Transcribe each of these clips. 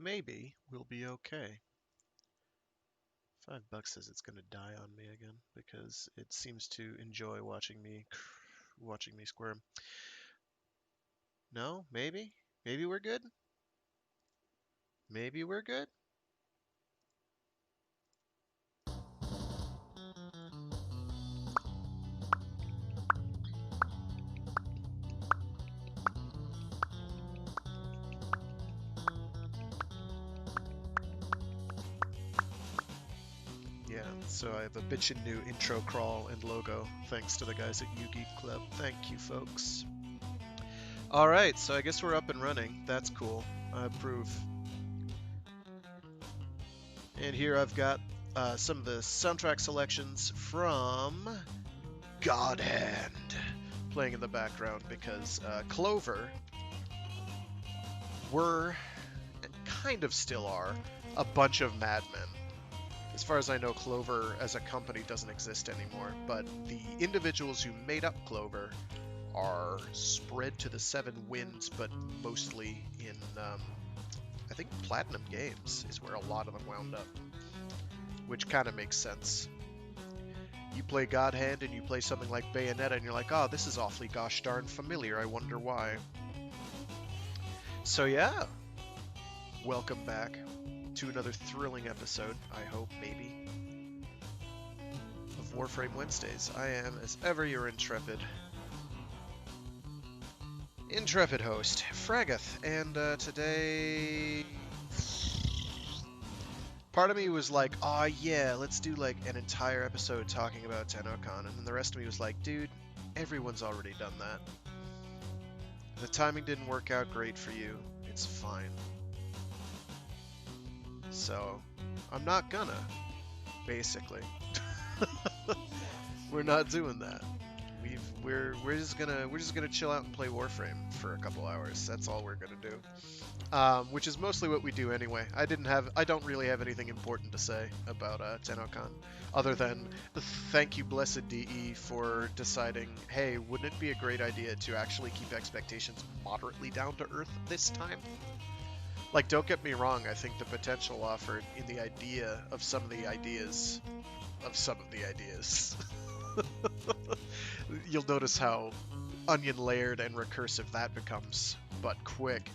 maybe we'll be okay. $5 says it's gonna die on me again because it seems to enjoy watching me squirm. No, maybe we're good. Maybe we're good. Yeah, so I have a bitchin' new intro crawl and logo thanks to the guys at YouGeek Club. Thank you, folks. Alright, so I guess we're up and running. That's cool. I approve. And here I've got some of the soundtrack selections from God Hand playing in the background because Clover were, and kind of still are, a bunch of madmen. As far as I know, Clover as a company doesn't exist anymore, but the individuals who made up Clover are spread to the seven winds, but mostly in, I think Platinum Games is where a lot of them wound up, which kind of makes sense. You play God Hand and you play something like Bayonetta and you're like, oh, this is awfully gosh darn familiar, I wonder why. So yeah, welcome back to another thrilling episode, I hope, maybe, of Warframe Wednesdays. I am, as ever, your intrepid host, Fraggoth, and today, part of me was like, oh yeah, let's do like an entire episode talking about TennoCon, and then the rest of me was like, dude, everyone's already done that. The timing didn't work out great for you, it's fine. So, I'm not gonna, basically. We're not doing that. We're just gonna chill out and play Warframe for a couple hours. That's all we're gonna do. Which is mostly what we do anyway. I don't really have anything important to say about TennoCon, other than thank you, blessed DE, for deciding, hey, wouldn't it be a great idea to actually keep expectations moderately down to earth this time? Like, don't get me wrong, I think the potential offered in the idea of some of the ideas you'll notice how onion layered and recursive that becomes, but quick.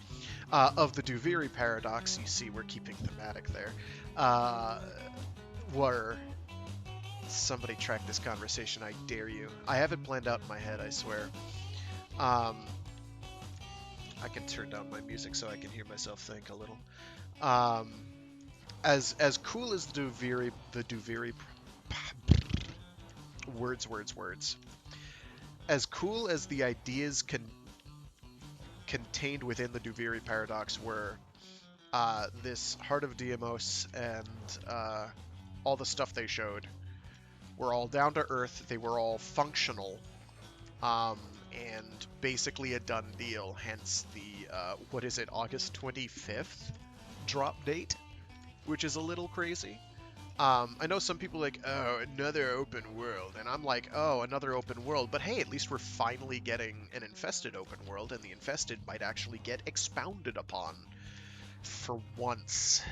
Of the Duviri paradox, you see we're keeping thematic there. Were somebody track this conversation, I dare you. I have it planned out in my head, I swear. I can turn down my music so I can hear myself think a little. As cool as the Duviri words. As cool as the ideas contained within the Duviri paradox were, this Heart of Deimos and all the stuff they showed were all down to earth. They were all functional. And basically a done deal, hence the, what is it, August 25th drop date, which is a little crazy. I know some people are like, oh, another open world, and I'm like, oh, another open world, but hey, at least we're finally getting an infested open world, and the infested might actually get expounded upon for once.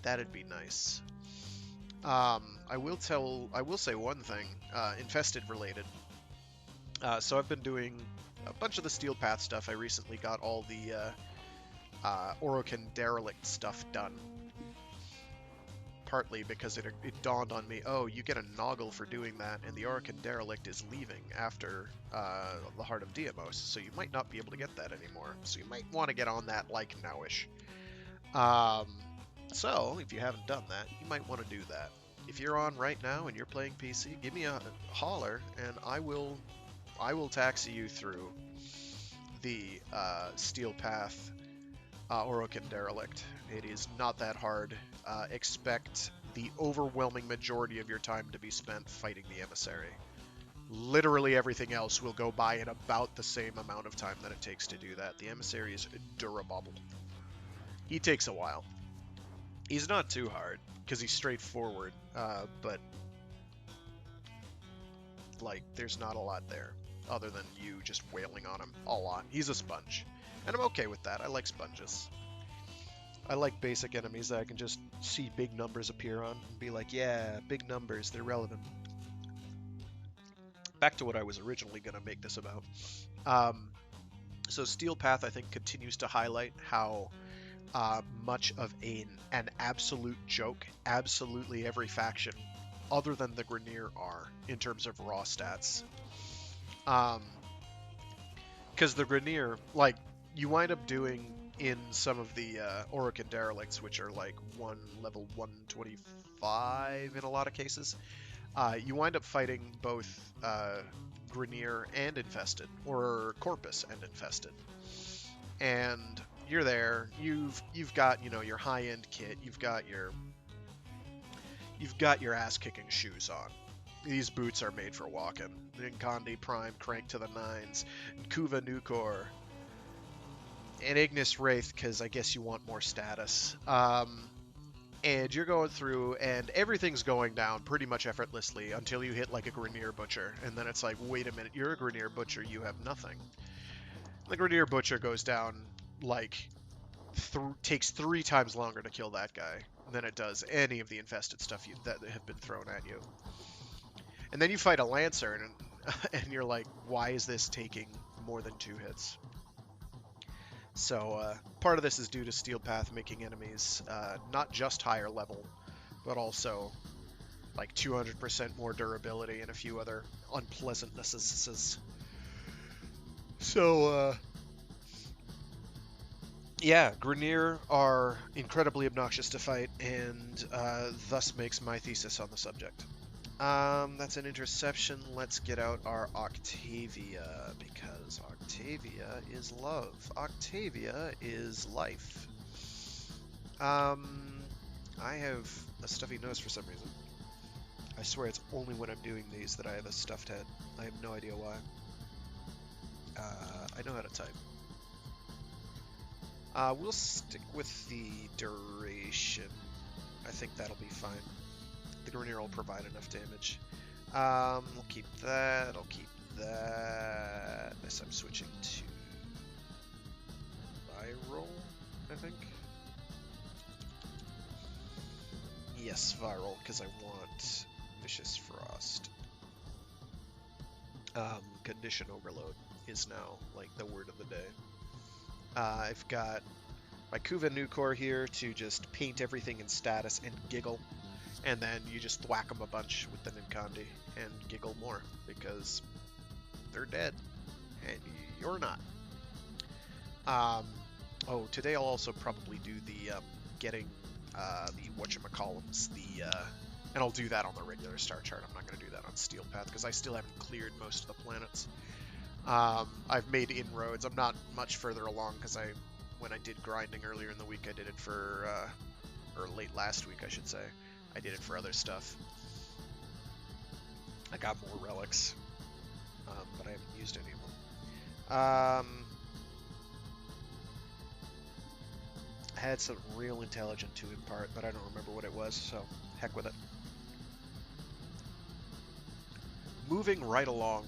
That'd be nice. I will say one thing, infested related. So I've been doing a bunch of the Steel Path stuff. I recently got all the Orokin Derelict stuff done. Partly because it dawned on me, oh, you get a Noggle for doing that, and the Orokin Derelict is leaving after the Heart of Deimos, so you might not be able to get that anymore. So you might want to get on that, like, nowish. So, if you haven't done that, you might want to do that. If you're on right now and you're playing PC, give me a holler, and I will taxi you through the Steel Path Orokin Derelict. It is not that hard. Expect the overwhelming majority of your time to be spent fighting the Emissary. Literally everything else will go by in about the same amount of time that it takes to do that. The Emissary is durable. He takes a while. He's not too hard, because he's straightforward, but like, there's not a lot there, other than you just wailing on him a lot. He's a sponge, and I'm okay with that. I like sponges. I like basic enemies that I can just see big numbers appear on and be like, yeah, big numbers, they're relevant. Back to what I was originally going to make this about. So Steel Path, I think, continues to highlight how much of an absolute joke absolutely every faction other than the Grineer are in terms of raw stats. Because the Grineer, like, you wind up doing in some of the Orokin Derelicts, which are like level 125 in a lot of cases, you wind up fighting both Grineer and Infested, or Corpus and Infested. And you're there. You've got, you know, your high-end kit. You've got your ass-kicking shoes on. These boots are made for walking. Nkandi Prime cranked to the nines. Kuva Nukor. And Ignis Wraith, because I guess you want more status. And you're going through, and everything's going down pretty much effortlessly until you hit like a Grineer Butcher. And then it's like, wait a minute, you're a Grineer Butcher, you have nothing. The Grineer Butcher goes down, like, takes 3 times longer to kill that guy than it does any of the infested stuff that have been thrown at you. And then you fight a Lancer, and you're like, why is this taking more than 2 hits? So part of this is due to Steel Path making enemies not just higher level, but also like 200% more durability and a few other unpleasantnesses. So yeah, Grineer are incredibly obnoxious to fight, and thus makes my thesis on the subject. That's an interception. Let's get out our Octavia, because Octavia is love. Octavia is life. I have a stuffy nose for some reason. I swear it's only when I'm doing these that I have a stuffed head. I have no idea why. I know how to type. We'll stick with the duration. I think that'll be fine. The Grineer will provide enough damage. We'll keep that. I'll keep that. Unless I'm switching to viral, I think. Yes, viral, because I want Vicious Frost. Condition Overload is now like the word of the day. I've got my Kuva Nukor here to just paint everything in status and giggle. And then you just thwack them a bunch with the Nkandi and giggle more because they're dead and you're not. Oh, today I'll also probably do the getting the whatchamacallums, and I'll do that on the regular star chart. I'm not going to do that on Steel Path because I still haven't cleared most of the planets. I've made inroads. I'm not much further along because when I did grinding earlier in the week, I did it for, or late last week, I should say. I did it for other stuff. I got more relics, but I haven't used any of them. I had some real intelligent to impart, but I don't remember what it was, so heck with it. Moving right along.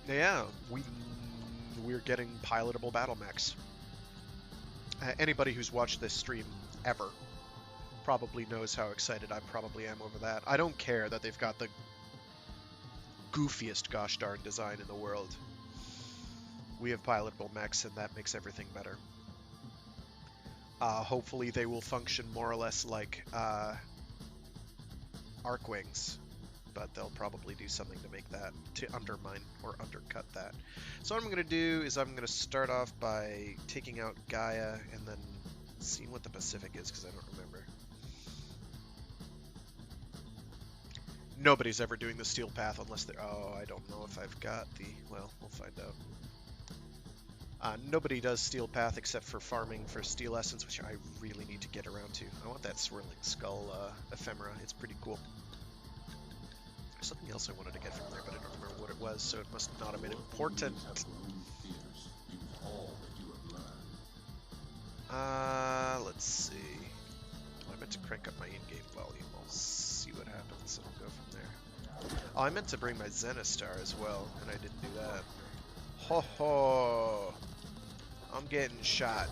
Yeah, we're getting pilotable battle mechs. Anybody who's watched this stream ever probably knows how excited I probably am over that. I don't care that they've got the goofiest gosh darn design in the world. We have pilotable mechs, and that makes everything better. Hopefully they will function more or less like Arcwings, but they'll probably do something to make that, to undermine or undercut that. So what I'm going to do is I'm going to start off by taking out Gaia and then seeing what the Pacific is, because I don't remember. Nobody's ever doing the Steel Path unless they're... Oh, I don't know if I've got the... Well, we'll find out. Nobody does Steel Path except for farming for Steel Essence, which I really need to get around to. I want that Swirling Skull ephemera. It's pretty cool. There's something else I wanted to get from there, but I don't remember what it was, so it must not have been important. Let's see. Oh, I meant to crank up my in-game volume. I'll see what happens, and I'll go from there. Oh, I meant to bring my Zenistar as well, and I didn't do that. Ho ho! I'm getting shot.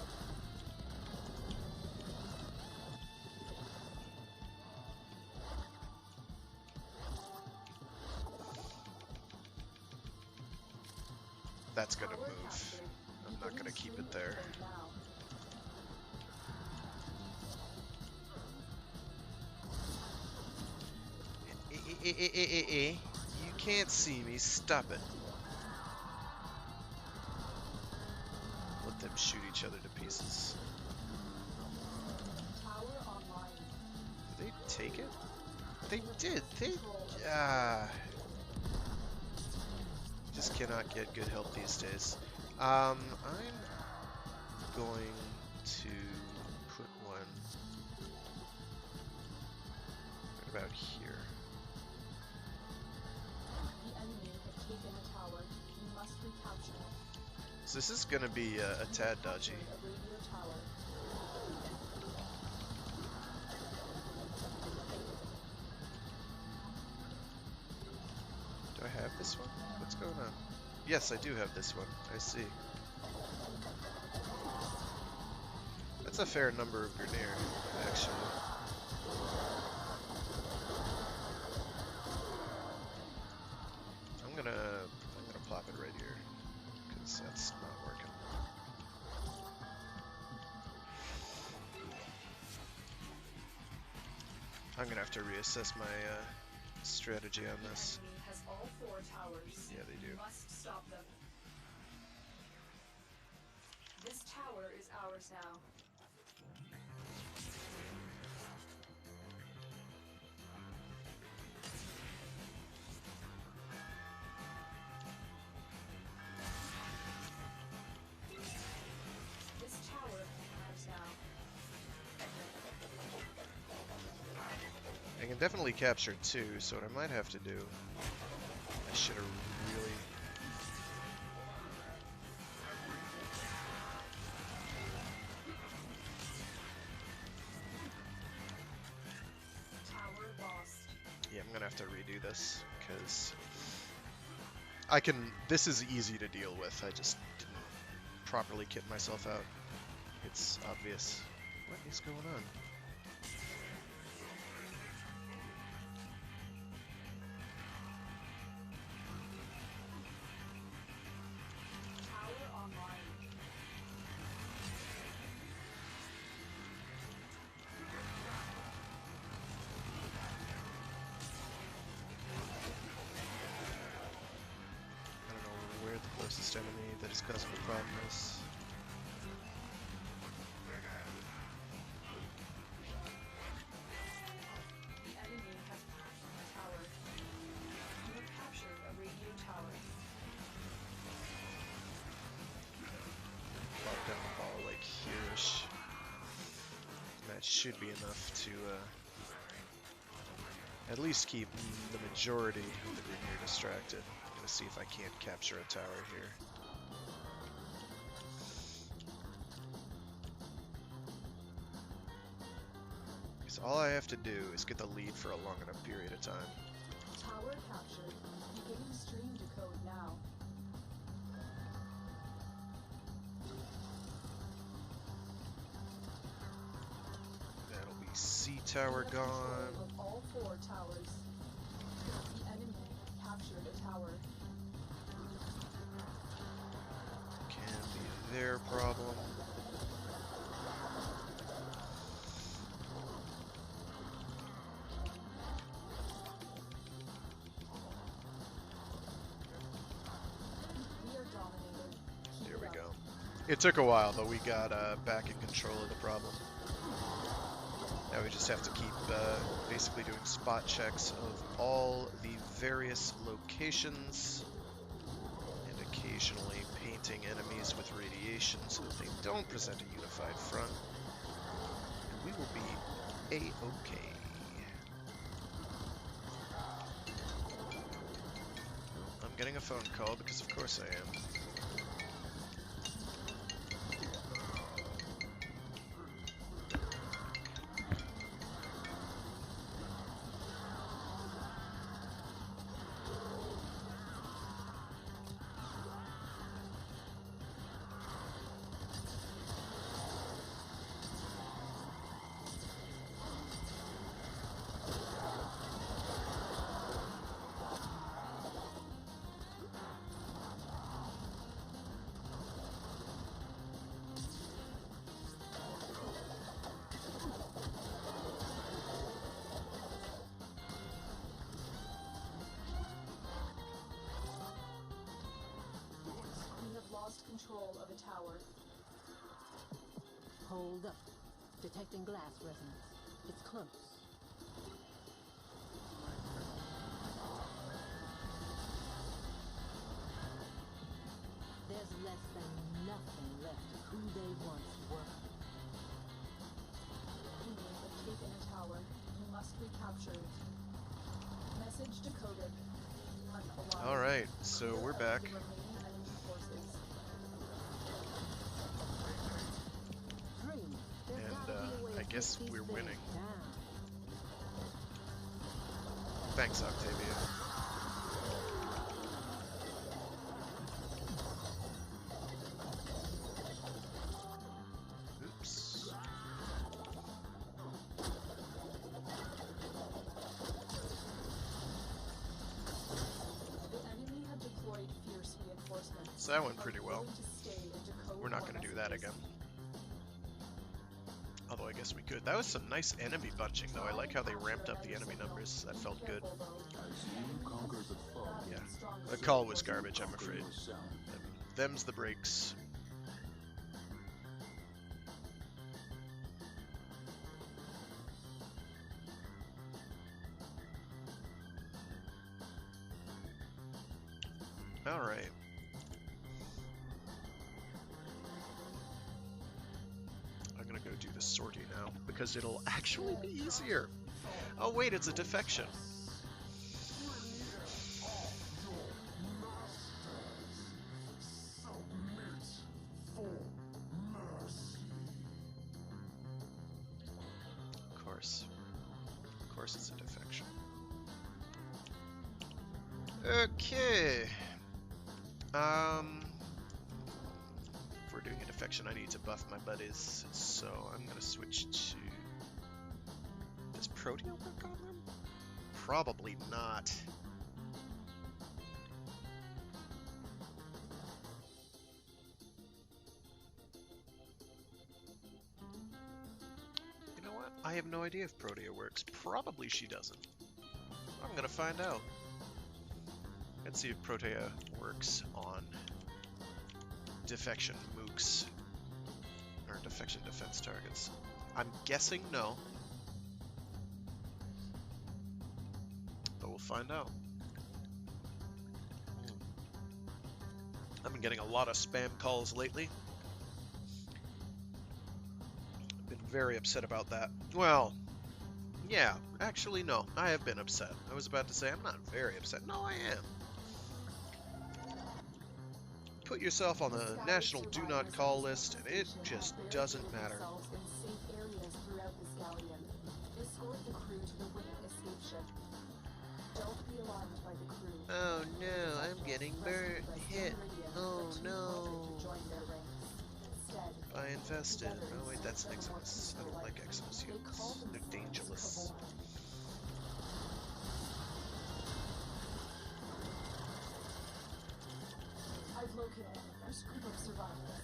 That's gonna move. I'm not gonna keep it there. You can't see me. Stop it. Let them shoot each other to pieces. Did they take it? They did. They just cannot get good help these days. I'm going to put one right about here. The enemy has taken a tower. You must recapture it. So this is going to be a tad dodgy. Do I have this one? What's going on? Yes, I do have this one. I see. That's a fair number of Grineer, actually. I'm gonna plop it right here, because that's not working. I'm gonna have to reassess my strategy on this. The enemy has all 4 towers. Yeah, they do. You must stop them. This tower is ours now. This tower is ours now. I can definitely capture 2, so what I might have to do, I should have really... Tower lost. Yeah, I'm gonna have to redo this, because this is easy to deal with. I just didn't properly kit myself out. It's obvious. What is going on? Tower online. I don't know where the closest enemy that is causing the problem is. The enemy has captured a tower. You have captured a radio tower. Plop down the ball like here-ish. That should be enough to at least keep the majority of the Grineer distracted. I'm gonna see if I can't capture a tower here. Because all I have to do is get the lead for a long enough period of time. Tower captured. Beginning stream decode now. That'll be C tower gone. Of all 4 towers. The enemy captured a tower. Can be their problem. We are dominated. There we go. It took a while, but we got back in control of the problem. Now we just have to keep basically doing spot checks of all the various locations and occasionally painting enemies with radiation so that they don't present a unified front. And we will be a-okay. I'm getting a phone call because of course I am. control of a tower. Hold up. Detecting glass resonance. It's close. There's less than nothing left of who they once were. Enemy have taken a tower. You must recapture it. Message decoded. Unalive. Alright, so we're back. The remaining enemy forces. Dream. There's And gotta be a way I to guess take these we're things winning. down. Thanks, Octavia. Oops. The enemy have deployed fierce reinforcements. So that went pretty well. Willing to stay and decode We're not more going to do that messages. again. Although I guess we could. That was some nice enemy bunching, though. I like how they ramped up the enemy numbers. That felt good. Yeah. The call was garbage, I'm afraid. Them's the breaks. Alright. I'm gonna go do the sortie now, because it'll actually be easier. Oh wait, it's a defection. Of course it's a defection. Okay. If we're doing a defection, I need to buff my buddies, so I'm gonna switch to... Does Protea work on them? Probably not. You know what? I have no idea if Protea works. Probably she doesn't. I'm gonna find out. Let's see if Protea works on defection mooks or defection defense targets. I'm guessing no, but we'll find out. I've been getting a lot of spam calls lately. I've been very upset about that. Well, yeah, actually no, I have been upset. I was about to say I'm not very upset. No, I am. Put yourself on the national do not call list and it just doesn't matter. Oh no, I'm getting hit. Oh no. I infested. Oh wait, that's an Eximus. I don't like Eximus units. They're dangerous. I've located a first group of survivors.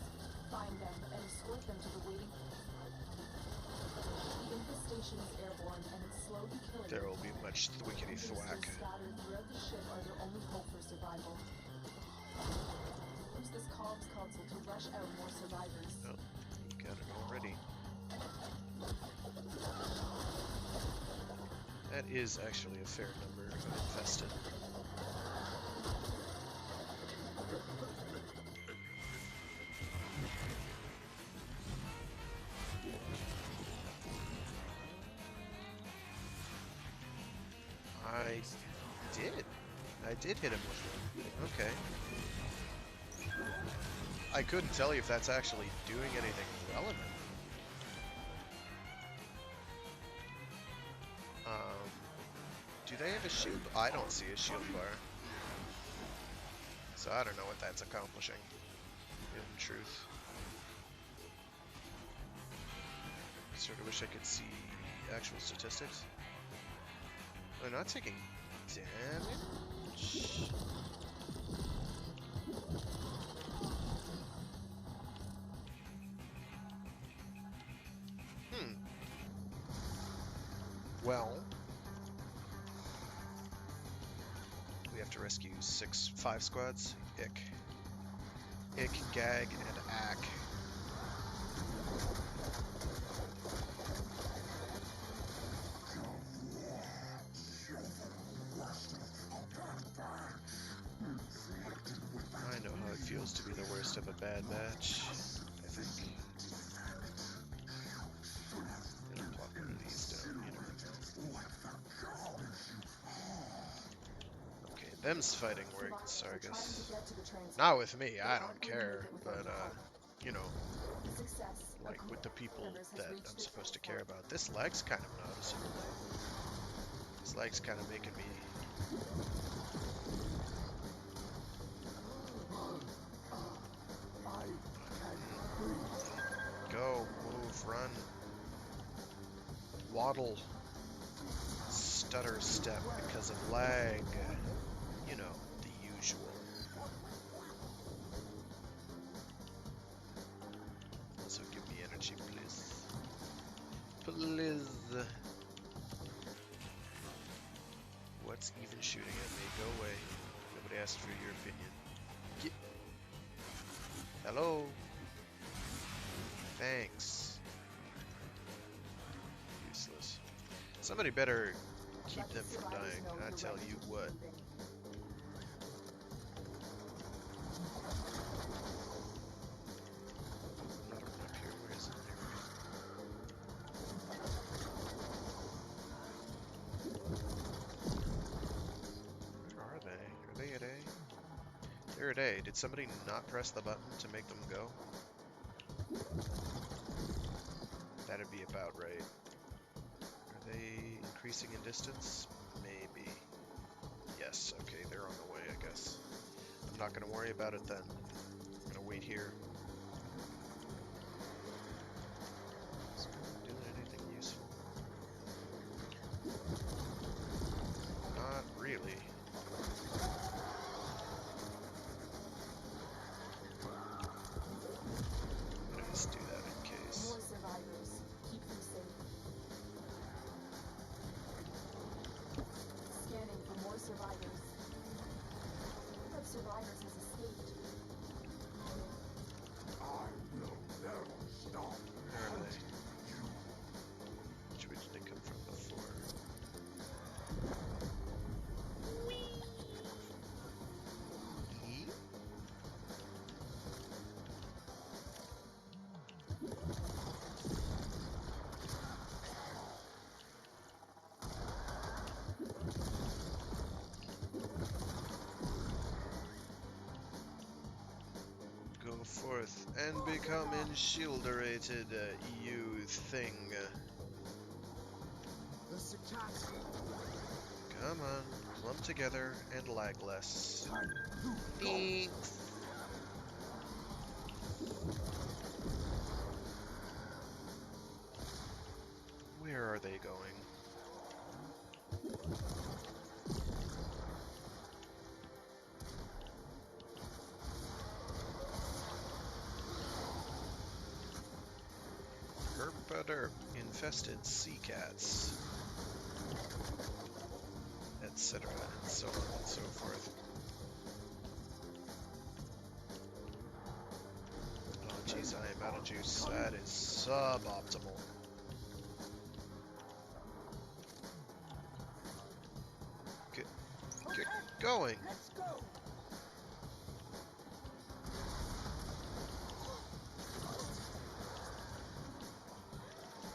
Find them and escort them to the waiting. The infestation is airborne and it's slowly killing. There will be much thwickety thwack. Scattered throughout the ship are their only hope for survival. Use this comms console to rush out more survivors. Oh, you got it already. That is actually a fair number of infested. I did hit him with one. Okay. I couldn't tell you if that's actually doing anything relevant. Do they have a shield? I don't see a shield bar. So I don't know what that's accomplishing, in truth. Sort of wish I could see actual statistics. They're not taking damage. Well, we have to rescue 5 squads. Ick. Ick, gag, and ack. I know how it feels to be the worst of a bad batch, I think. Gonna plop one of these down, you never know. Okay, them's fighting works, so I guess. Not with me, I don't care, but, you know, like with the people that I'm supposed to care about. This lag's kind of noticeable. This lag's kind of making me... Go, move, run, waddle, stutter step because of lag. You know, the usual. Also give me energy, please. Please. What's even shooting at me? Go away. Nobody asked for your opinion. Get... Hello? Thanks. Useless. Somebody better keep them from dying. I tell you what. Another one up here. Where is it? There we go. Where are they? Are they at A? They're at A. Did somebody not press the button to make them go? That'd be about right. Are they increasing in distance? Maybe. Yes, okay, they're on the way, I guess. I'm not gonna worry about it then. I'm gonna wait here. Is it doing anything useful? Not really. Let's do that in case. More survivors. Keep them safe. Scanning for more survivors. One of survivors has escaped. Where are they? Which way did they come from before? Go forth and become enshielderated, EU thing. Come on, clump together and lag less. Thanks. Where are they going? Herp-a-derp, infested sea cats, etc., and so on and so forth. Oh jeez, I am out of juice. That is suboptimal. Get going! Let's go.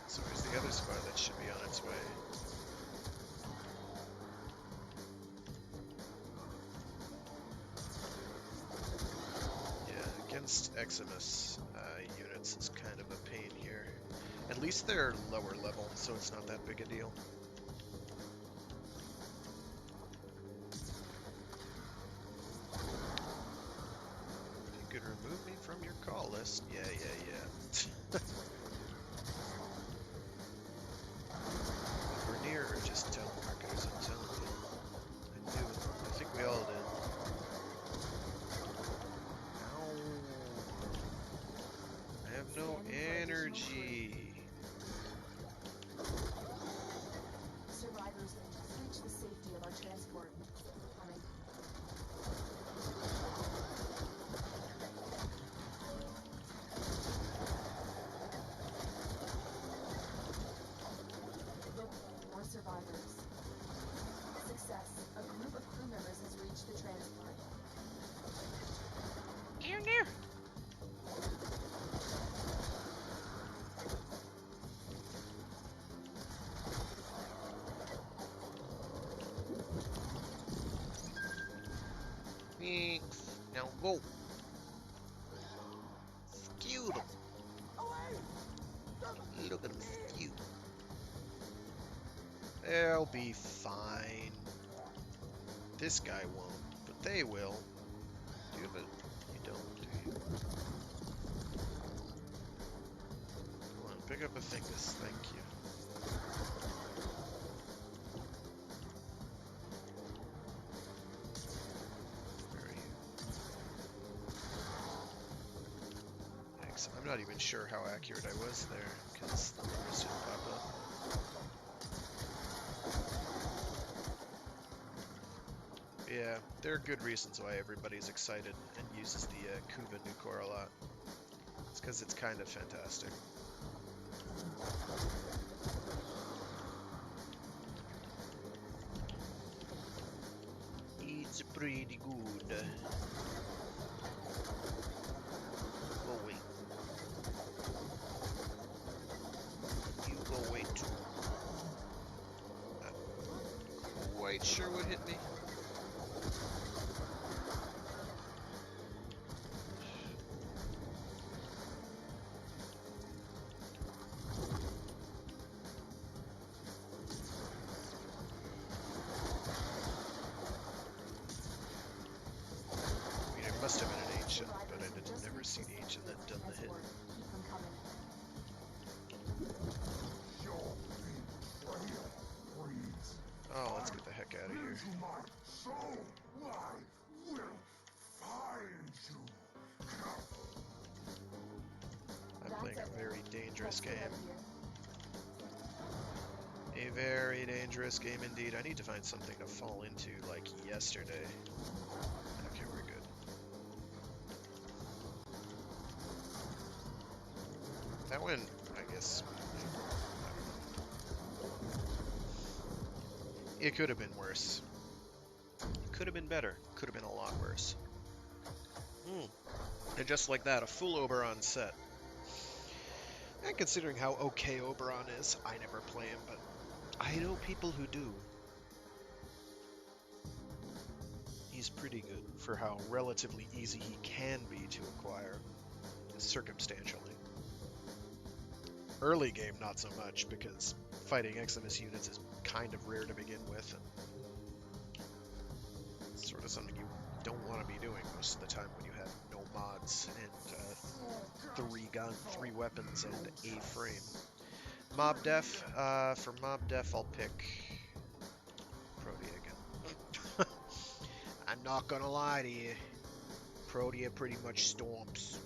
So where's the other squad that should be on its way? Yeah, against Eximus units is kind of a pain here. At least they're lower level, so it's not that big a deal. You could remove me from your call list. Yeah. If we're near or just telemarketers, I'm telling you. I do. I think we all did. Ow. I have no energy. Survivors, reach the safety of our transport. Coming. Whoa. Skewed him. Look at him skew. They'll be fine. This guy won't, but they will. Do you have a... You don't, do you? Come on, pick up a thingus. Thank you. Where are you? Thanks. I'm not even sure how accurate I was there, because the numbers didn't pop up. Yeah, there are good reasons why everybody's excited and uses the Kuva new core a lot. It's because it's kind of fantastic. It's pretty good. Go away. You go away too. Not quite sure what hit me. Must have been an ancient, but I didn't never see the ancient that done the hit. Oh, let's get the heck out of here. I'm playing a very dangerous game. A very dangerous game indeed. I need to find something to fall into like yesterday. Okay, we're good. That went, I guess, it could have been worse. Could have been better. Could have been a lot worse. And just like that, a full Oberon set. And considering how okay Oberon is, I never play him, but I know people who do. He's pretty good for how relatively easy he can be to acquire, circumstantially. Early game, not so much, because fighting Eximus units is kind of rare to begin with, and it's sort of something you don't want to be doing most of the time when you have no mods and 3 weapons and a frame. Mob Def, for Mob Def I'll pick Protea again. I'm not gonna lie to you, Protea pretty much stomps.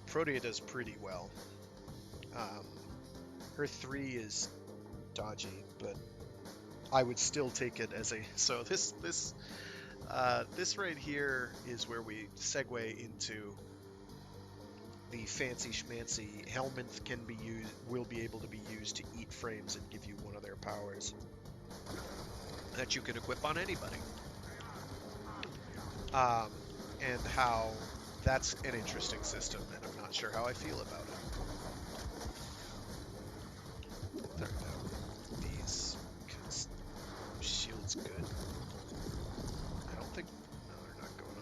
Protea does pretty well. Her 3 is dodgy, but I would still take it as a... So this right here is where we segue into the fancy schmancy. Helminth will be able to be used to eat frames and give you one of their powers that you can equip on anybody. And how that's an interesting system, and I'm not sure how I feel about it. There we go. These, because shield's good. I don't think... No, they're not going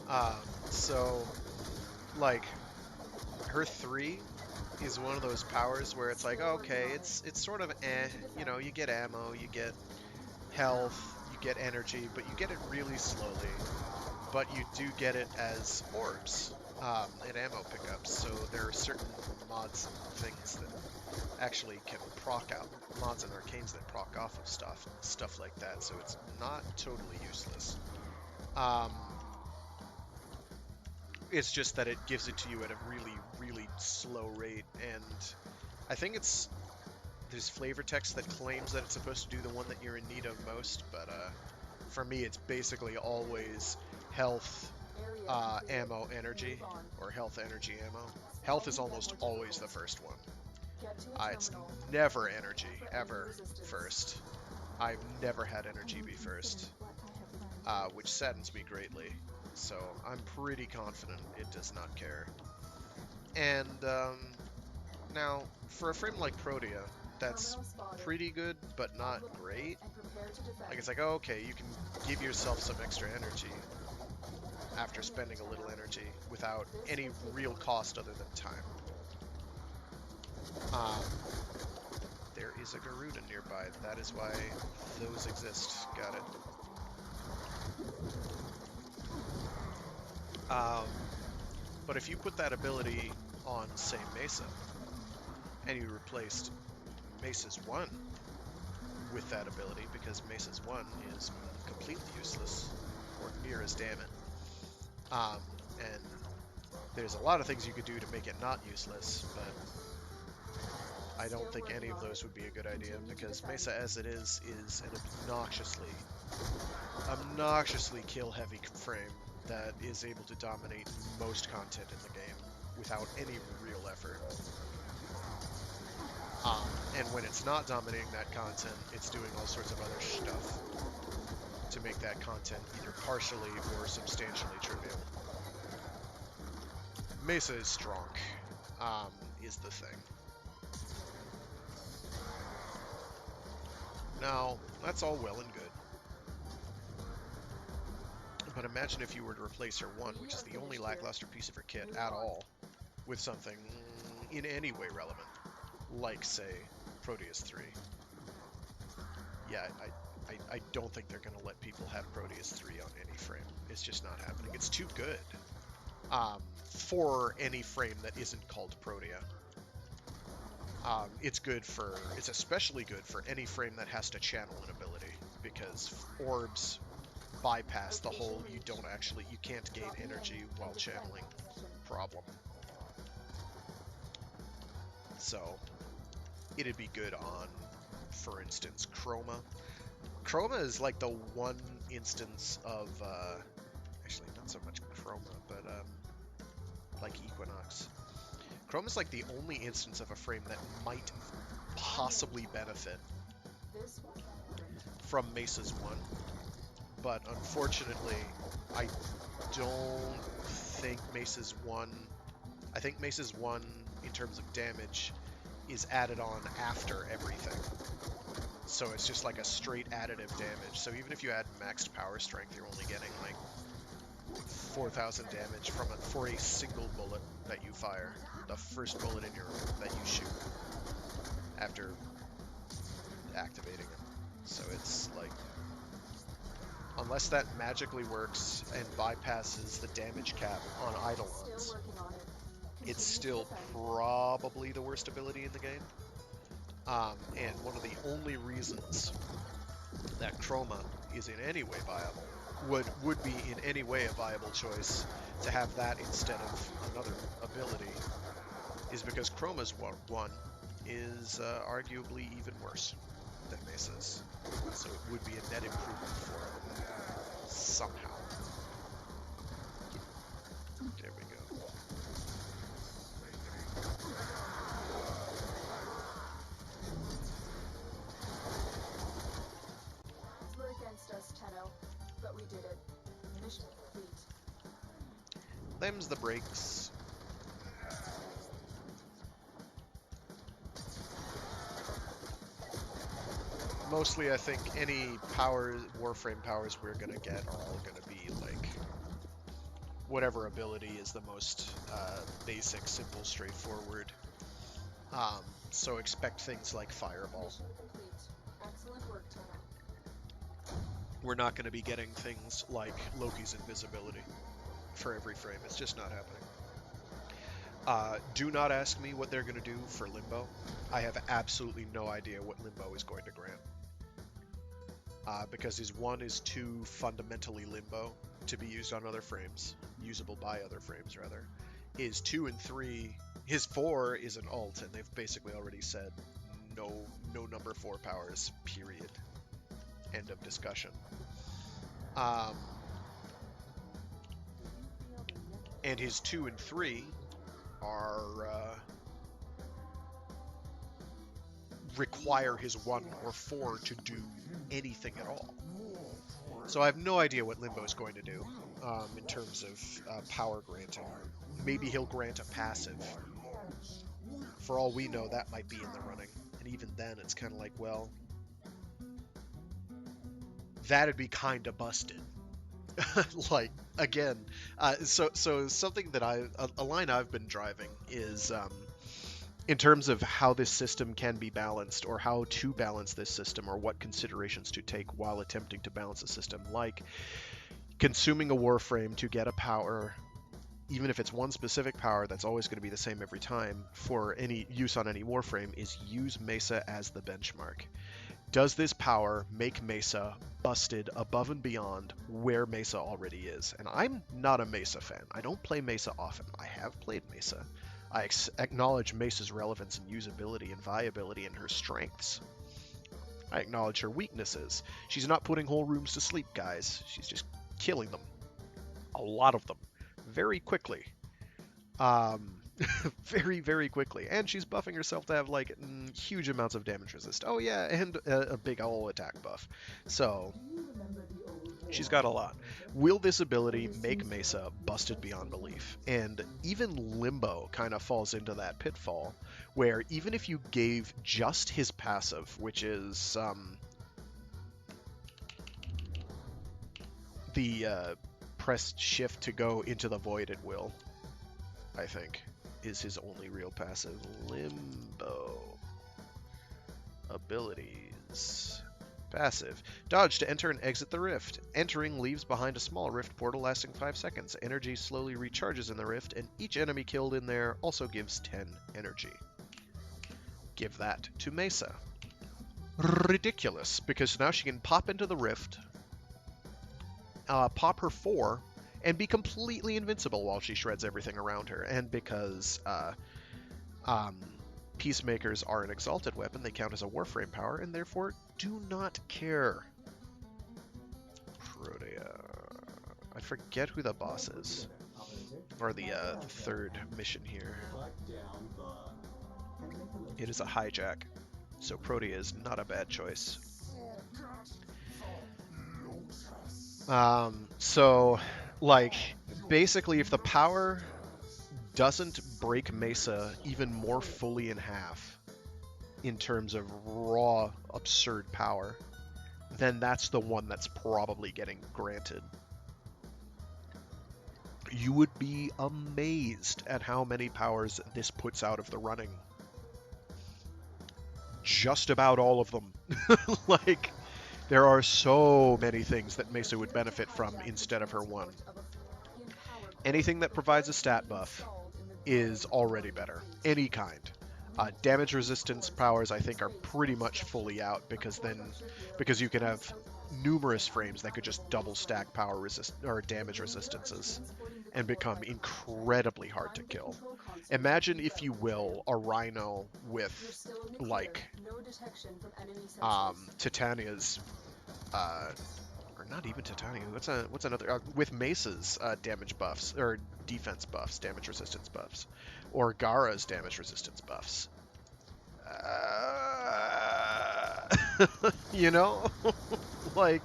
on there. So, like, her 3 is one of those powers where it's like, okay, it's sort of you know, you get ammo, you get health, you get energy, but you get it really slowly. But you do get it as orbs and ammo pickups, so there are certain mods and things that actually can proc out, mods and arcanes that proc off of stuff like that, so it's not totally useless. It's just that it gives it to you at a really, really slow rate, and I think there's flavor text that claims that it's supposed to do the one that you're in need of most, but for me it's basically always health, ammo, energy, or health, energy, ammo. Health is almost always the first one. It's never energy, ever first. I've never had energy be first, which saddens me greatly. So I'm pretty confident it does not care. And now, for a frame like Protea, that's Terminal spotted. pretty good, but not great. And prepare to defend. Like, it's like, oh, okay, you can give yourself some extra energy after spending a little energy without any real cost other than time. There is a Garuda nearby. That is why those exist. Got it. But if you put that ability on, say, Mesa, and you replaced Mesa's 1 with that ability, because Mesa's 1 is completely useless, or near as damn it. And there's a lot of things you could do to make it not useless, but I don't think any of those would be a good idea, because Mesa as it is an obnoxiously kill-heavy frame that is able to dominate most content in the game without any real effort. And when it's not dominating that content, it's doing all sorts of other stuff to make that content either partially or substantially trivial. Mesa is strong, is the thing. Now, that's all well and good. But imagine if you were to replace her 1, which is the only lackluster piece of her kit at all, with something in any way relevant, like, say, Proteus 3. Yeah, I don't think they're going to let people have Proteus 3 on any frame. It's just not happening. It's too good for any frame that isn't called Protea. It's especially good for any frame that has to channel an ability, because orbs bypass the whole you can't gain energy while channeling problem. So it'd be good on, for instance, Chroma. Chroma is like the one instance of actually not so much Chroma, but like Equinox. Chroma's like the only instance of a frame that might possibly benefit from Mesa's 1. But unfortunately, I don't think Mesa's 1... I think Mesa's 1, in terms of damage, is added on after everything. So it's just like a straight additive damage. So even if you add maxed power strength, you're only getting like 4,000 damage for a single bullet that you fire. The first bullet that you shoot after activating it. So it's like, unless that magically works and bypasses the damage cap on Eidolons, it's still probably the worst ability in the game. And one of the only reasons that Chroma is in any way viable, would be in any way a viable choice to have that instead of another ability, is because Chroma's 1 is arguably even worse than Mesa's. So it would be a net improvement for it somehow. There we go. Were against us, Tenno, but we did it. Mission complete. Them's the breaks. Mostly, I think any Warframe powers we're gonna get are all gonna be like whatever ability is the most basic, simple, straightforward. So expect things like Fireball. Mission complete. Excellent work, Tenno. We're not going to be getting things like Loki's invisibility for every frame. It's just not happening. Do not ask me what they're going to do for Limbo. I have absolutely no idea what Limbo is going to grant. Because his 1 is too fundamentally Limbo to be used on other frames. Usable by other frames, rather. His 2 and 3... His 4 is an alt, and they've basically already said no number 4 powers, period. End of discussion. And his 2 and 3 are require his 1 or 4 to do anything at all. So I have no idea what Limbo is going to do in terms of power granting. Maybe he'll grant a passive. For all we know, that might be in the running. And even then, it's kind of like, well, that'd be kind of busted. Like, again, so something that a line I've been driving is, in terms of how this system can be balanced, or how to balance this system, or what considerations to take while attempting to balance a system, like consuming a Warframe to get a power, even if it's one specific power that's always going to be the same every time for any use on any Warframe, is use Mesa as the benchmark. Does this power make Mesa busted above and beyond where Mesa already is? And I'm not a Mesa fan. I don't play Mesa often. I have played Mesa. I acknowledge Mesa's relevance and usability and viability and her strengths. I acknowledge her weaknesses. She's not putting whole rooms to sleep, guys. She's just killing them. A lot of them. Very quickly. Very, very quickly. And she's buffing herself to have, like, huge amounts of damage resist. Oh, yeah, and a big ol' attack buff. So, she's got a lot. Will this ability make Mesa busted beyond belief? And even Limbo kind of falls into that pitfall, where even if you gave just his passive, which is the press shift to go into the void at will, I think, is his only real passive. Limbo. Abilities. Passive. Dodge to enter and exit the rift. Entering leaves behind a small rift portal lasting 5 seconds. Energy slowly recharges in the rift, and each enemy killed in there also gives 10 energy. Give that to Mesa. Ridiculous, because now she can pop into the rift, pop her 4, and be completely invincible while she shreds everything around her. And because Peacemakers are an exalted weapon, they count as a Warframe power, and therefore do not care. Protea. I forget who the boss is. Or the third mission here. It is a hijack, so Protea is not a bad choice. So, like, basically, if the power doesn't break Mesa even more fully in half in terms of raw, absurd power, then that's the one that's probably getting granted. You would be amazed at how many powers this puts out of the running. Just about all of them. Like, there are so many things that Mesa would benefit from instead of her one. Anything that provides a stat buff is already better. Any kind. Damage resistance powers, I think, are pretty much fully out, because you can have numerous frames that could just double stack power resist or damage resistances and become incredibly hard to kill. Imagine, if you will, a Rhino with, like, Titania's, or not even Titania. What's another? With Mesa's damage buffs or defense buffs, damage resistance buffs, or Gara's damage resistance buffs. You know, like,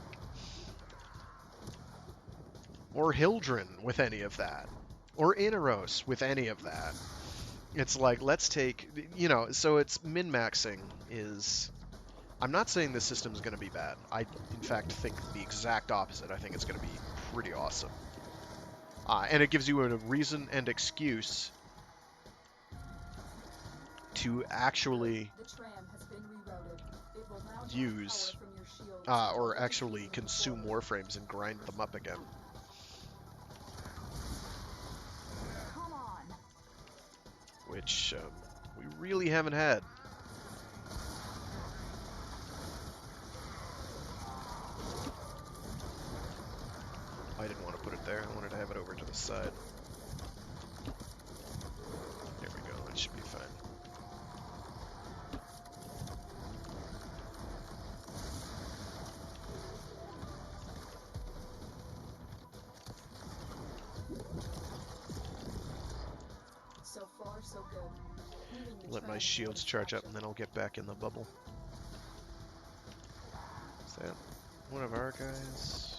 or Hildren with any of that, or Inaros with any of that. It's like, let's take, you know, so it's min-maxing is. I'm not saying this system is going to be bad. I, in fact, think the exact opposite. I think it's going to be pretty awesome. And it gives you a reason and excuse to actually use or actually consume Warframes and grind them up again. Which we really haven't had. I didn't want to put it there. I wanted to have it over to the side. There we go. That should be fine. So far, so good. Let my shields charge up, and then I'll get back in the bubble. Is that one of our guys?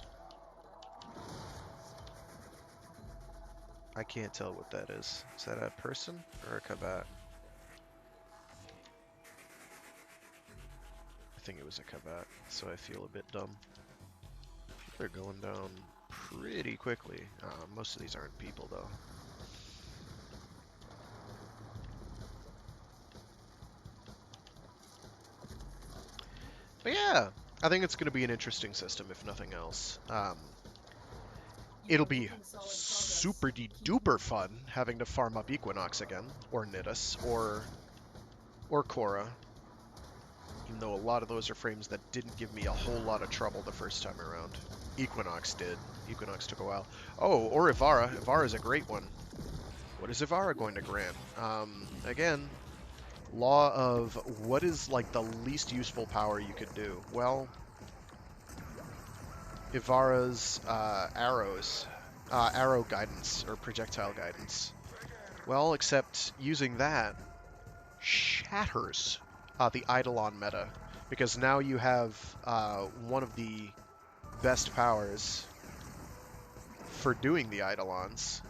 I can't tell what that is. Is that a person or a Kabat? think it was a Kavat, so I feel a bit dumb. They're going down pretty quickly. Most of these aren't people, though. But yeah, I think it's going to be an interesting system, if nothing else. It'll be super duper fun having to farm up Equinox again, or Nidus, or Korra. Even though a lot of those are frames that didn't give me a whole lot of trouble the first time around. Equinox did. Equinox took a while. Oh, or Ivara. Ivara's a great one. What is Ivara going to grant? Again, law of what is like the least useful power you could do. Well, Ivara's arrows, arrow guidance or projectile guidance. Well, except using that shatters the Eidolon meta, because now you have one of the best powers for doing the Eidolons.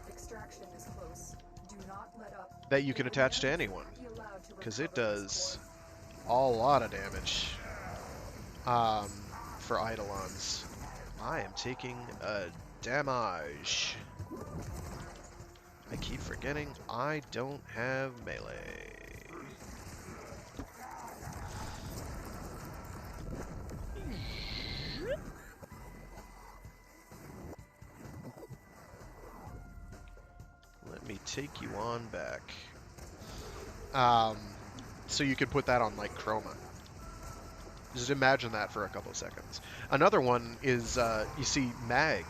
Extraction is close. Do not let up. That you can attach to anyone, because it does a lot of damage for Eidolons. I am taking a damage. I keep forgetting I don't have melee. Let me take you on back. So you could put that on like Chroma. Just imagine that for a couple of seconds. Another one is, you see, Mag.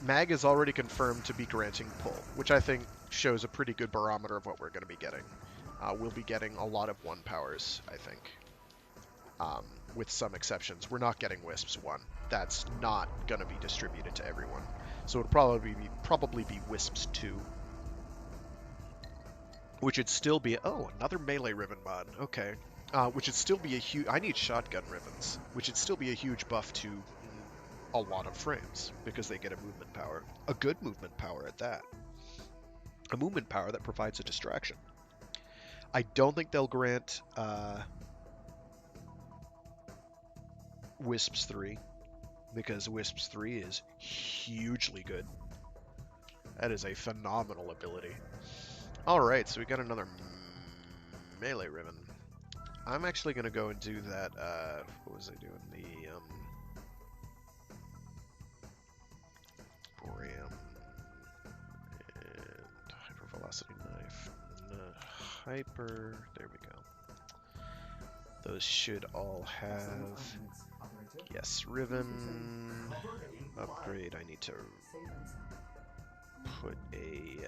Mag is already confirmed to be granting pull, which I think shows a pretty good barometer of what we're going to be getting. We'll be getting a lot of 1 powers, I think. With some exceptions. We're not getting Wisps 1. That's not going to be distributed to everyone. So it'll probably be Wisps 2. Which would still be... Oh, another melee ribbon mod. Okay. Which would still be a huge... I need shotgun ribbons. Which would still be a huge buff to a lot of frames, because they get a movement power. A good movement power at that. A movement power that provides a distraction. I don't think they'll grant Wisps 3, because Wisps 3 is hugely good. That is a phenomenal ability. Alright, so we got another melee ribbon. I'm actually going to go and do that, what was I doing? The, Bram and hypervelocity knife. Hyper, there we go. Those should all have, yes, ribbon, upgrade. I need to put a,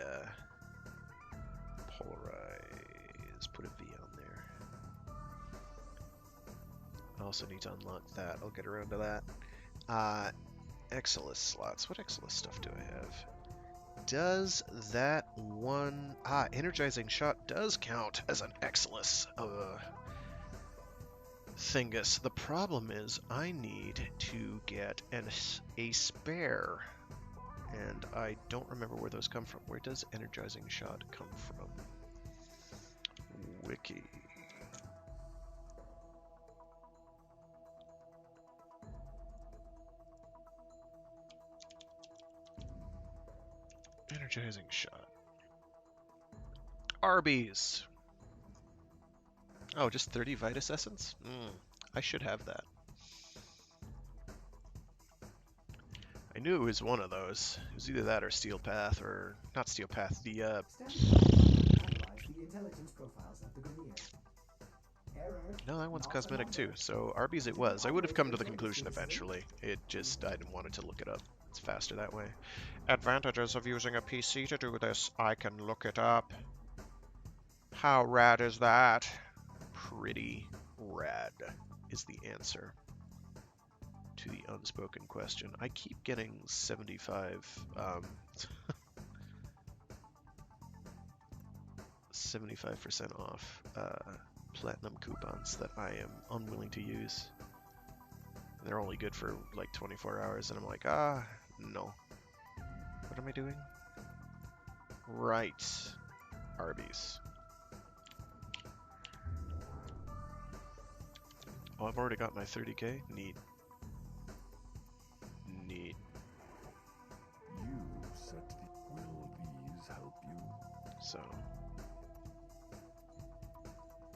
polarize, put a V on there. I also need to unlock that. I'll get around to that. Exilus slots. What Exilus stuff do I have? Does that one... Energizing Shot does count as an Exilus thingus. The problem is I need to get a spare. And I don't remember where those come from. Where does Energizing Shot come from? Wiki. Energizing Shot. Arby's. Oh, just 30 Vitus Essence? I should have that. I knew it was one of those. It was either that or Steel Path, or... Not Steel Path, the, No, that one's cosmetic too, so Arby's it was. I would have come to the conclusion eventually. It just, I didn't want it to look it up. It's faster that way. Advantages of using a PC to do this. I can look it up. How rad is that? Pretty rad is the answer to the unspoken question. I keep getting 75, 75% off platinum coupons that I am unwilling to use. They're only good for like 24 hours, and I'm like, no. What am I doing? Right. Arby's. Oh, I've already got my 30k. Neat. Neat. You set the... Will these help you? So.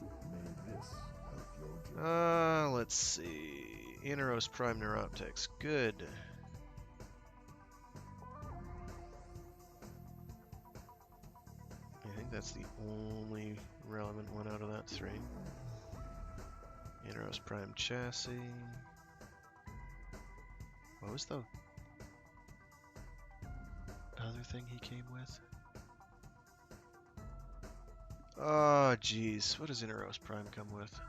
May this help your journey. Let's see. Inaros Prime Neuroptics. Good. I think that's the only relevant one out of that three. Inaros Prime Chassis. What was the other thing he came with? Oh, jeez. What does Inaros Prime come with?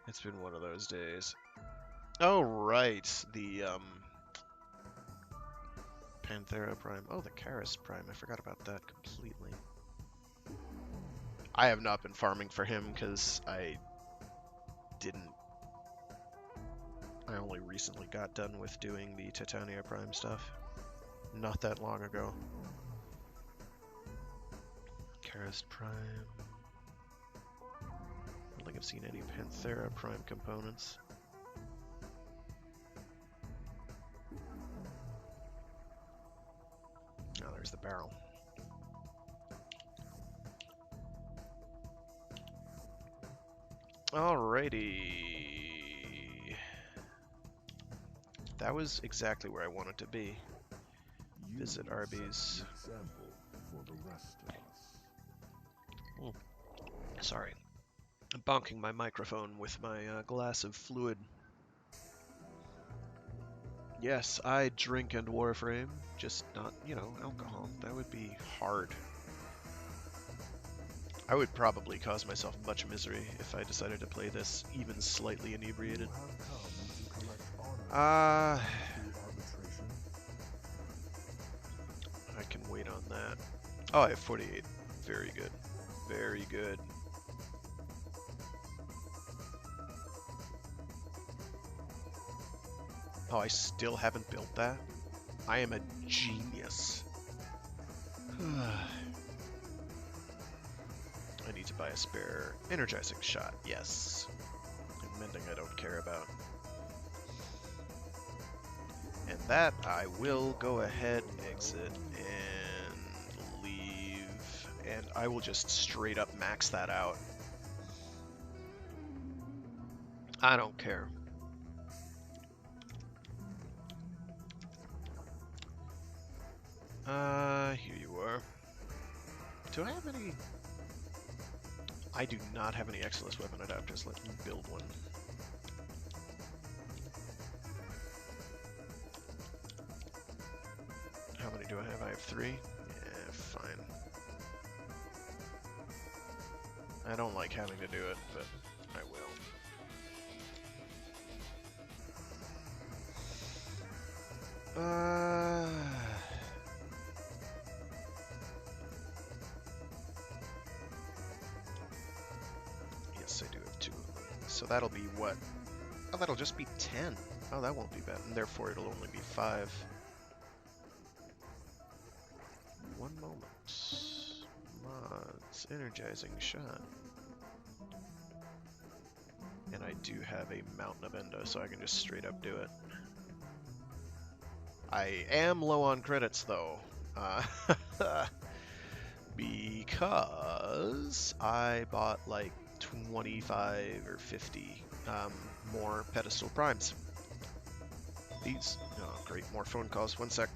It's been one of those days. Oh, right. The, Panthera Prime. Oh, the Karis Prime. I forgot about that completely. I have not been farming for him because I only recently got done with doing the Titania Prime stuff. Not that long ago. Karis Prime. I don't think I've seen any Panthera Prime components. Oh, there's the barrel. Alrighty. That was exactly where I wanted to be. You Visit Arby's. set the example for the rest of us. Sorry. I'm bonking my microphone with my glass of fluid. Yes, I drink and Warframe, just not, alcohol. That would be hard. I would probably cause myself much misery if I decided to play this even slightly inebriated. You have come to collect honor I through arbitration. can wait on that. Oh, I have 48. Very good. Very good. Oh, I still haven't built that? I am a genius. I need to buy a spare energizing shot, yes. And mending I don't care about. And that I will go ahead, exit, and leave. And I will just straight up max that out. I don't care. Here you are. Do I have any... I do not have any Exilus weapon adapters. Let me build one. How many do I have? I have 3? Yeah, fine. I don't like having to do it, but I will. Yes, I do have 2 of them. So that'll be what? Oh, that'll just be 10. Oh, that won't be bad. And therefore, it'll only be 5. One moment. Mods. Energizing shot. And I do have a Mountain of Endo, so I can just straight up do it. I am low on credits, though. Because I bought like 25 or 50 more pedestal primes. These. Oh, great. More phone calls. One sec.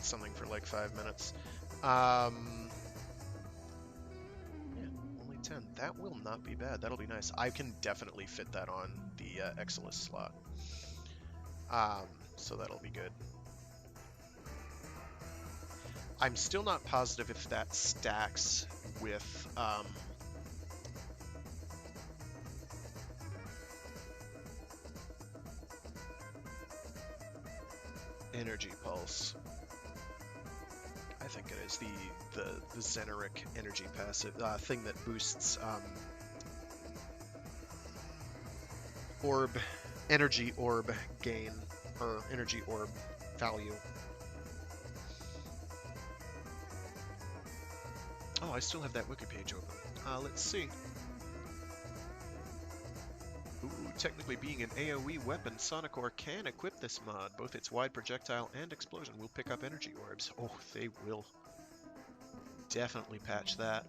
something for like 5 minutes. Yeah, only 10. That will not be bad. That'll be nice. I can definitely fit that on the Exilus slot. So that'll be good. I'm still not positive if that stacks with Energy Pulse. I think it is the Xeneric energy passive thing that boosts energy orb gain, or energy orb value. Oh, I still have that wiki page open. Let's see. Ooh, technically being an AoE weapon, Sonic-Core can equip this mod. Both its wide projectile and explosion will pick up energy orbs. Oh, they will. Definitely patch that.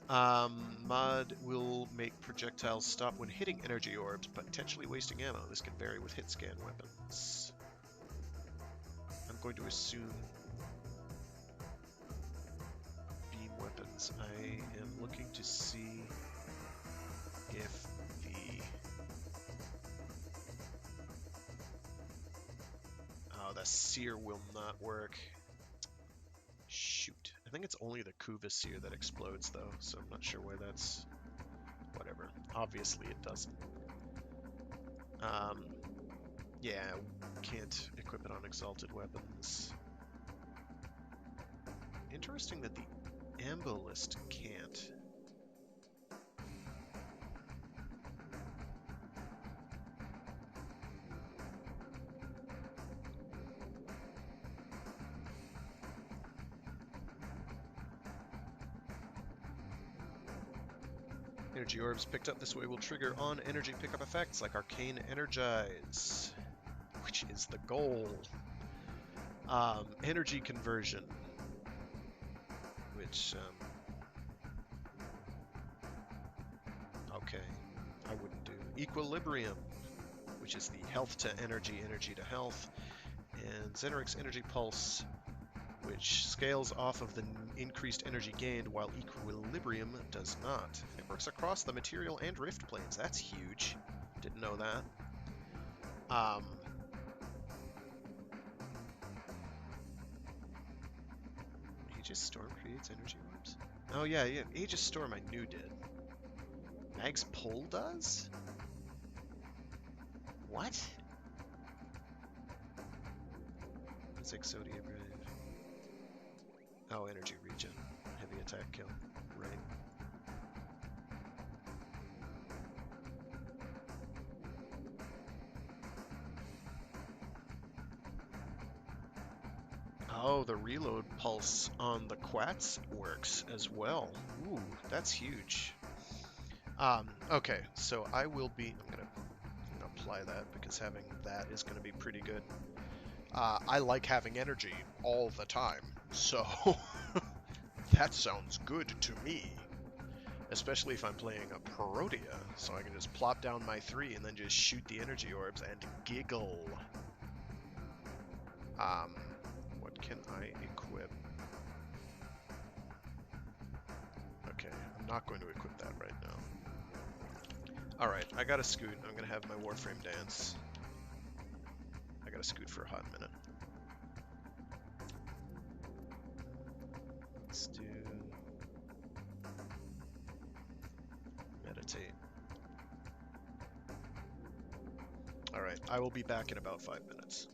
Mod will make projectiles stop when hitting energy orbs, potentially wasting ammo. This can vary with hit scan weapons. I'm going to assume beam weapons. I am looking to see if the Seer will not work. Shoot. I think it's only the Kuva Seer that explodes, though, so I'm not sure why that's... Whatever. Obviously it doesn't. Yeah, can't equip it on Exalted Weapons. Interesting that the Ambolist can't. Energy orbs picked up this way will trigger on energy pickup effects like Arcane Energize, which is the goal. Energy conversion, which, okay, I wouldn't do. Equilibrium, which is the health to energy, energy to health, and Xeneric's Energy Pulse, which scales off of the increased energy gained, while Equilibrium does not. It works across the material and rift planes. That's huge. Didn't know that. Aegis Storm creates energy orbs? Oh yeah, Aegis Storm I knew did. Mag's Pull does? What? It's Exodia Brave. Oh, energy regen. Heavy attack kill. Right. Oh, the reload pulse on the Quats works as well. Ooh, that's huge. Okay, so I will be... I'm gonna apply that because having that is gonna be pretty good. I like having energy all the time, so that sounds good to me. Especially if I'm playing a Protea, so I can just plop down my 3 and then just shoot the energy orbs and giggle. What can I equip? Okay, I'm not going to equip that right now. Alright, I got a scoot. I'm going to have my Warframe dance. I got to scoot for a hot minute. Let's do... meditate. Alright, I will be back in about 5 minutes.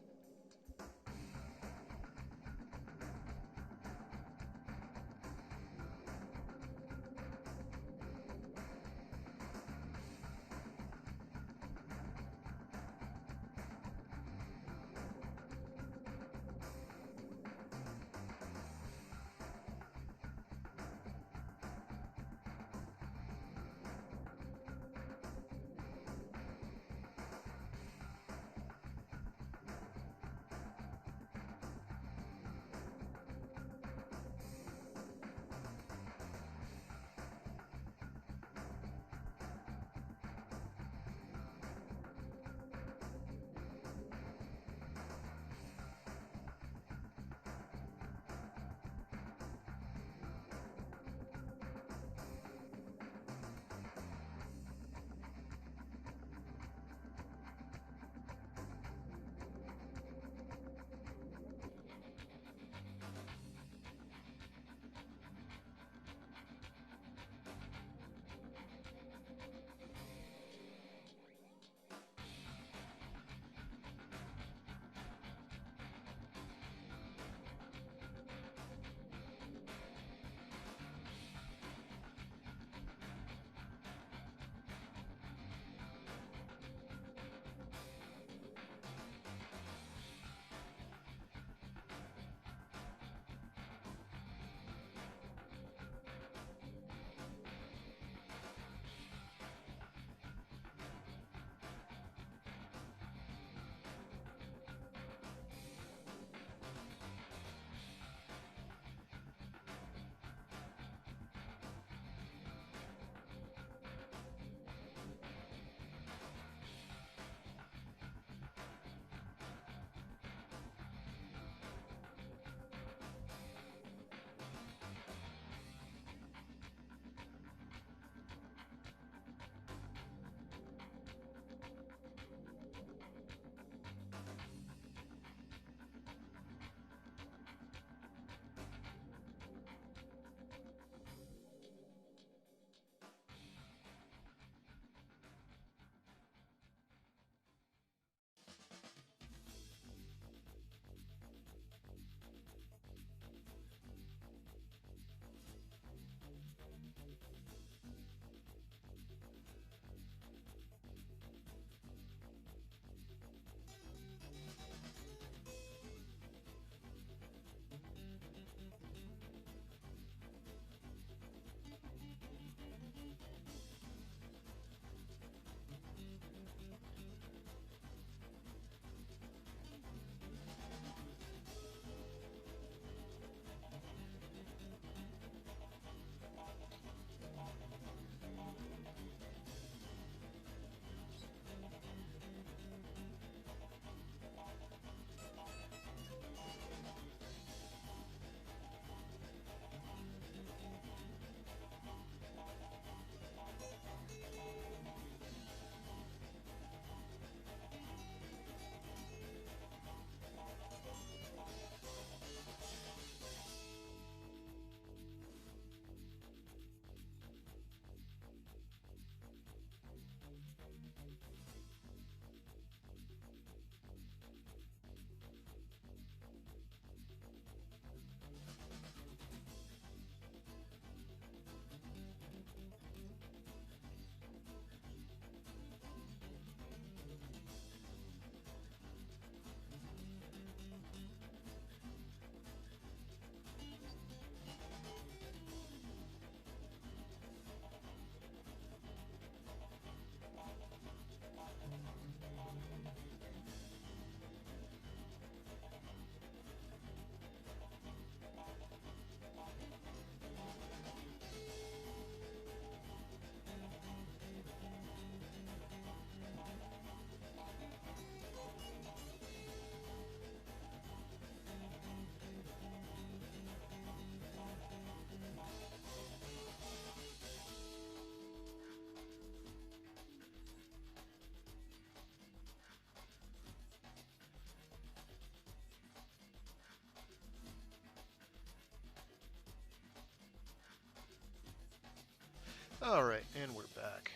Alright, and we're back.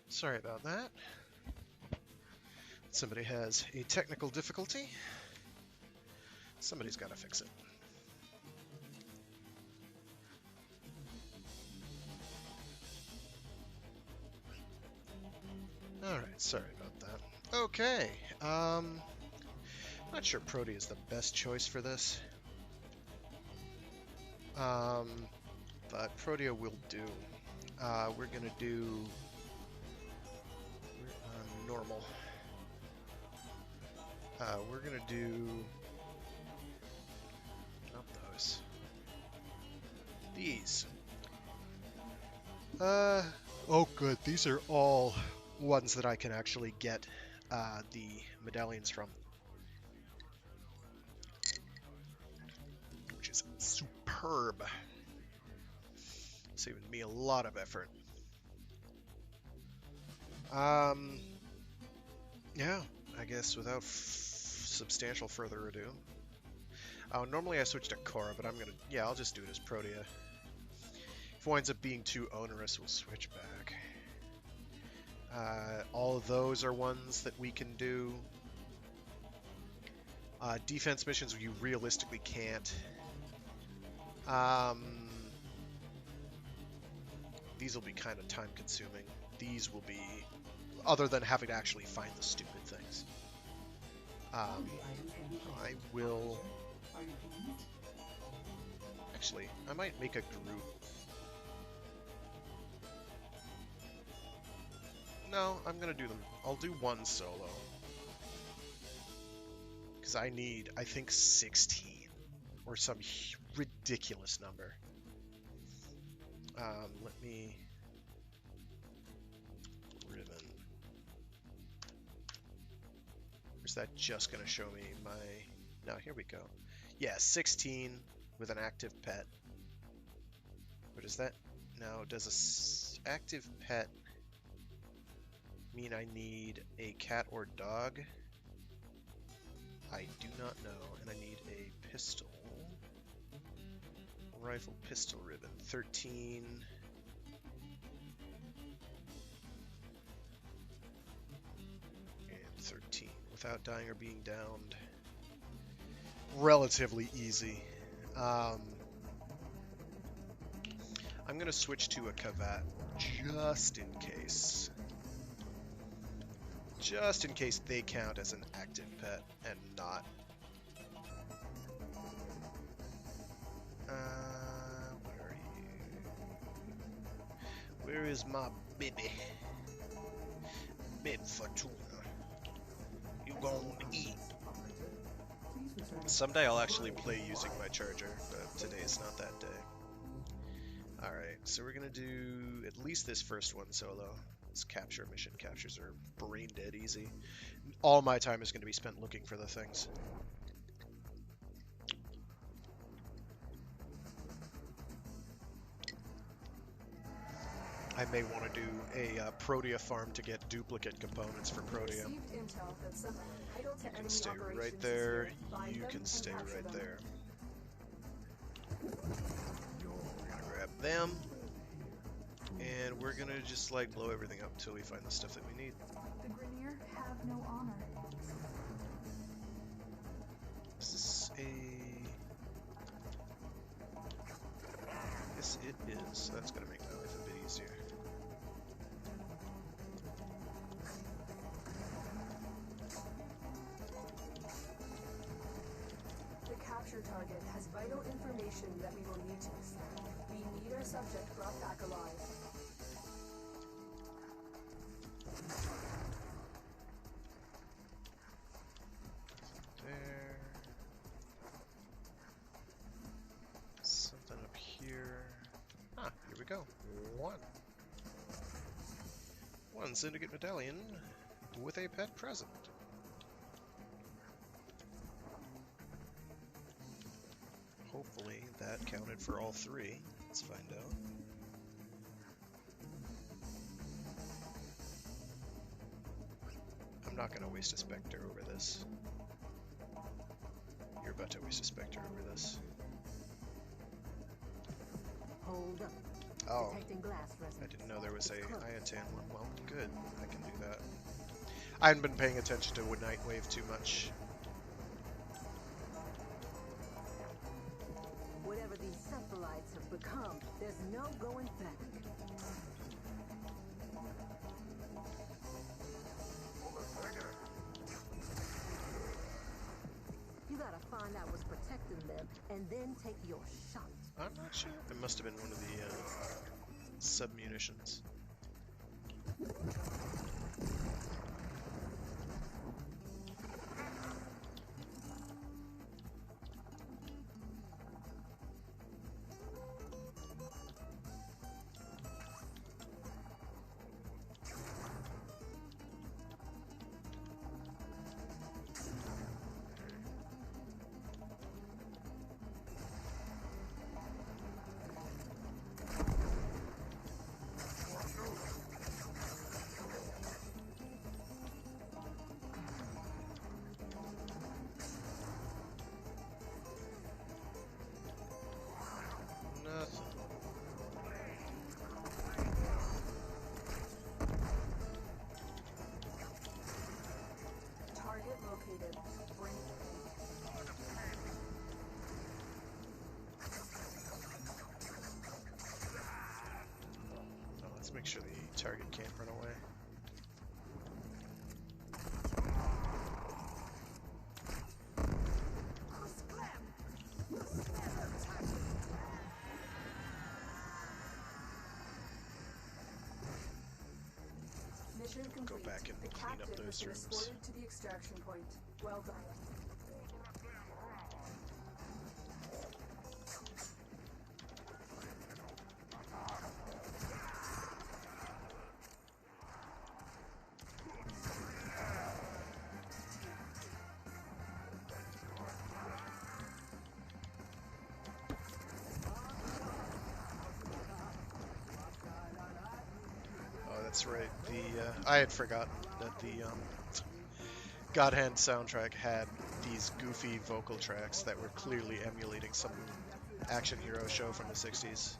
Sorry about that. Somebody has a technical difficulty. Somebody's got to fix it. Alright, sorry about that. Okay, not sure Protea is the best choice for this. But Protea will do. We're gonna do normal. We're gonna do not those. These. Oh good, these are all ones that I can actually get the medallions from. Which is superb. Saving me a lot of effort. Yeah, I guess without substantial further ado. Oh, normally I switch to Korra, but I'll just do it as Protea. If it winds up being too onerous, we'll switch back. All of those are ones that we can do. Defense missions you realistically can't. These will be kind of time consuming. These will be, other than having to actually find the stupid things. I will... Actually, I might make a group. No, I'm gonna do them. I'll do one solo. Because I need, I think, 16. Or some ridiculous number. Let me... Ribbon. Or is that just gonna show me my... No, here we go. Yeah, 16 with an active pet. What is that? Now, does a active pet mean I need a cat or dog? I do not know, and I need a pistol. Rifle, pistol, ribbon. 13. And 13. Without dying or being downed. Relatively easy. I'm going to switch to a Kavat just in case. Just in case they count as an active pet and not. Where are you? Where is my baby? Baby Fortuna. You gonna eat? Someday I'll actually play using my charger, but today's not that day. Alright, so we're gonna do at least this first one solo. This capture mission. Captures are brain dead easy. All my time is going to be spent looking for the things. I may want to do a Protea farm to get duplicate components for Protea. You can stay right there. You can stay right there. We're going to grab them. And we're gonna just like blow everything up until we find the stuff that we need. The Grineer have no honor. Is this a... Yes, it is. So that's gonna make my life a bit easier. The capture target has vital information that we will need to extract. We need our subject brought back alive. There. Something up here. Ah, here we go. One syndicate medallion with a pet present. Hopefully that counted for all three. Let's find out. I'm not going to waste a Spectre over this. You're about to waste a Spectre over this. Hold up. Oh, Detecting glass I resin. didn't know there was a It's close. Iatan one. Well, good. I can do that. I haven't been paying attention to Nightwave too much. Whatever these cephalites have become, there's no going back. You gotta find out what's protecting them, and then take your shot. I'm not sure. It must have been one of the sub-munitions. Nothing. Target located. Bring it Oh, let's make sure the target can't run away. Mission complete. back and the clean up captain those has been rooms. escorted to the extraction point. Well done. Oh, that's right. I had forgotten that the God Hand soundtrack had these goofy vocal tracks that were clearly emulating some action hero show from the 60s.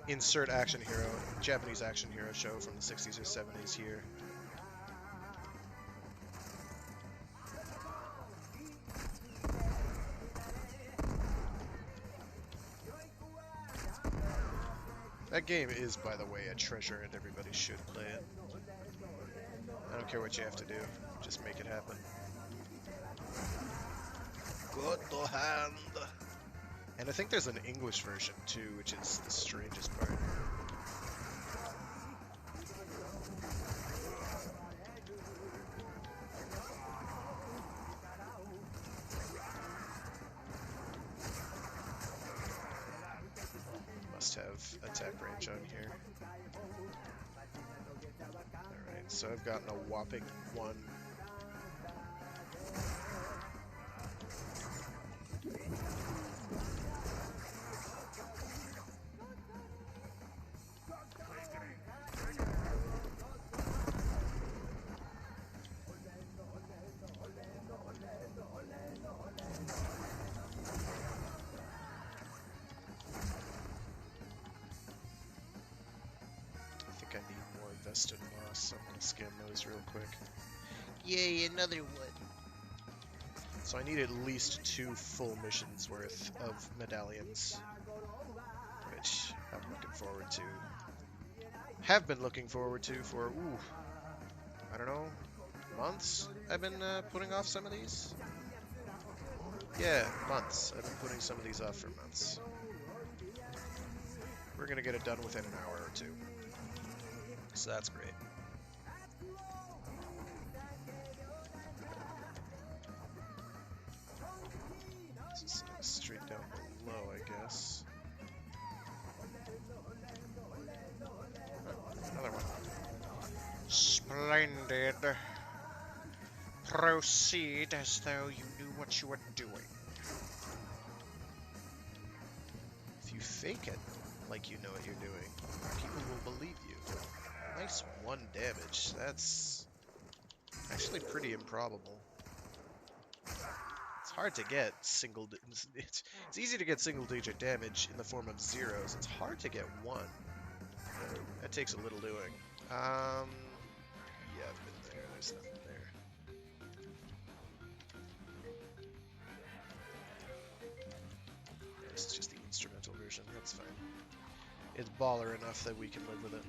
Insert action hero, Japanese action hero show from the 60s or 70s here. That game is, by the way, a treasure and everybody should play it. I don't care what you have to do, just make it happen. God Hand! And I think there's an English version too, which is the strangest part. Must have attack range on here. Alright, so I've gotten a whopping 1. I think I need more vested moss, so I'm gonna scan those real quick. Yay, another one! So I need at least 2 full missions worth of medallions, which I'm looking forward to. Have been looking forward to for, ooh, I don't know, months? I've been putting off some of these? Yeah, months. I've been putting some of these off for months. We're gonna get it done within an hour or 2. So that's great. This is straight down below, I guess. Oh, another one. Splendid. Proceed as though you knew what you were doing. If you fake it like you know what you're doing, people will believe you. Nice 1 damage. That's actually pretty improbable. It's hard to get it's easy to get single-digit damage in the form of zeros. It's hard to get 1. That takes a little doing. Yeah, I've been there. There's nothing there. This is just the instrumental version. That's fine. It's baller enough that we can live with it.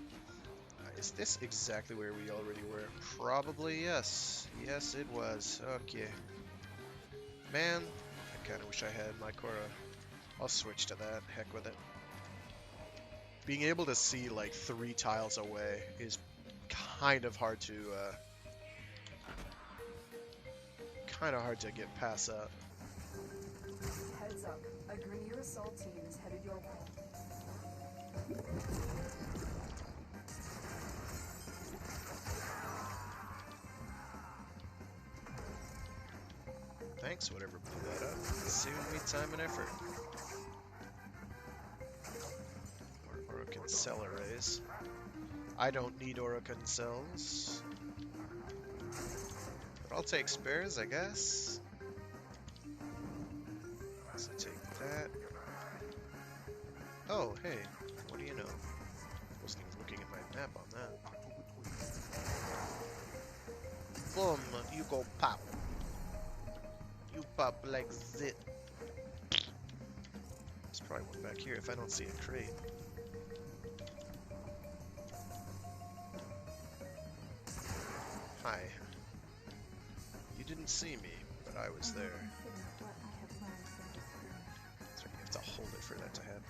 Is this exactly where we already were? Probably yes. Yes, it was. Okay. Man, I kind of wish I had my Cora. I'll switch to that. Heck with it. Being able to see like 3 tiles away is kind of hard to get past that. Heads up, a Grineer assault team is headed your way. Thanks, whatever blew that up. Saving me time and effort. More Orokin cell arrays. I don't need Orokin cells. But I'll take spares, I guess. So take that. Oh, hey. What do you know? Wasn't even looking at my map on that. Boom! You go pop. You pop like zit. There's probably one back here if I don't see a crate. Hi. You didn't see me, but I was there. That's right, you have to hold it for that to happen.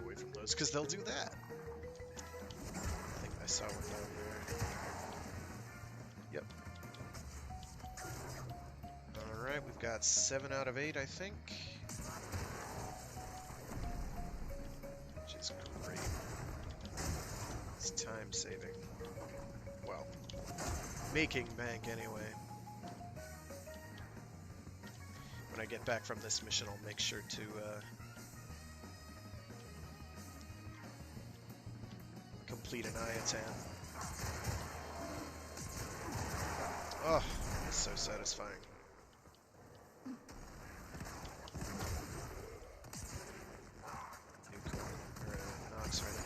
Away from those, because they'll do that. I think I saw one down there. Yep. Alright, we've got 7 out of 8, I think. Which is great. It's time saving. Well, making bank anyway. When I get back from this mission, I'll make sure to complete an Ayatan. Oh, it's so satisfying. New coin, or Nox right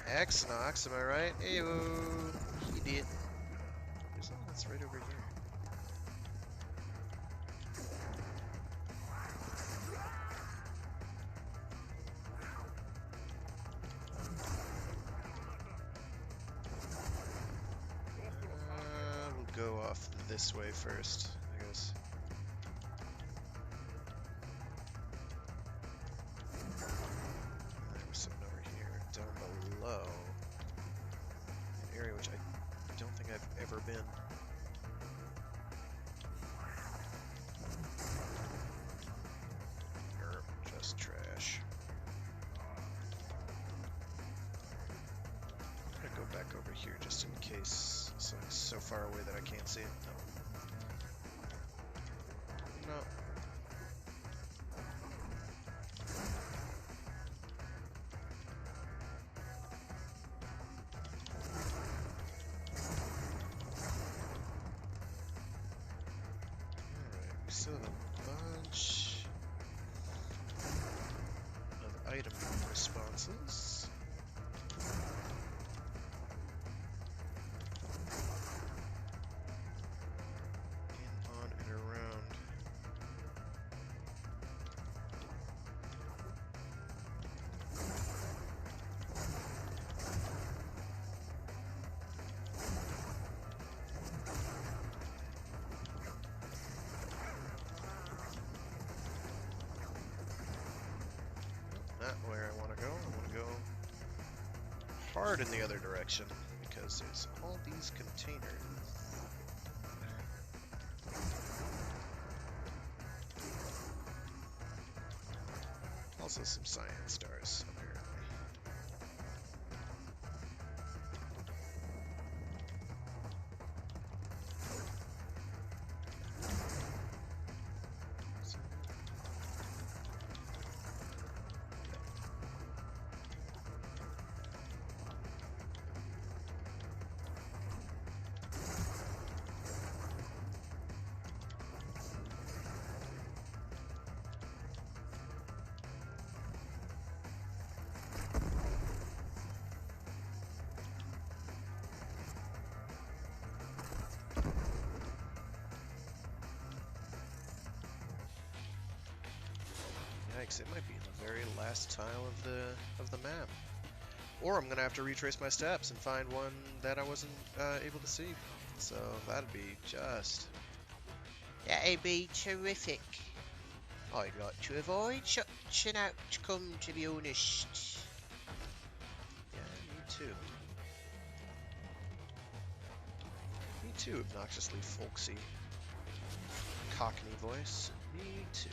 there. X Nox, am I right? Eyo, he did. There's one that's right over here. We'll go off this way first, I guess. There was something over here, down below. An area which I don't think I've ever been. Just trash. I'm gonna go back over here just in case something's so far away that I can't see it. No. No. Alright, we still have a bunch of item responses. In, on, and around. Not where I want to go. I want to go hard in the other direction because there's all these containers. Also some cyan stars, apparently. because it might be the very last tile of the map. Or I'm gonna have to retrace my steps and find one that I wasn't able to see. So that'd be just... that'd be terrific. I'd like to avoid such an outcome, to be honest. Yeah, me too. Me too, obnoxiously folksy Cockney voice. Me too.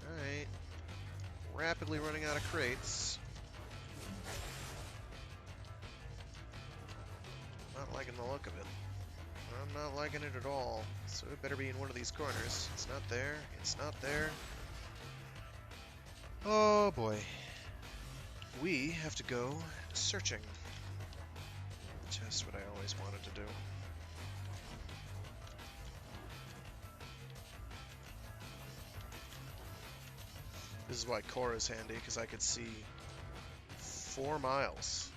Alright. Rapidly running out of crates. Not liking the look of it. I'm not liking it at all. So it better be in one of these corners. It's not there. It's not there. Oh boy. We have to go searching. Just what I always wanted to do. This is why Cora's handy, because I could see 4 miles.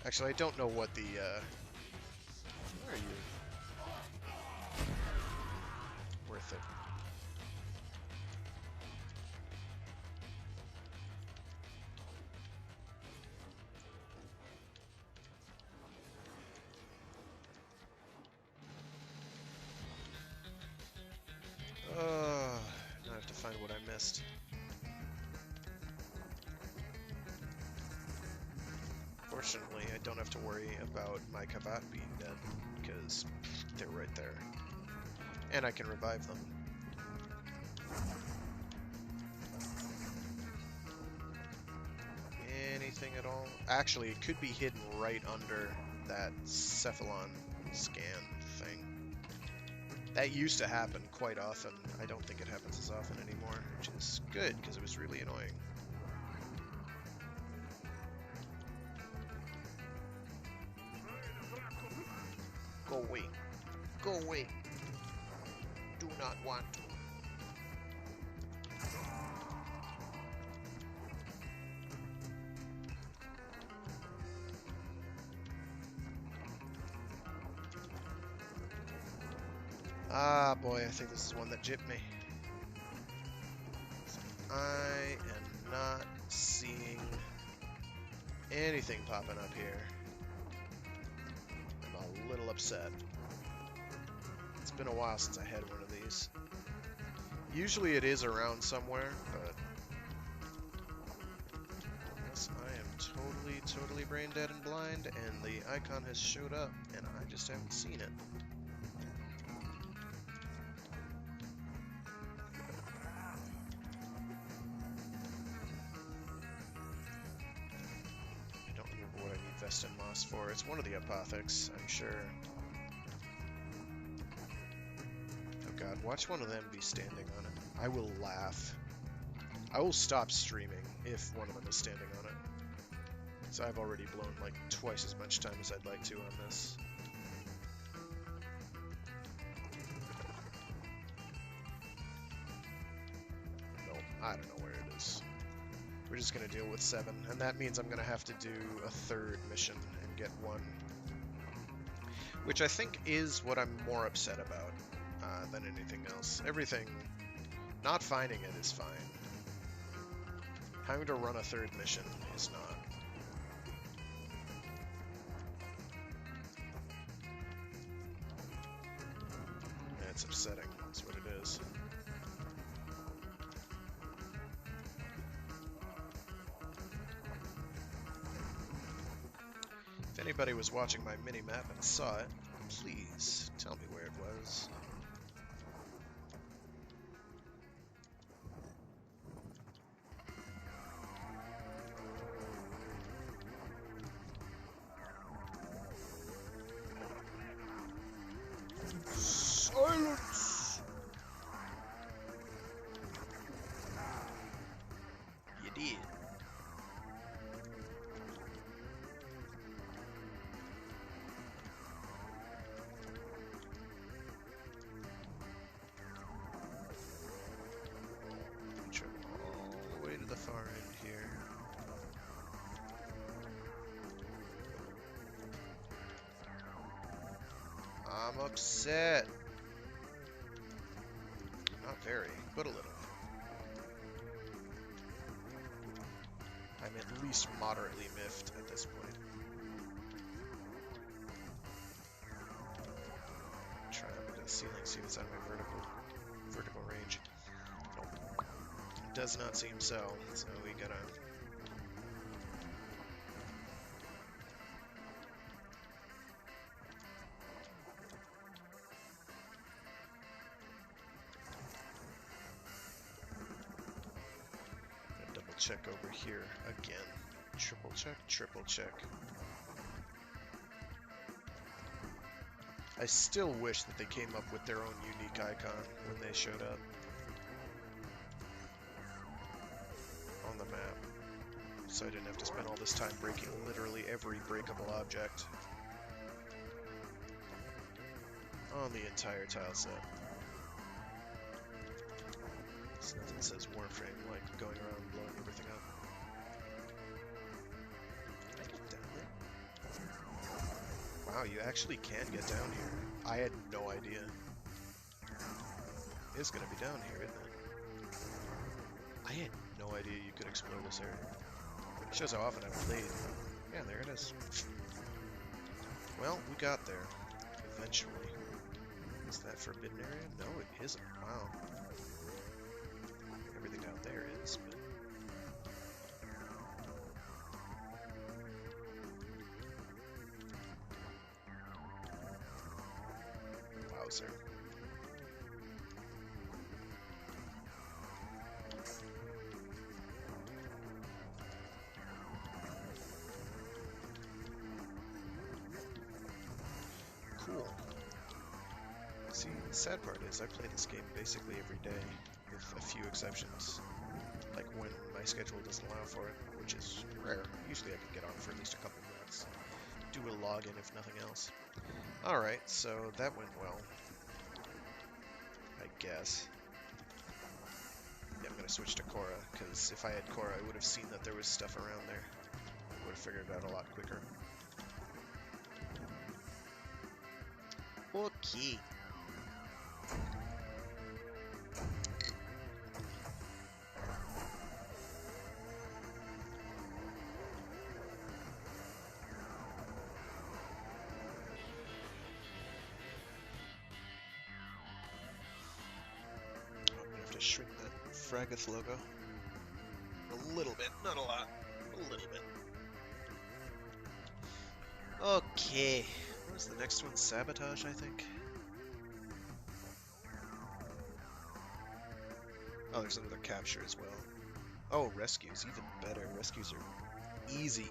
Actually, I don't know what the, where are you? Worth it. Now I have to find what I missed. Fortunately, I don't have to worry about my Kavat being dead, because they're right there. And I can revive them. Anything at all? Actually, it could be hidden right under that Cephalon scan thing. That used to happen quite often. I don't think it happens as often anymore, which is good, because it was really annoying. Go away. Go away. Do not want to. Ah, boy, I think this is one that gypped me. I am not seeing anything popping up here. I'm a little upset. It's been a while since I had one of these. Usually it is around somewhere, but I guess I am totally brain dead and blind, and the icon has showed up, and I just haven't seen it. Vestin Moss for. It's one of the apothecs, I'm sure. Oh god, watch one of them be standing on it. I will laugh. I will stop streaming if one of them is standing on it. So I've already blown like twice as much time as I'd like to on this. Nope, I don't know where it is. We're just going to deal with 7, and that means I'm going to have to do a 3rd mission and get 1. Which I think is what I'm more upset about than anything else. Everything, not finding it is fine. Having to run a 3rd mission is not. It's upsetting, that's what it is. If anybody was watching my mini-map and saw it, please tell me where it was. Silence! You did. I'm upset. Not very, but a little. I'm at least moderately miffed at this point. Try up into the ceiling, see if it's out of my vertical range. Nope. Does not seem so. So we gotta. Double check over here again. Triple check, triple check. I still wish that they came up with their own unique icon when they showed up on the map, so I didn't have to spend all this time breaking literally every breakable object on the entire tile set. There's nothing that says Warframe like going around and blowing everything up. Can I get down there? Wow, you actually can get down here. I had no idea. It's gonna be down here, isn't it? I had no idea you could explore this area. It shows how often I've played. Yeah, there it is. Well, we got there. Eventually. Is that forbidden area? No, it isn't. Wow. Everything out there is, but... Wowzer. Cool. See, the sad part is I play this game basically every day, with a few exceptions. Like when my schedule doesn't allow for it, which is rare. Usually I can get on for at least a couple minutes. Do a login if nothing else. Alright, so that went well. I guess. Yeah, I'm gonna switch to Cora, because if I had Cora, I would have seen that there was stuff around there. I would have figured it out a lot quicker. Okay. To shrink that Fraggoth logo a little bit, not a lot, a little bit. Okay, what was the next one? Sabotage, I think. Oh, there's another capture as well. Oh, rescues, even better. Rescues are easy.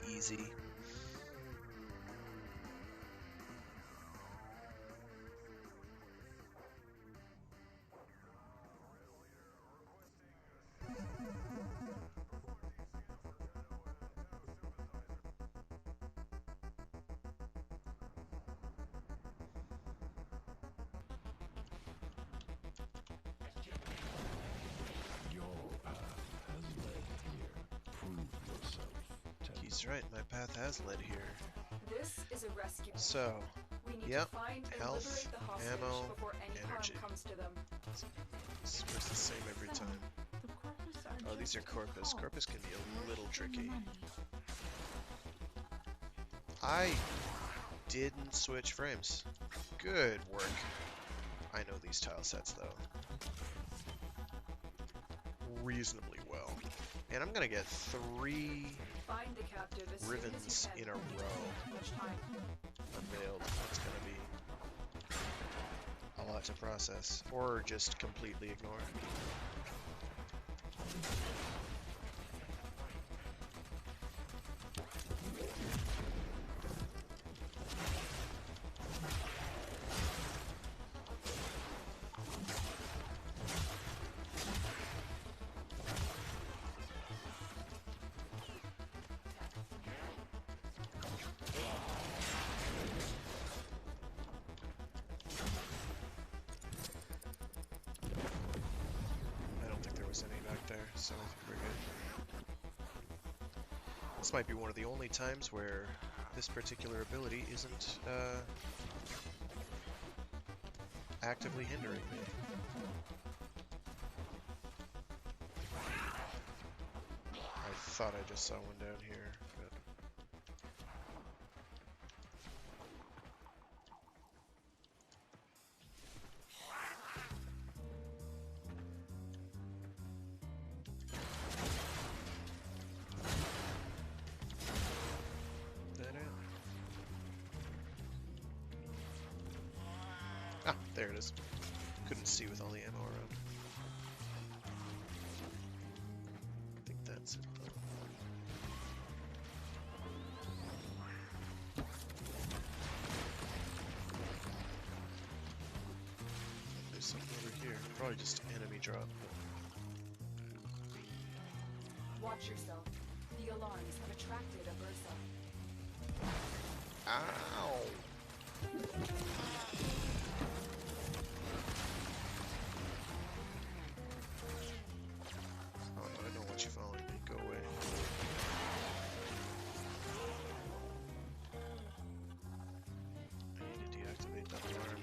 He's right, my path has led here. This is a rescue. So, We need yep, to find and health, liberate the hostage ammo, before any energy. harm comes to them. It's the same every time. The corpus are Oh, these are just corpus. calls Corpus can be a little for tricky. money. I didn't switch frames. Good work. I know these tile sets, though, reasonably well. And I'm gonna get 3 Find the captive as soon as ribbons you in can. a row Much time. unveiled. That's gonna be a lot to process, or just completely ignore. Any back there, so I think we're good. This might be one of the only times where this particular ability isn't actively hindering me. I thought I just saw one down here, but... Ah, there it is. Couldn't see with all the ammo around. I think that's it, though. There's something over here. Probably just enemy drop. Watch yourself. The alarms have attracted a Bursa. Ow! Oh no, I don't want you following me. Go away. I need to deactivate that alarm.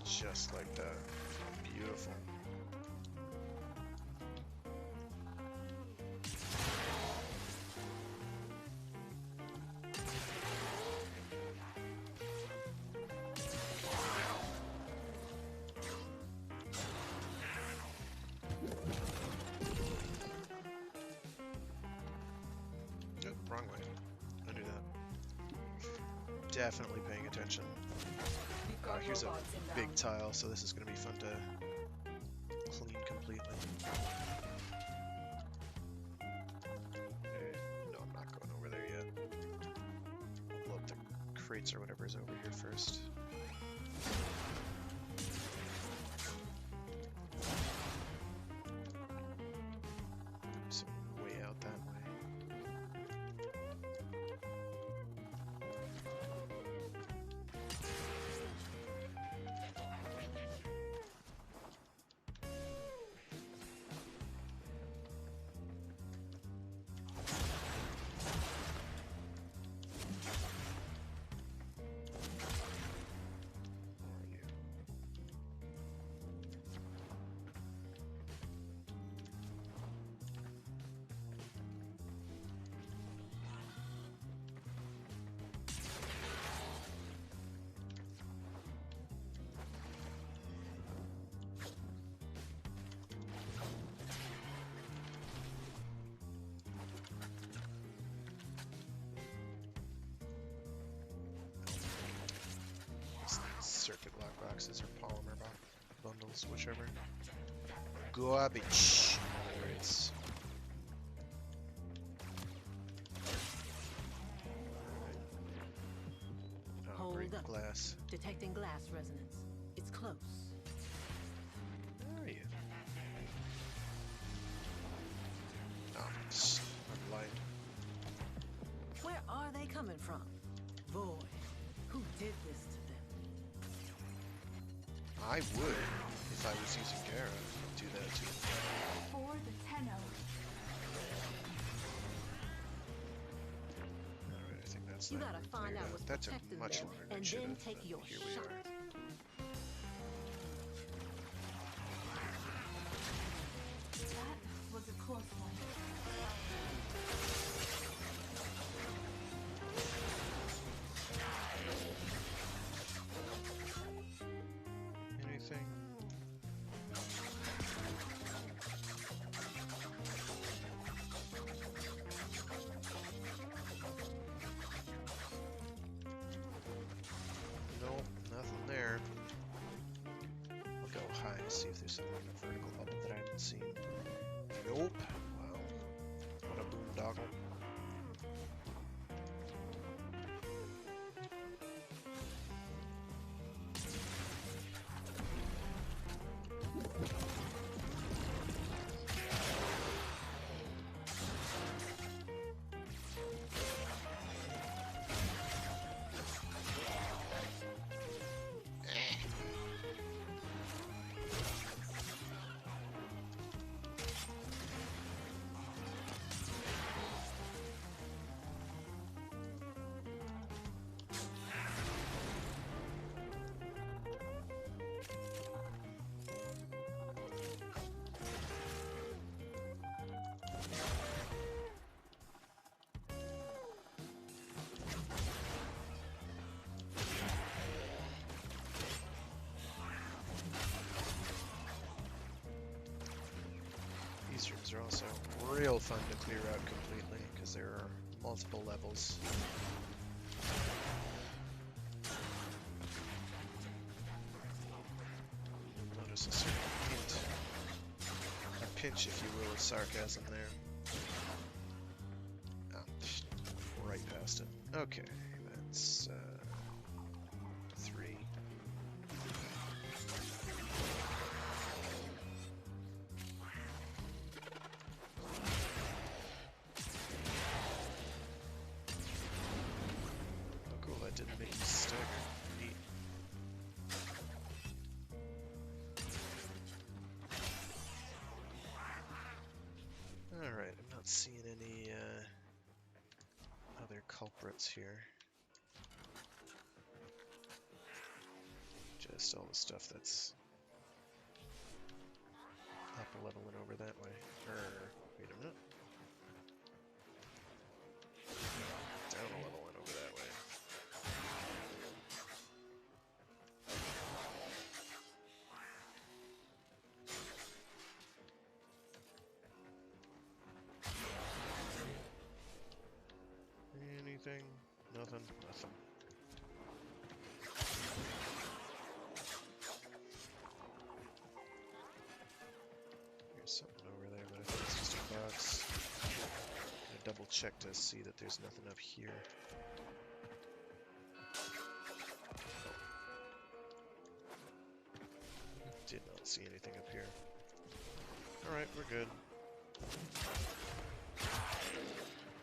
Just like that. Beautiful. Nope, wrong way. Undo that. Definitely paying attention. We've got Here's a robots inbound. big tile, so this is going to be fun to clean completely. No, I'm not going over there yet. I'll blow up the crates or whatever's over here first. Some way out that way. Where are you? Circuit lock boxes or polymer bundles, whichever. Garbage. Crates. Oh, Hold great up. glass. Detecting glass resonance. It's close. Where are you? Oh, I'm blind. Where are they coming from? Void. Who did this to them? I would, if I was using Gara, do that too. For the Tenno. Alright, I think that's You that gotta room find cleared out out. what's That took protecting much them, longer than and it should then have, take but your here we shot. are. That was a close one. Anything? Nope, nothing there. I'll go high and see if there's something in the vertical bubble that I haven't seen. Nope. Wow. What a boondoggle. These rooms are also real fun to clear out completely, because there are multiple levels. You'll notice a certain hint, a pinch, if you will, of sarcasm there. Oh, right past it. Okay, that's 3. Oh cool, that didn't make me stagger. Neat. Alright, I'm not seeing any other culprits here. Just all the stuff that's up a level and over that way. Wait a minute. Down a level and over that way. Anything? Nothing? Nothing. There's something over there, but I think it's just a box. I'm gonna double check to see that there's nothing up here. Did not see anything up here. Alright, we're good.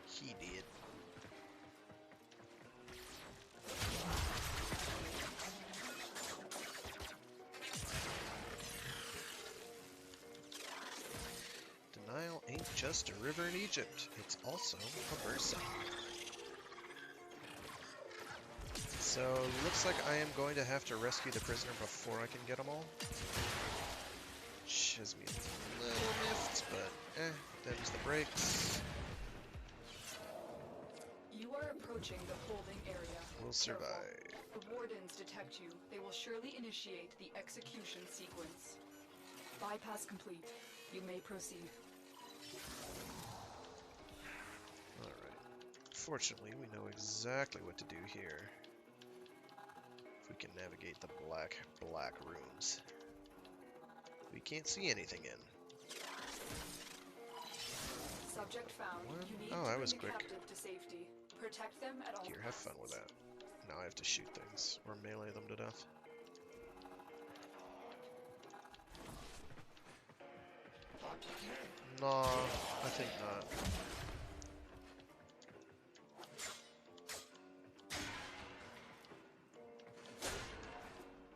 He did. Denial ain't just a river in Egypt, it's also a mercy. So, looks like I am going to have to rescue the prisoner before I can get them all. Which has me a little miffed, but them's the breaks. You are approaching the holding area. We'll survive. Careful. The wardens detect you. They will surely initiate the execution sequence. Bypass complete. You may proceed. Alright. Fortunately, we know exactly what to do here. If we can navigate the black rooms. We can't see anything in. Subject found. What? You need Oh, to that bring was the quick. captive to safety. Protect them at all Here, have costs. fun with that. Now I have to shoot things, or melee them to death. Nah, I think not.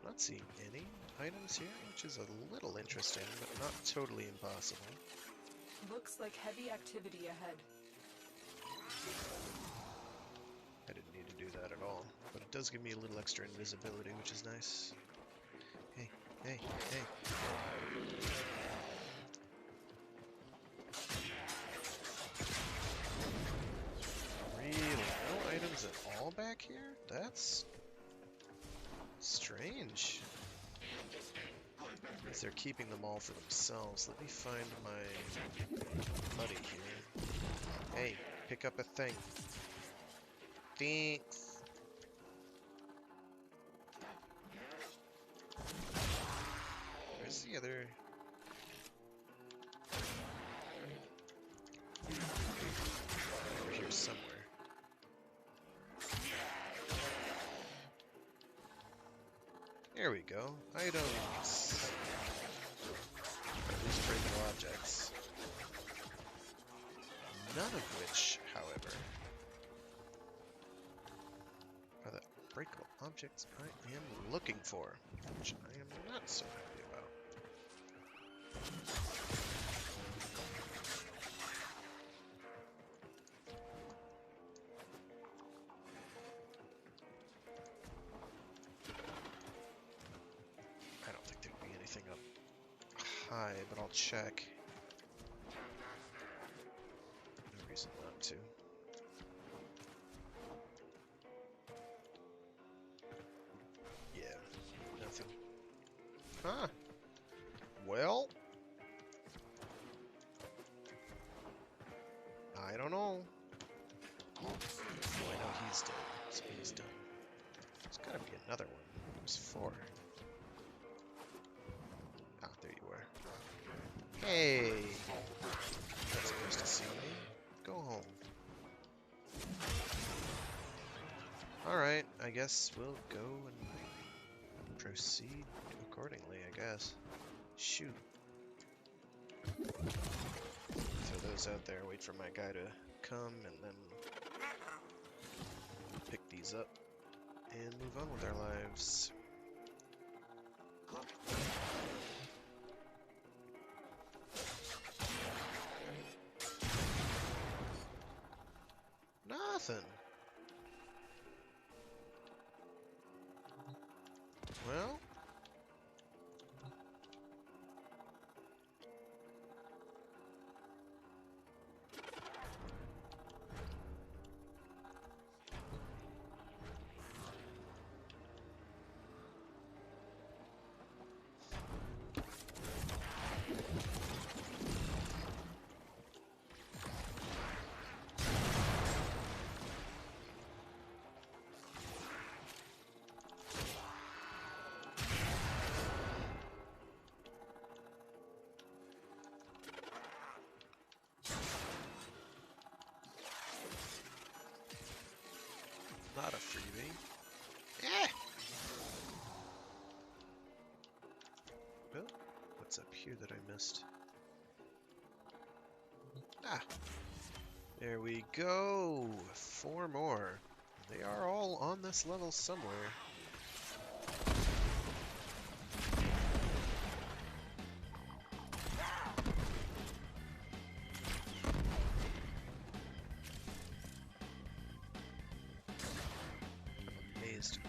Not seeing any items here, which is a little interesting, but not totally impossible. Looks like heavy activity ahead. I didn't need to do that at all, but it does give me a little extra invisibility, which is nice. Hey, hey, hey. Really? No items at all back here? That's strange. Because they're keeping them all for themselves. Let me find my buddy here. Hey, pick up a thing. Thanks. Where's the other? Over here somewhere. There we go. Items. These breakable objects. None of which, however, are the breakable objects I am looking for, which I am not so happy about. I don't think there'd be anything up high, but I'll check. No reason not to. Yeah, nothing. Huh. Well, don't know. Oh, I know he's dead. So he's done. There's gotta be another one. There's 4. Ah, there you are. Hey! Not supposed to see me. Go home. Alright, I guess we'll go and proceed accordingly, I guess. Shoot. Throw those out there, wait for my guy to come, and then pick these up and move on with our lives. Nothing. Well, not a freebie. Eh! Well, what's up here that I missed? Ah! There we go! 4 more. They are all on this level somewhere.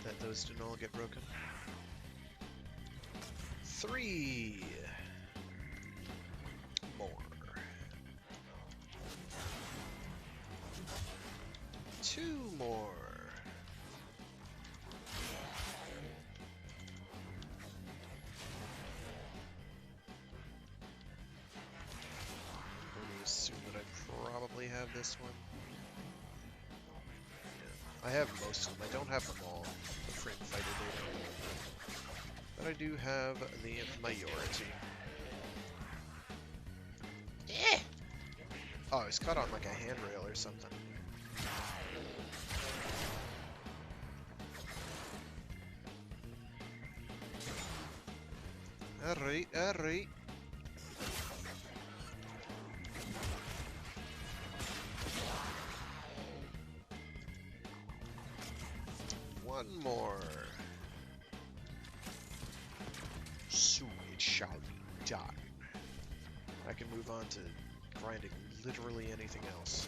That those didn't all get broken. 3 more. 2 more. 'm gonna assume that I probably have this one. I have most of them. I don't have them all, the frame fighter data. But I do have the majority. Eh! Oh, it's caught on like a handrail or something. Alright, alright. One more. So it shall be done. I can move on to grinding literally anything else.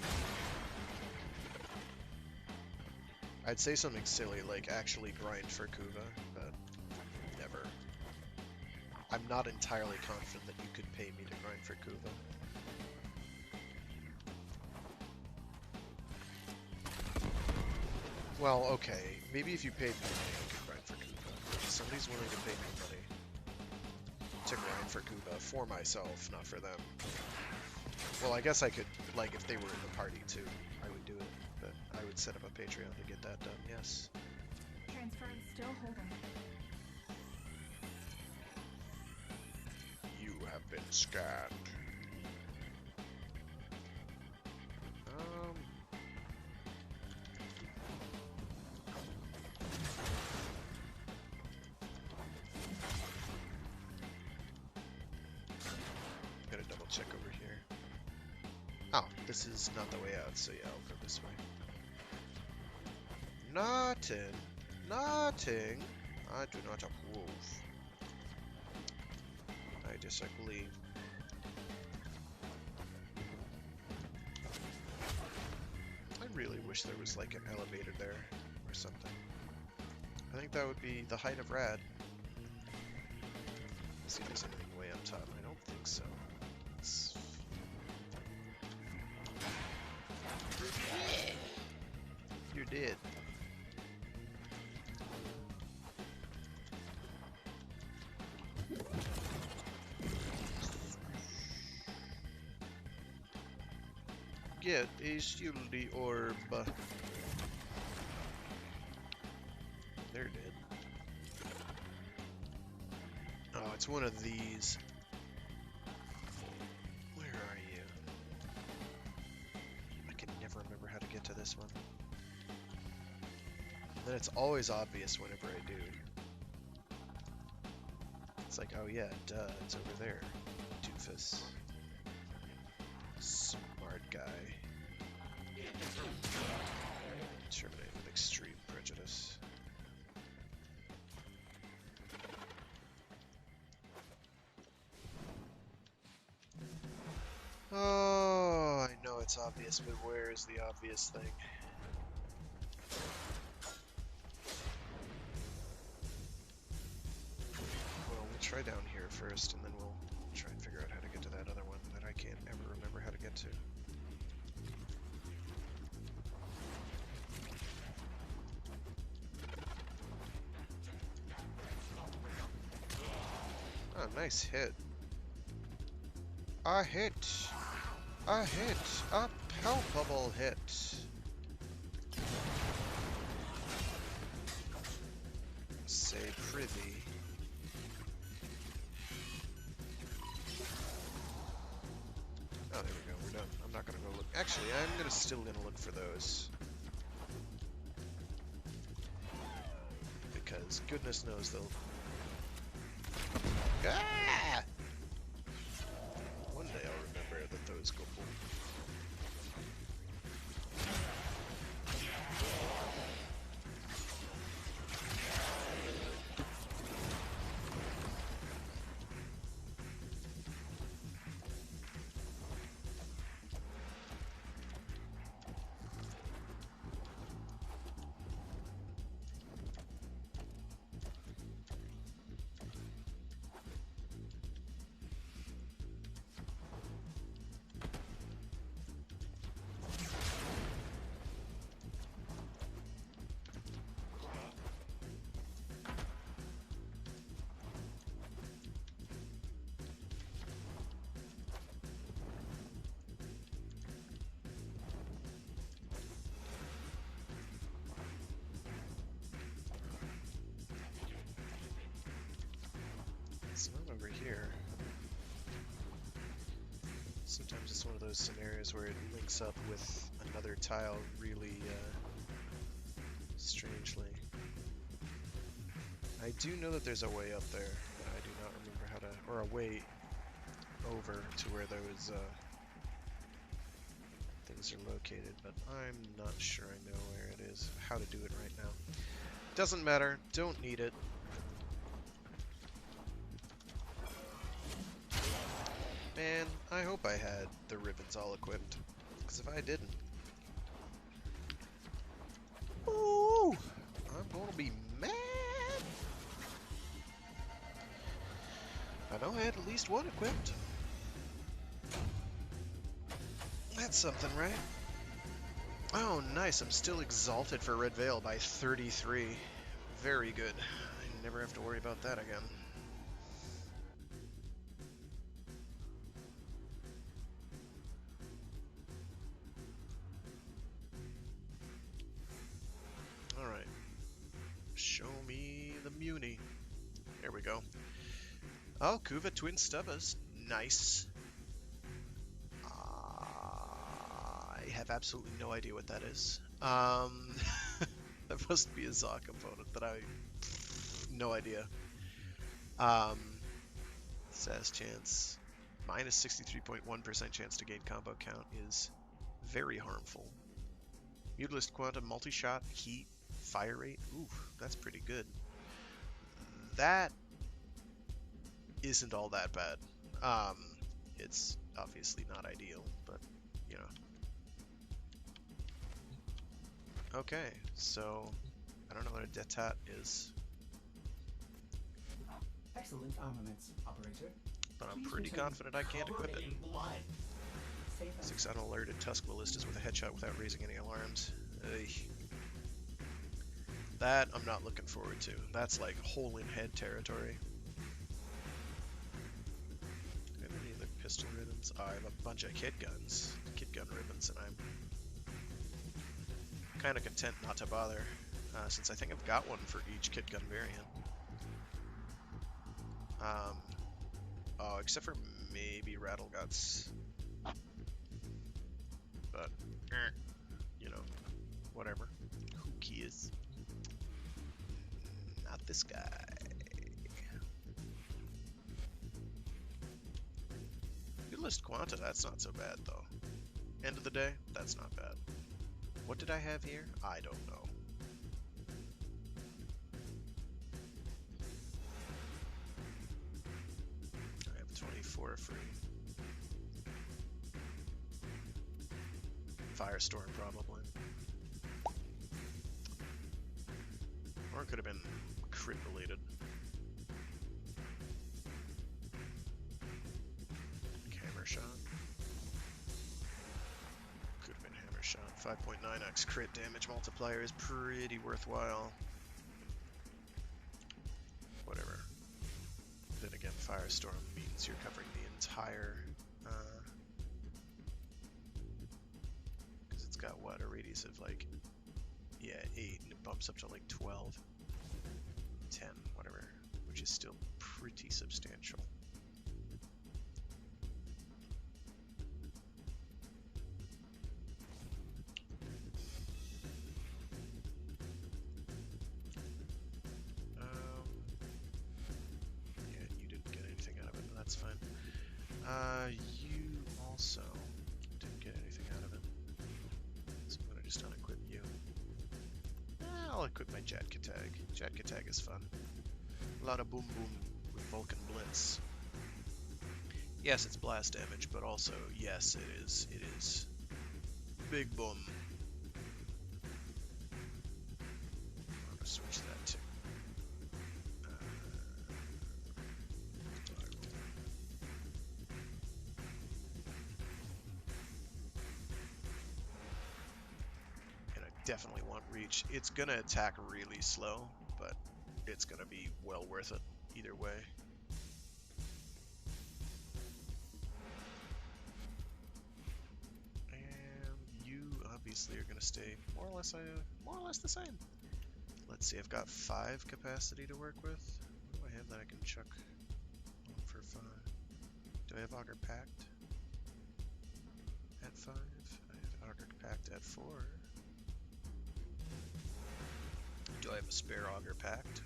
I'd say something silly like actually grind for Kuva, but never. I'm not entirely confident that you could pay me to grind for Kuva. Well, okay, maybe if you paid me money, I could grind for Kuva. If somebody's willing to pay me money to grind for Kuva for myself, not for them. Well, I guess I could, like, if they were in the party too, I would do it. But I would set up a Patreon to get that done, yes. Transference still holding. You have been scanned. Gotta double check over here. Oh, this is not the way out, so yeah, I'll go this way. Nothing. Nothing. I do not approve. I disagree. I really wish there was like an elevator there or something. I think that would be the height of rad. Let's see if there's anything way up top. I don't think so. It's... You're dead. get a shieldy orb. They're dead. Oh, it's one of these. Where are you? I can never remember how to get to this one. And then it's always obvious whenever I do. It's like, oh yeah, duh, it's over there. Doofus. Smart guy. Terminate with extreme prejudice. Oh, I know it's obvious, but where is the obvious thing? Well, we'll try down here first, and then we'll try and figure out how to get to that other one that I can't ever remember how to get to. Oh, nice hit. A hit! A hit! A palpable hit! Say prithee. Oh, there we go. We're done. I'm not gonna go look. Actually, I'm still gonna look for those. Because goodness knows they'll... Ah! One day I'll remember that those go boom. It's not over here. Sometimes it's one of those scenarios where it links up with another tile really strangely. I do know that there's a way up there, but I do not remember how to, or a way over to where those things are located, but I'm not sure I know where it is, how to do it right now. Doesn't matter, don't need it. Man, I hope I had the ribbons all equipped, because if I didn't, ooh, I'm gonna be mad. I know I had at least one equipped. That's something, right? Oh, nice. I'm still exalted for Red Veil by 33. Very good. I never have to worry about that again. Alright. Show me the Muni. There we go. Oh, Kuva Twin Stubbas. Nice. I have absolutely no idea what that is. That must be a Zaw component that I... no idea. Says chance. Minus 63.1% chance to gain combo count is very harmful. Mutalist quantum, multi-shot, heat, fire rate. Ooh, that's pretty good. That isn't all that bad. It's obviously not ideal, but, you know. Okay, so I don't know what a detat is. Excellent armaments, operator. But I'm pretty confident I can't equip it. 6 unalerted Tusk ballistas with a headshot without raising any alarms. Ugh. That I'm not looking forward to. That's like hole in head territory. I have any other pistol ribbons. I have a bunch of kit guns, kit gun ribbons, and I'm kind of content not to bother, since I think I've got one for each kit gun variant. Oh, except for maybe Rattle Guts. But, you know, whatever. Who cares? Not this guy. Good list Quanta, that's not so bad though. End of the day, that's not bad. What did I have here? I don't know. I have 24 free. Firestorm probably. Or it could have been crit related. Hammer shot. Could have been hammer shot. 5.9x crit damage multiplier is pretty worthwhile. Whatever. Then again, Firestorm means you're covering the entire. Because it's got what? A radius of like. Yeah, 8, and it bumps up to like 12. 10, whatever. Which is still pretty substantial. Yeah, you didn't get anything out of it, but that's fine. You also didn't get anything out of it. So I'm gonna just unequip you. I'll equip my Jet Catag. Jet Catag is fun. A lot of boom boom with Vulcan Blitz. Yes, it's blast damage, but also, yes, it is big boom. I'm gonna switch that to and I definitely want reach. It's gonna attack really slow, but it's gonna be well worth it either way. And you obviously are gonna stay more or less the same. Let's see, I've got 5 capacity to work with. What do I have that I can chuck on for 5? Do I have Augur Pact at 5? I have Augur Pact at 4. Do I have a spare Augur Pact?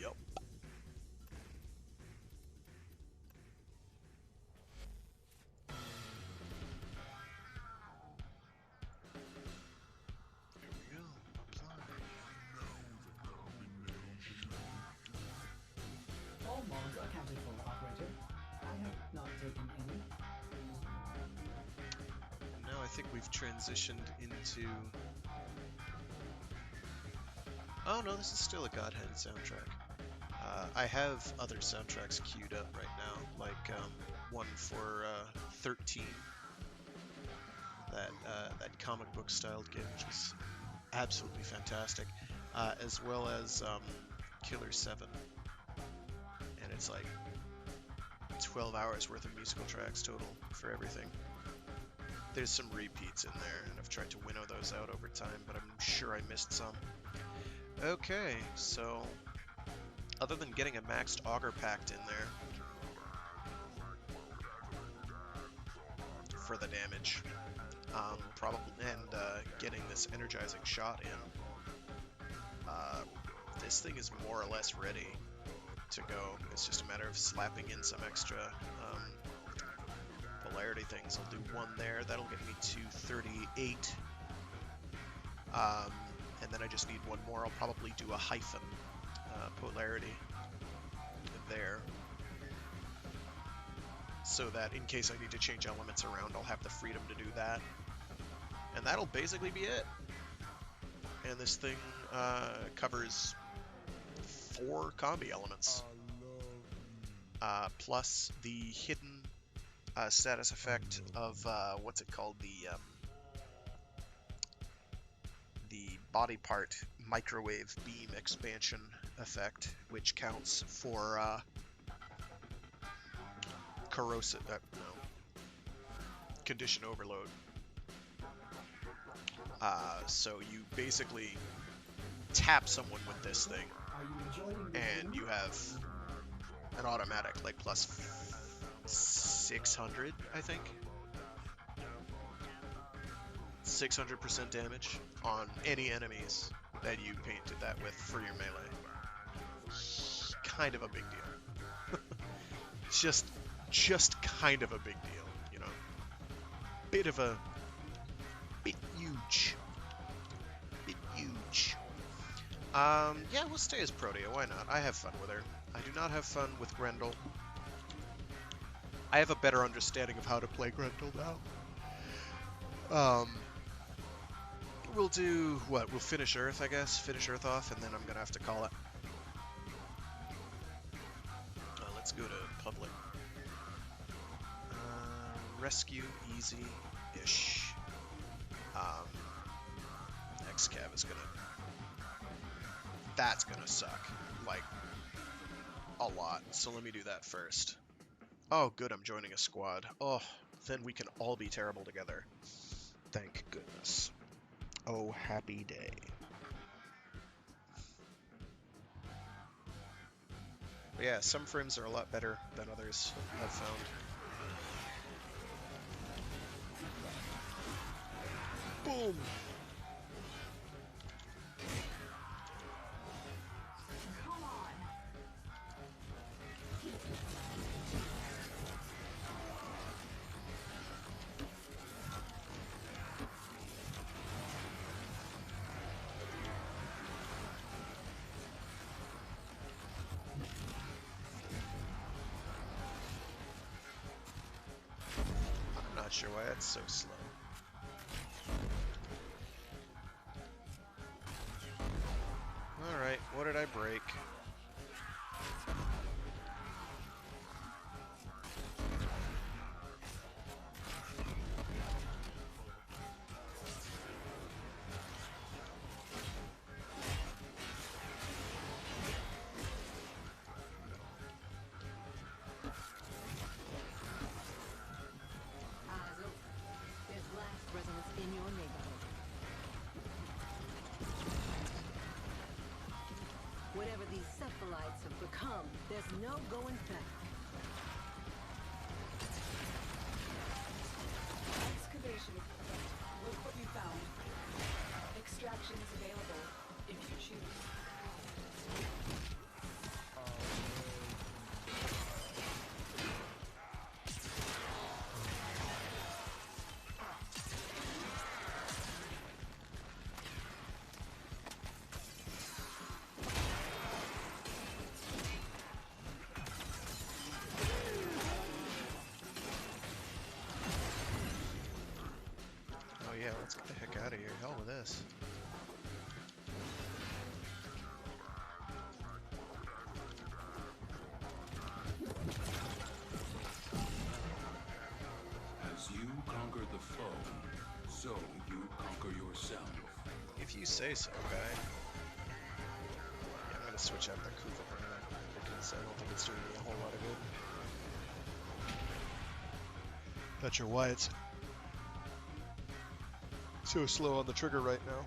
Yup. Here we go. Apply. All mods accounted for, operator. I have not taken any. And now I think we've transitioned into... Oh no, this is still a Godhead soundtrack. I have other soundtracks queued up right now, like one for 13, that comic book styled game, which is absolutely fantastic, as well as Killer 7, and it's like 12 hours worth of musical tracks total for everything. There's some repeats in there, and I've tried to winnow those out over time, but I'm sure I missed some. Okay, so other than getting a maxed Augur Pact in there for the damage, probably, and getting this energizing shot in, this thing is more or less ready to go. It's just a matter of slapping in some extra polarity things. I'll do one there. That'll get me to 38. And then I just need one more. I'll probably do a hyphen polarity there, so that in case I need to change elements around, I'll have the freedom to do that. And that'll basically be it. And this thing covers 4 combi elements, plus the hidden status effect of what's it called, the body part microwave beam expansion effect, which counts for corrosive, no, condition overload. So you basically tap someone with this thing, Are you enjoying the and game? you have an automatic, like, plus 600, I think? 600% damage on any enemies that you painted that with for your melee. Kind of a big deal. just kind of a big deal, you know? Bit huge. Bit huge. Yeah, we'll stay as Protea, why not? I have fun with her. I do not have fun with Grendel. I have a better understanding of how to play Grendel now. We'll do, what, we'll finish Earth, I guess? Finish Earth off, and then I'm gonna have to call it. Let's go to public. Rescue, easy-ish. XCav is gonna... That's gonna suck. Like, a lot. So let me do that first. Oh, good, I'm joining a squad. Oh, then we can all be terrible together. Thank goodness. Oh, happy day. But yeah, some frames are a lot better than others, I've found. Boom! I'm not sure why that's so slow. Alright, what did I break? Eyes open. There's blast resonance in your neighborhood. Whatever these cephalites have become, there's no going back. Excavation equipment. Look what you found. Extraction is available if you choose. Oh yeah, let's get the heck out of here. Hell with this. As you conquer the foe, so you conquer yourself. If you say so, guy. Yeah, I'm gonna switch out the Kuva Banana because I don't think it's doing me a whole lot of good. Not sure why it's so slow on the trigger right now,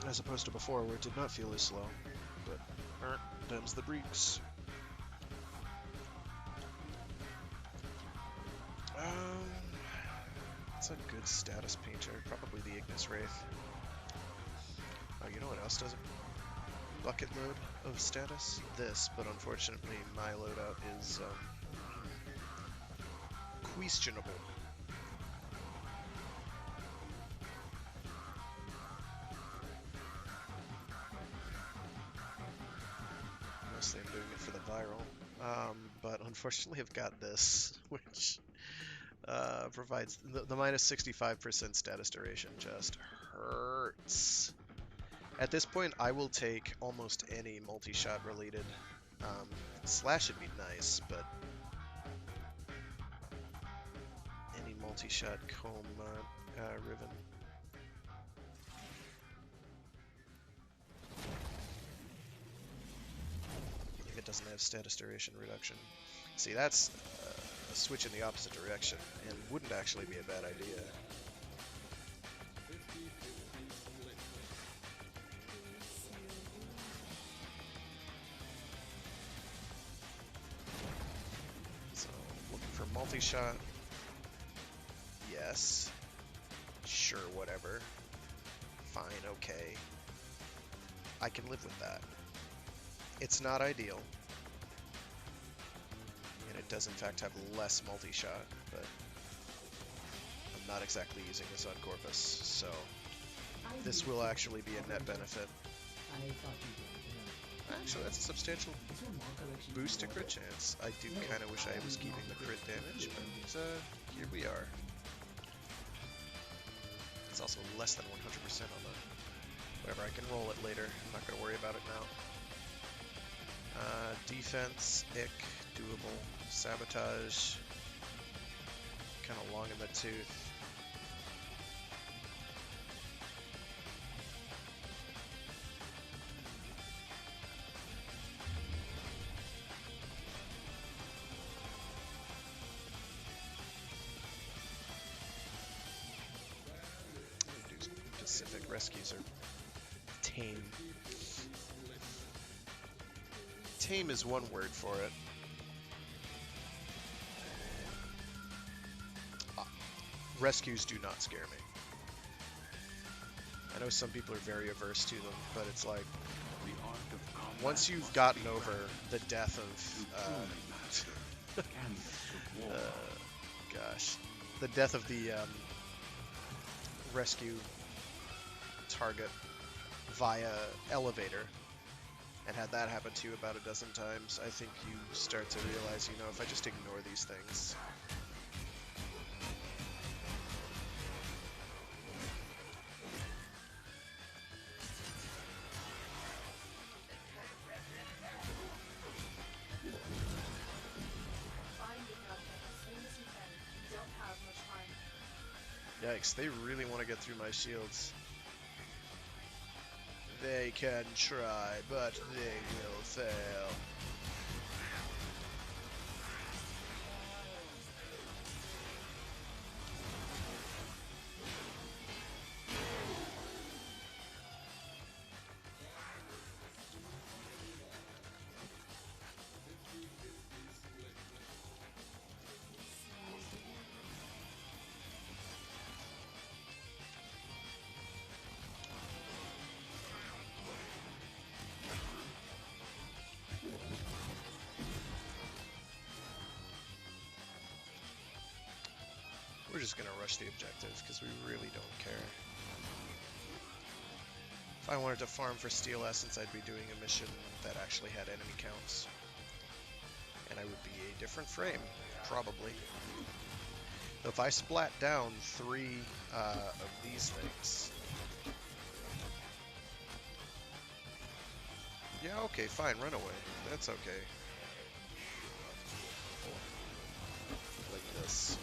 as opposed to before where it did not feel as slow. But, them's the breeks. What's a good status painter? Probably the Ignis Wraith. Oh, you know what else does a bucket load of status? This, but unfortunately my loadout is questionable. Mostly I'm doing it for the viral. But unfortunately I've got this, which provides the minus 65% status duration just hurts. At this point, I will take almost any multi-shot related. Slash would be nice, but any multi-shot comb ribbon. If it doesn't have status duration reduction. See, that's switch in the opposite direction, and wouldn't actually be a bad idea. So, looking for multi-shot. Yes. Sure, whatever. Fine, okay. I can live with that. It's not ideal. And it does in fact have less multi-shot, but I'm not exactly using this on Corpus, so this will actually be a net benefit. I thought you did. Actually, that's a substantial Is your mod collection boost to in crit order? chance. I do kind of wish I was keeping the crit damage, but here we are. It's also less than 100% on the... Whatever, I can roll it later. I'm not going to worry about it now. Defense, ick, doable. Sabotage, kind of long in the tooth. Pacific rescues are tame. Tame is one word for it. Rescues do not scare me. I know some people are very averse to them, but it's like, The art of combat once you've must gotten be over perfect. the death To of, truly master the canvas of war. gosh, the death of the rescue target via elevator, and had that happen to you about a dozen times, I think you start to realize, you know, if I just ignore these things. Find the object as soon as you can. You don't have much time. Yikes, they really want to get through my shields. They can try, but they will fail. We're just gonna rush the objective because we really don't care. If I wanted to farm for steel essence, I'd be doing a mission that actually had enemy counts. And I would be a different frame, probably. Though if I splat down 3 of these things... Yeah, okay, fine, run away. That's okay. Like this.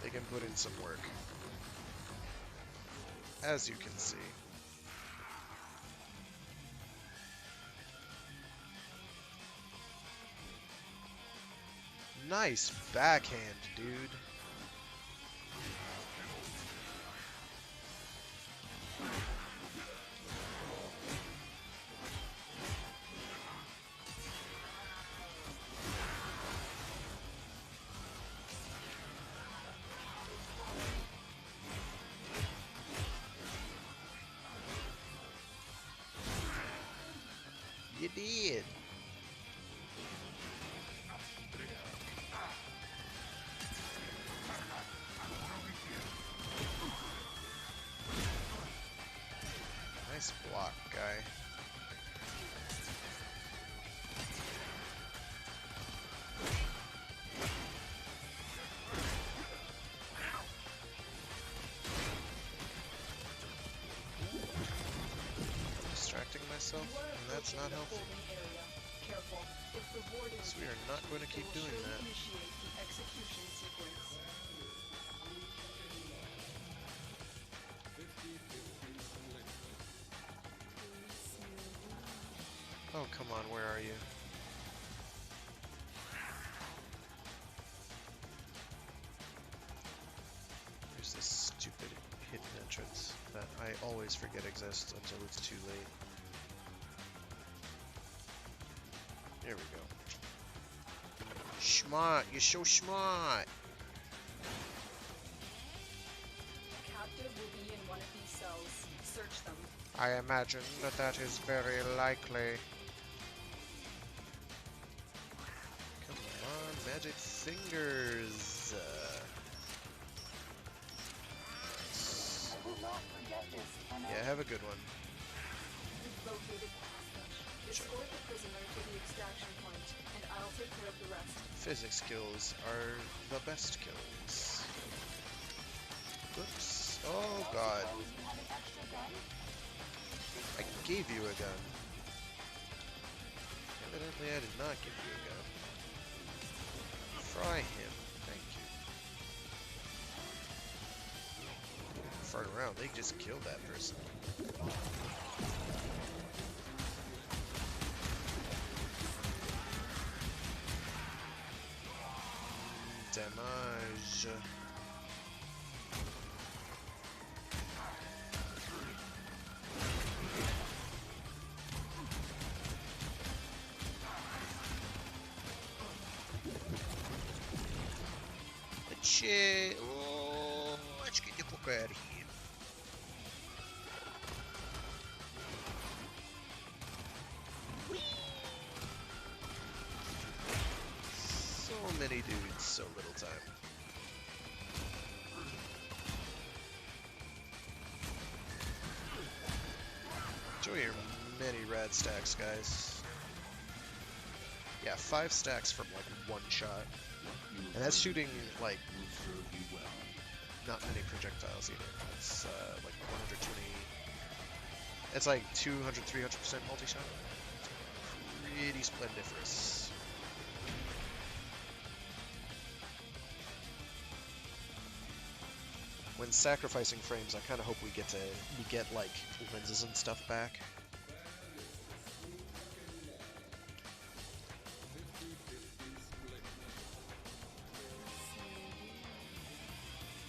They can put in some work, as you can see. Nice backhand, dude. You did. Nice block, guy. Distracting myself, and that's not healthy. Careful. If the warden So we are not going to keep doing that. initiate the execution sequence. Oh, come on, where are you? There's this stupid hidden entrance that I always forget exists until it's too late. There we go. Smart, you're so smart! Captive will be in one of these cells. Search them. I imagine that that is very likely. Come on, magic fingers! Yeah, have a good one. We've located the passage. Escort the prisoner to the extraction point, and I'll take care of the rest. Physics skills are the best kills. Whoops. Oh god. I gave you a gun. Evidently I did not give you a gun. Fry him. Thank you. Fart around, they just killed that person. Damage. Oh, let's get the fuck out of here. Whee! So many dudes, so little time. Enjoy your many rad stacks, guys. Yeah, 5 stacks from like one shot. And that's shooting like not many projectiles either. It's like 120. It's like 200-300% multi-shot. Pretty splendiferous. When sacrificing frames, I kind of hope we get like lenses and stuff back.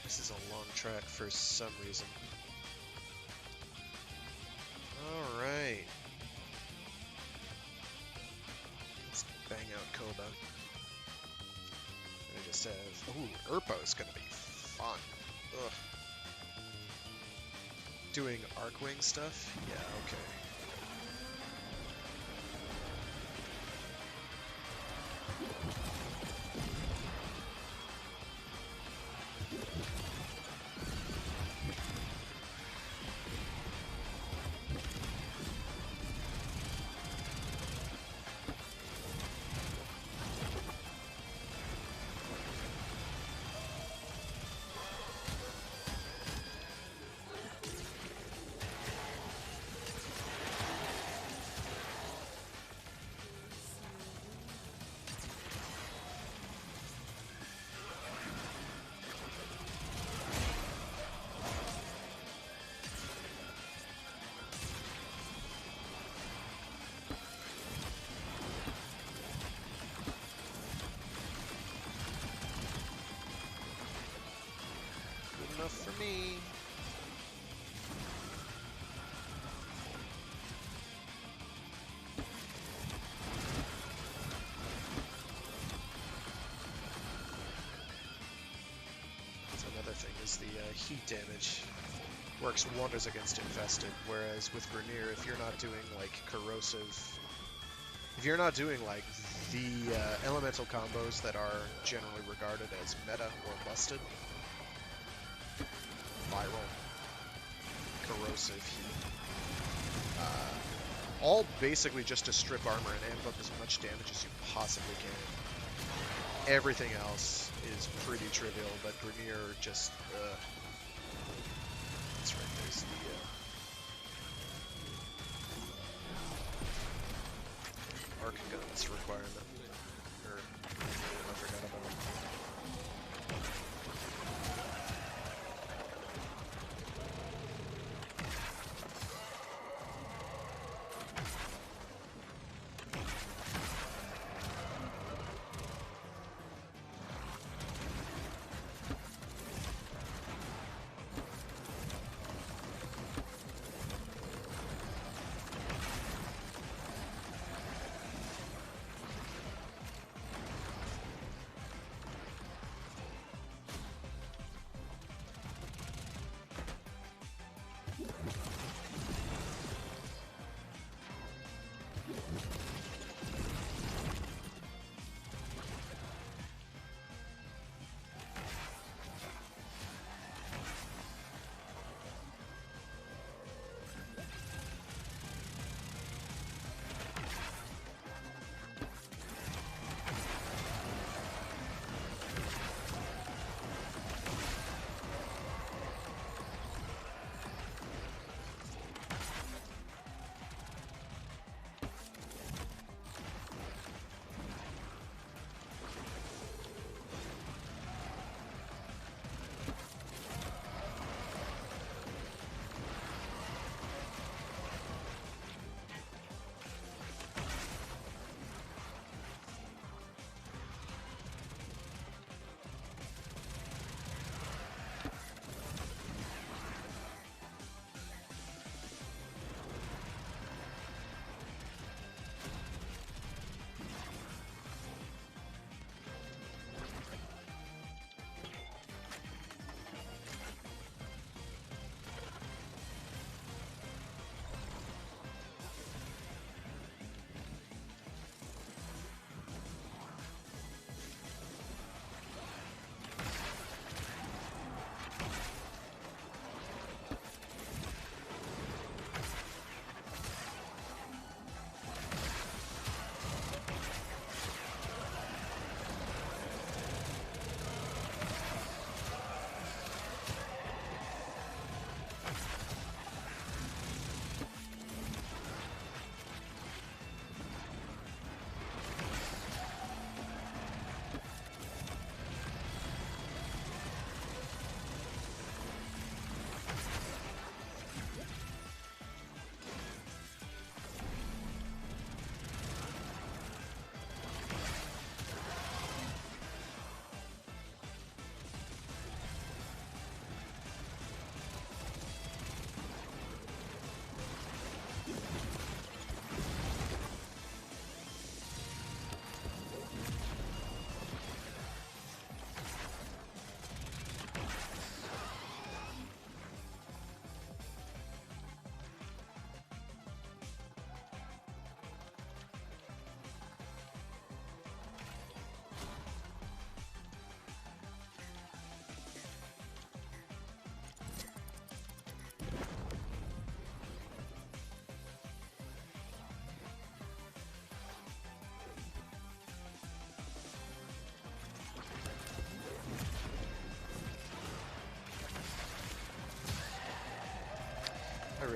This is a long track for some reason. Alright. Let's bang out Koba. I just have... Ooh, Urpo's gonna be fun. Ugh. Doing Arcwing stuff? Yeah, okay. Enough for me. That's another thing is the heat damage works wonders against infested, whereas with Grenier, if you're not doing like corrosive, if you're not doing like the elemental combos that are generally regarded as meta or busted, viral, corrosive heat. All basically just to strip armor and amp up as much damage as you possibly can. Everything else is pretty trivial, but Grenier just... that's right, there's the... arc guns requirement. Or, I forgot about it.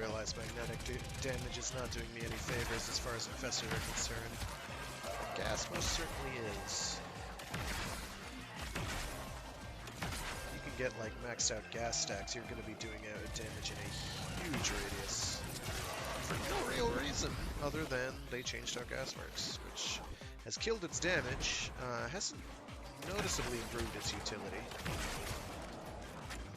realize magnetic damage is not doing me any favors as far as infestors are concerned. Gas most certainly is. You can get like maxed out gas stacks, you're going to be doing damage in a huge radius. For no real reason other than they changed how gas works, which has killed its damage, hasn't noticeably improved its utility.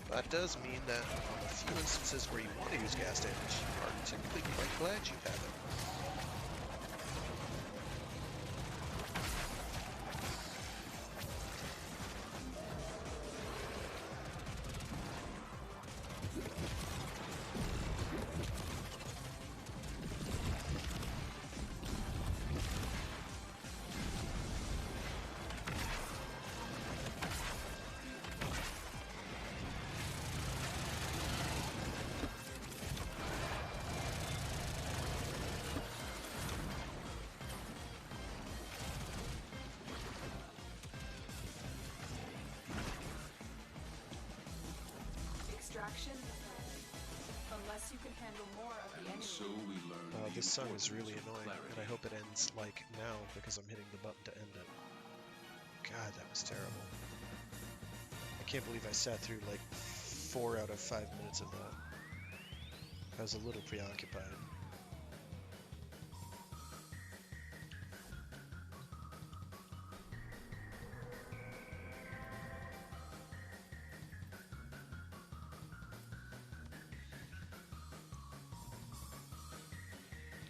But does mean that on the few instances where you want to use gas damage, you are typically quite glad you have it. Extraction. Unless you can handle more of the enemy. So we learn. This song is really annoying, and I hope it ends like now because I'm hitting the button to end it. God, that was terrible. I can't believe I sat through like 4 out of 5 minutes of that. I was a little preoccupied.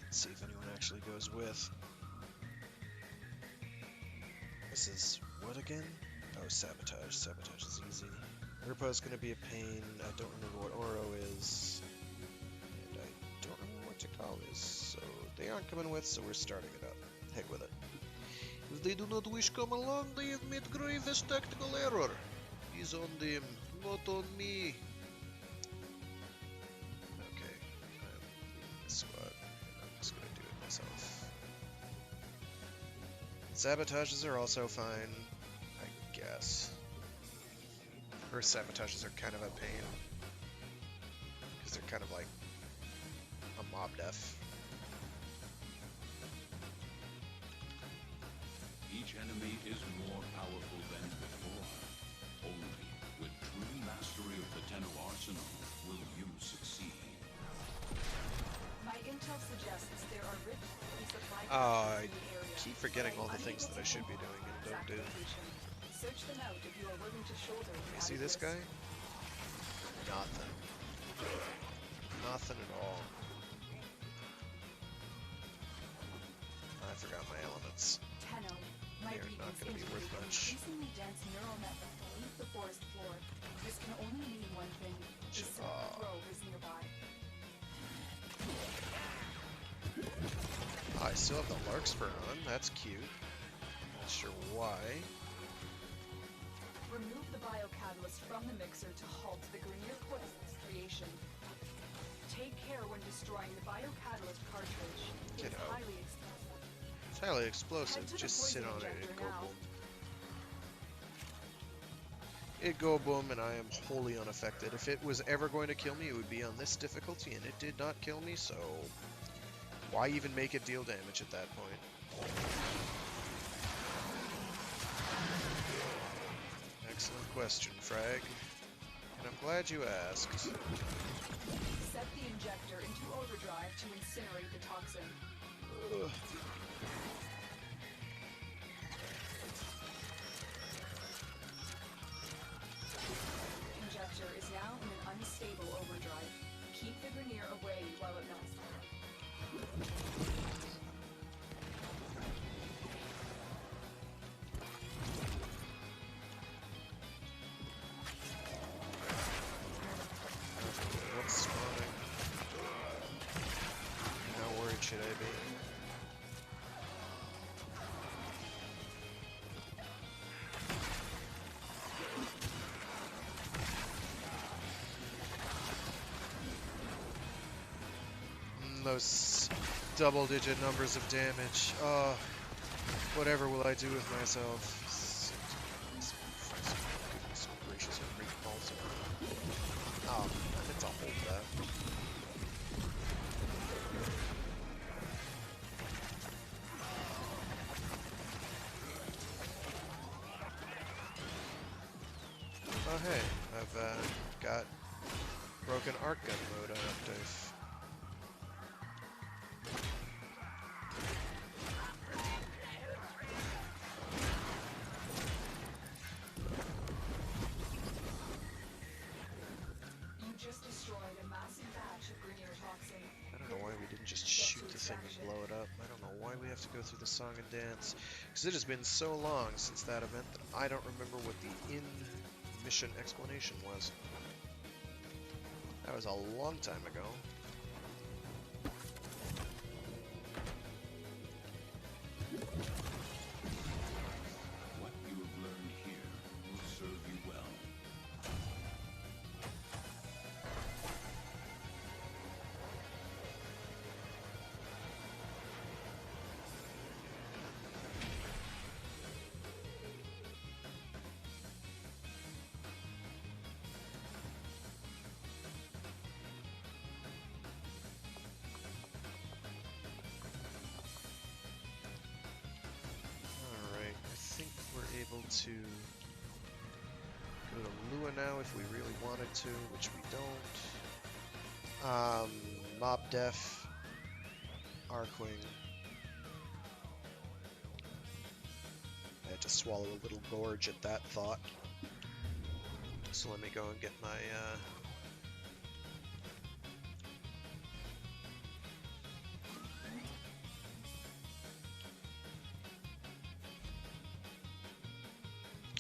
Let's see if anyone actually goes with. This is what again? Oh, sabotage. Sabotage is easy. Urpa's gonna be a pain. I don't remember what Oro is. And I don't remember what Tikal is. So they aren't coming with, so we're starting it up. Heck with it. If they do not wish come along, they have made gravest tactical error. Is on them, not on me. Okay, I'm leaving this squad, and I'm just gonna do it myself. Sabotages are also fine, I guess. Or sabotages are kind of a pain. Because they're kind of like a mob death. Each enemy is more powerful than before. Only with true mastery of the Tenno arsenal will you succeed. My intel suggests there are rich supply I in the area. keep forgetting all the Unable things that I to should be pinpoint doing and the don't do. exact location. Search them out if you are willing to shoulder the You see added this risk. guy? Nothing. Nothing at all. I forgot my elements. Tenno, my They are not beacons gonna be worth integrate much. increasingly dense neural network beneath the forest floor. This can only mean one thing. The Shurr. Silver Grove is nearby. I still have the Larkspur on. That's cute. Not sure why. Remove the biocatalyst from the mixer to halt the Grenier Quest's creation. Take care when destroying the biocatalyst cartridge. Get It's out. highly explosive. It's highly explosive. Head to the Just sit poison on it and injector go now. boom. It go boom, and I am wholly unaffected. If it was ever going to kill me, it would be on this difficulty, and it did not kill me, so why even make it deal damage at that point? Excellent question, Frag. And I'm glad you asked. Set the injector into overdrive to incinerate the toxin. Ugh. Injector is now in an unstable overdrive. Keep the Grenier away while it melts. What's spawning? How worried should I be? Those double-digit numbers of damage. Whatever will I do with myself? Goodness gracious, repulsive. Oh, I meant to hold that. hey, I've got broken arc gun mode active. You just destroyed a massive batch of Grenier toxin. I don't know why we didn't just shoot the thing and blow it up. I don't know why we have to go through the song and dance. Because it has been so long since that event that I don't remember what the in-mission explanation was. That was a long time ago. What you have learned here will serve you well. Alright, I think we're able to go to Lua now if we really wanted to, which we don't. Mob Def, Arcwing. I had to swallow a little gorge at that thought. So let me go and get my,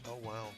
Oh, wow.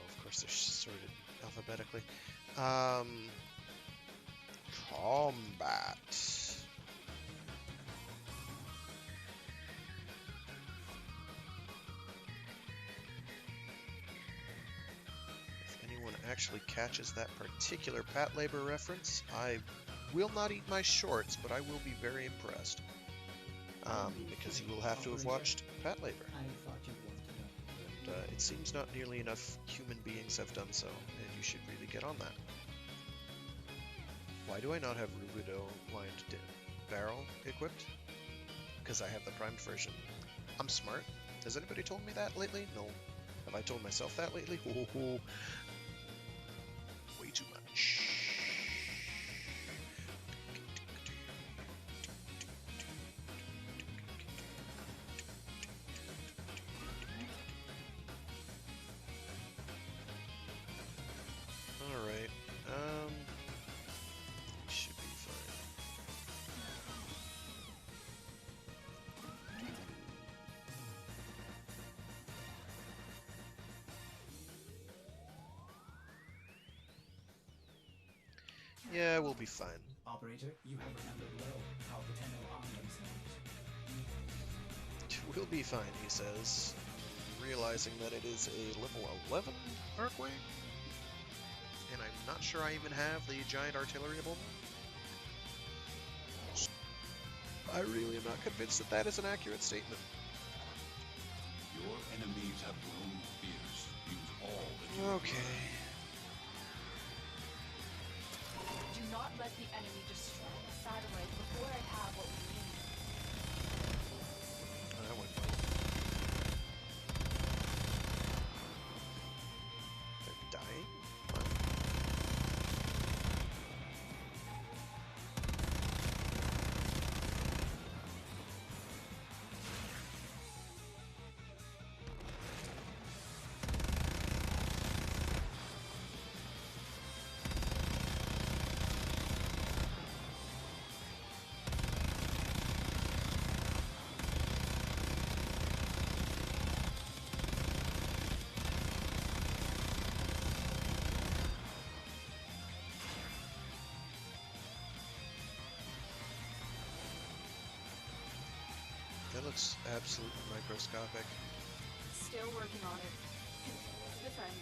Of course, they're sorted alphabetically. Combat. If anyone actually catches that particular Pat Labor reference, I will not eat my shorts, but I will be very impressed. Because you will have to have watched Pat Labor. I thought you wanted to know. It seems not nearly enough human beings have done so, and you should really get on that. Why do I not have Rubido lined barrel equipped? Because I have the primed version. I'm smart. Has anybody told me that lately? No. Have I told myself that lately? Way too much. Alright, should be fine. Yeah, we'll be fine. Operator, you have remembered well how the Tenno arm themselves. We'll be fine, he says, realizing that it is a level 11 Arcwing, and I'm not sure I even have the giant artillery able. I really am not convinced that that is an accurate statement. Your enemies have grown fierce. Use all that you have Okay. Do not let the enemy destroy the satellite before I have what we need. That went fine. They're dying? Fine. looks absolutely microscopic. Still working on it. Defend.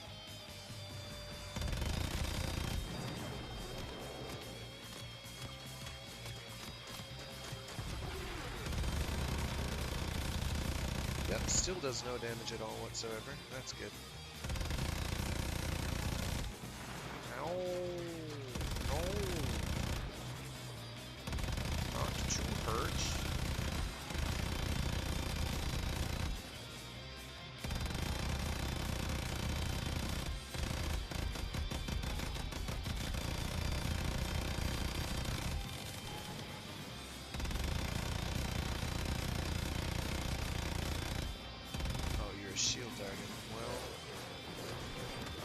Yep, still does no damage at all whatsoever. That's good. Ow! No! Not to hurt. Shield target. Well,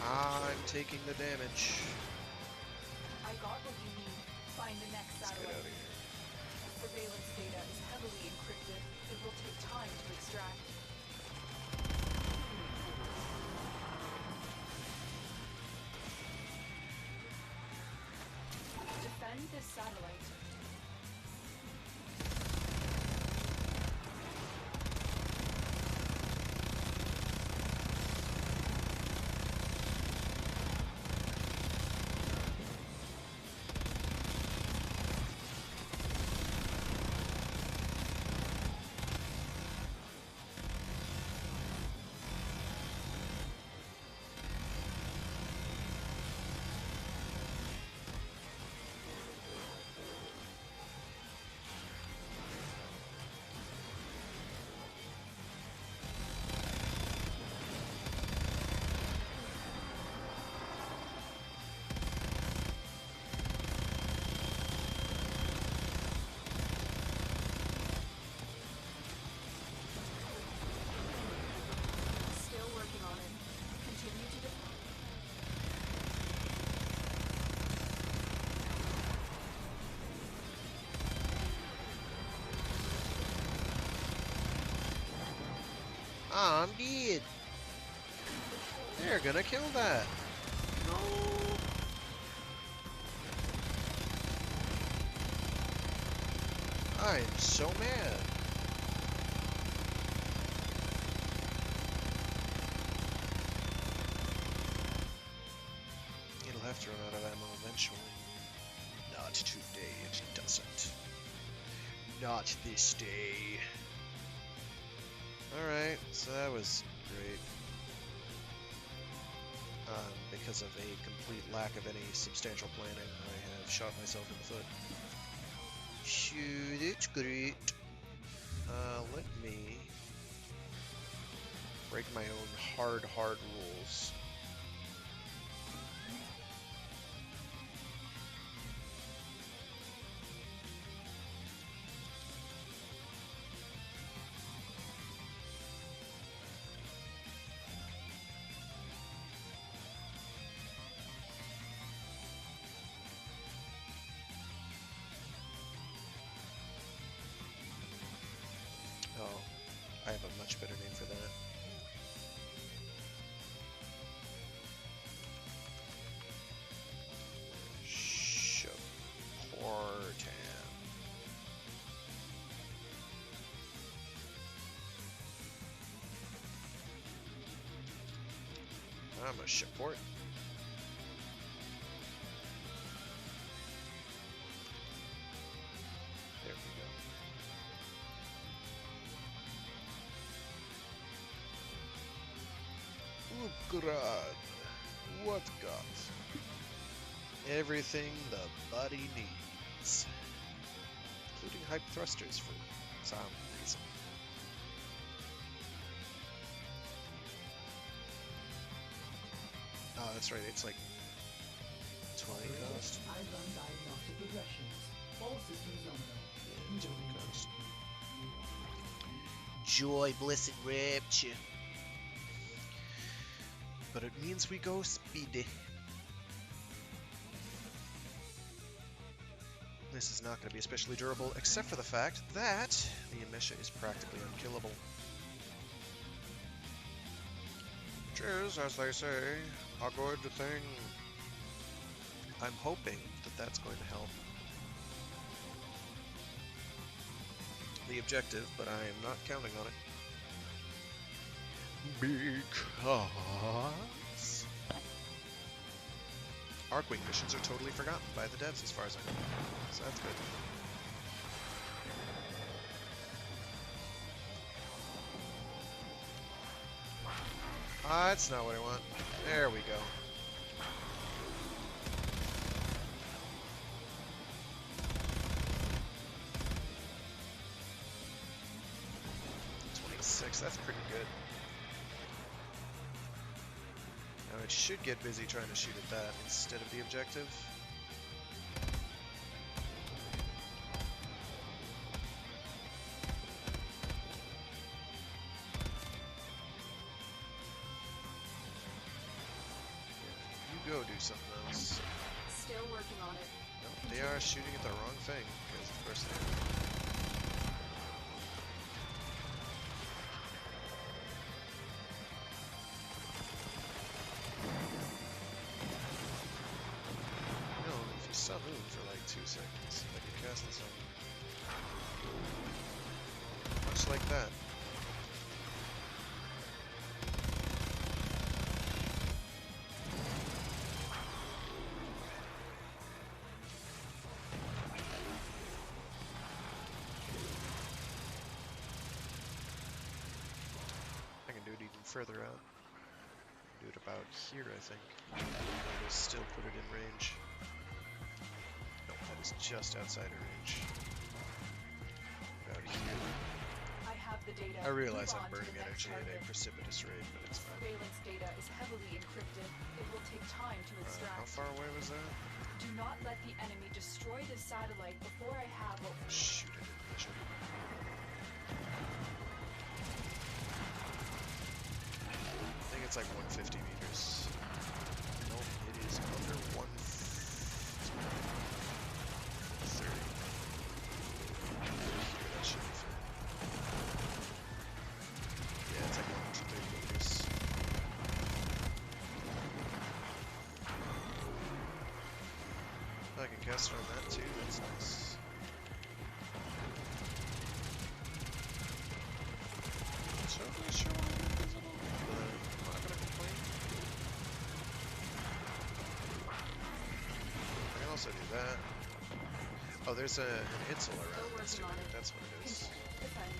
I'm taking the damage. I got what you need. Find the next Let's get satellite. out of here. Surveillance data is heavily encrypted. It will take time to extract. Defend this satellite. Still working on it. Continue to defend. I'm dead. They're gonna kill that. No. I'm so mad. It'll have to run out of ammo eventually. Not today, it doesn't. Not this day. Alright, so that was great. Because of a complete lack of any substantial planning, I have shot myself in the foot. Shoot, it's great. Let me break my own hard rules. Oh, I have a much better name for that. Shapportan. I'm a Shapport. There we go. Ugrad. What got? Everything the body needs. Including hype thrusters for some reason. Oh, that's right, it's like 20 cost. I run diagnostic regressions. All systems nominal. Yeah, 20 cost. Joy, blessed rapture. But it means we go speedy. This is not going to be especially durable, except for the fact that the Emesha is practically unkillable. Which is, as they say, a good thing. I'm hoping that that's going to help. the objective, but I am not counting on it. Because Arcwing missions are totally forgotten by the devs as far as I know. So that's good. That's not what I want. There we go. That's pretty good. Now it should get busy trying to shoot at that instead of the objective. You go do something else. Still working on it. Nope, they are shooting at the wrong thing, because of course they are. Move for like 2 seconds. I can cast this on you. Much like that. I can do it even further out. Do it about here, I think. And it'll still put it in range. Is just outside of range. About here. I have the data. I realize Move I'm on to burning the next energy at a target. precipitous rate, but it's fine. Surveillance data is heavily encrypted. It will take time to How extract. far away was that? Do not let the enemy destroy the satellite before I have what. Shoot it in vision. I think it's like 150 meters. Nope, it is under 130. That should be fine. Yeah, it's like 130 meters. I can cast it on that too, that's nice. So I'm sure I'm invisible, but I'm not gonna complain. I can also do that. Oh, there's an insula around this too. That's what it is. Defend.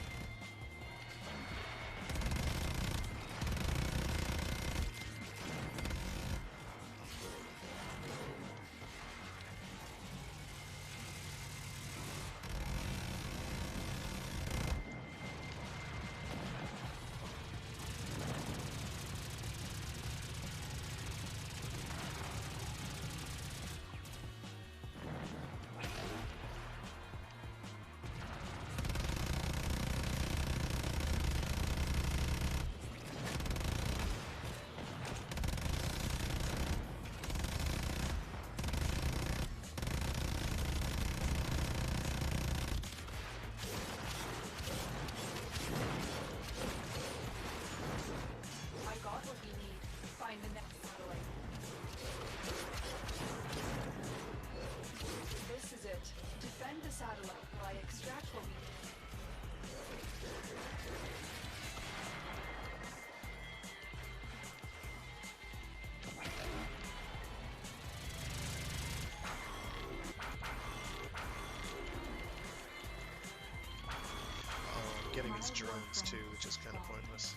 Getting his drones too, which is kind of pointless.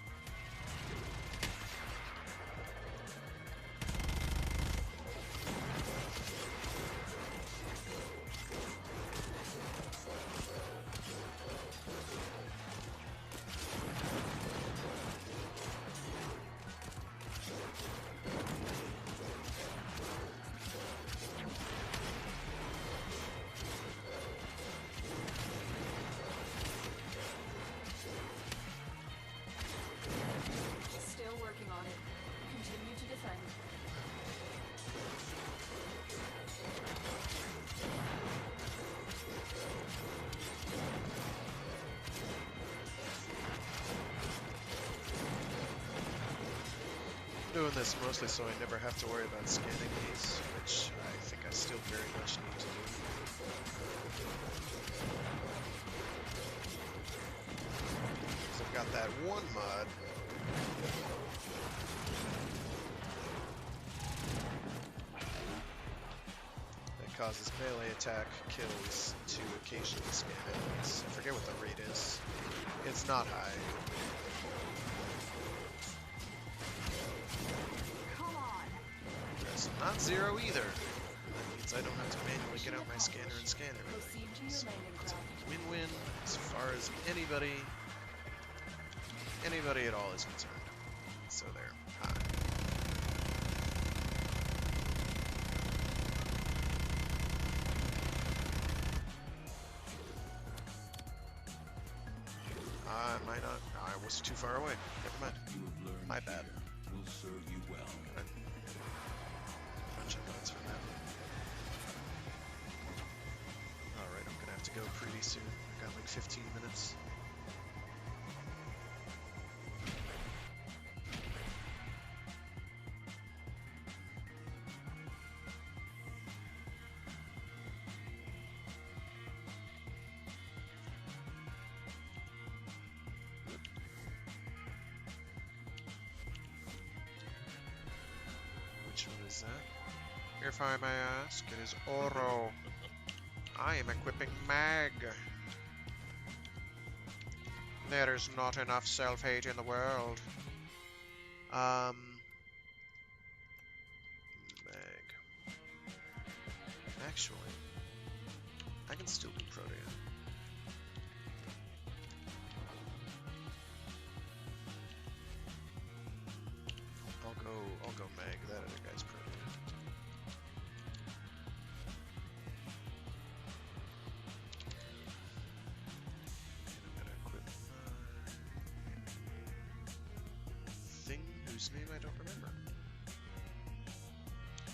Doing this mostly so I never have to worry about scanning these, which I think I still very much need to do. that one mod. That causes melee attack kills to occasionally spam enemies. I forget what the rate is. It's not high. Come on. It's not zero either. That means I don't have to manually get out my scanner and scan everything. Proceed to your So landing it's a craft. win-win as far as anybody at all is concerned. So there. Hi. I might not. I was too far away. Never mind. You have learned My bad. here will serve you well. Bunch of notes from that. Alright, I'm gonna have to go pretty soon. I've got like 15 minutes. Which one is that? If I may ask, it is Oro. I am equipping Mag. There is not enough self-hate in the world. Mag. Actually, I can still do Protea. I'll go Mag. That other guy's Protea. I'm gonna equip thing whose name I don't remember.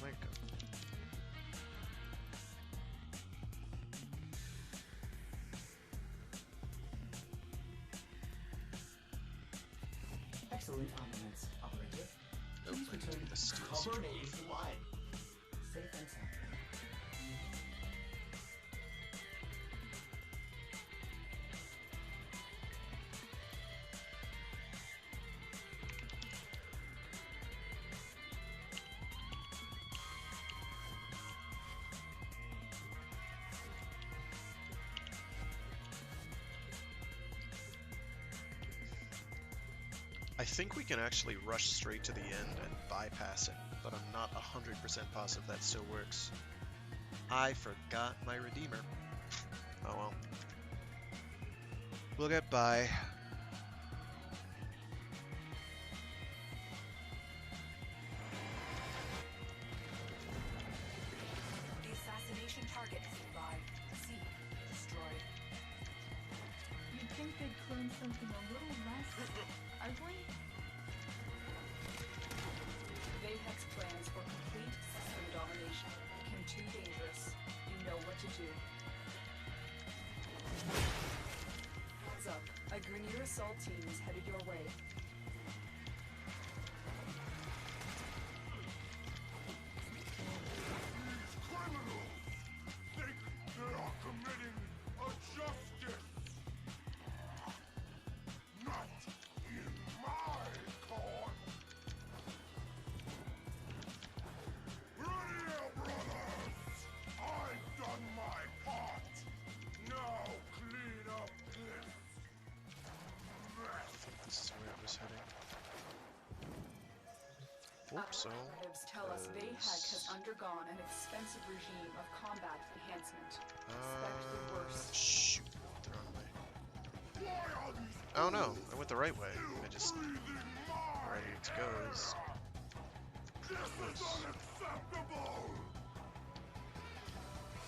Might go. Excellent armaments, operator. Nope, Please I can do return the steel cover sword. in blood. Safe and sound. I think we can actually rush straight to the end and bypass it, but I'm not 100% positive that still works. I forgot my Redeemer. Oh well. We'll get by. The assassination target is nearby. C. Destroyed. You'd think they'd clone something a little less ugly? Vahek's plans for complete system domination became too dangerous. You know what to do. Heads up. A Grineer assault team is headed your way. Criminals think they are committing a justice. Not in my court. Ready up, brothers! I've done my part. Now clean up this mess. I think this is where it was heading. Whoops, so Operatives tell us Vahek has undergone an expensive regime of combat enhancement. Expect the worst. shoot, the wrong way. Why are these Oh no, I went the right way. I just breathing where I needed to go is This is unacceptable!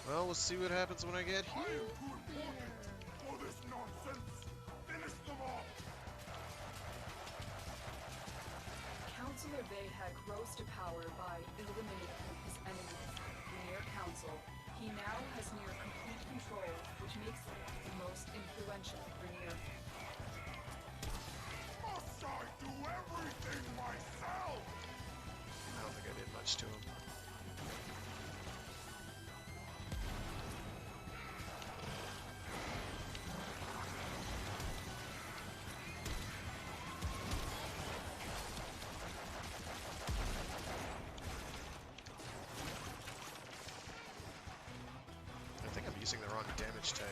well, we'll see what happens when I get here. For this nonsense, finish them off! Councillor Vahek rose to power by eliminating his enemies, the Grineer Council. He now has near complete control, which makes him the most influential Grineer. Must I do everything myself? I don't think I did much to him. using the wrong damage type.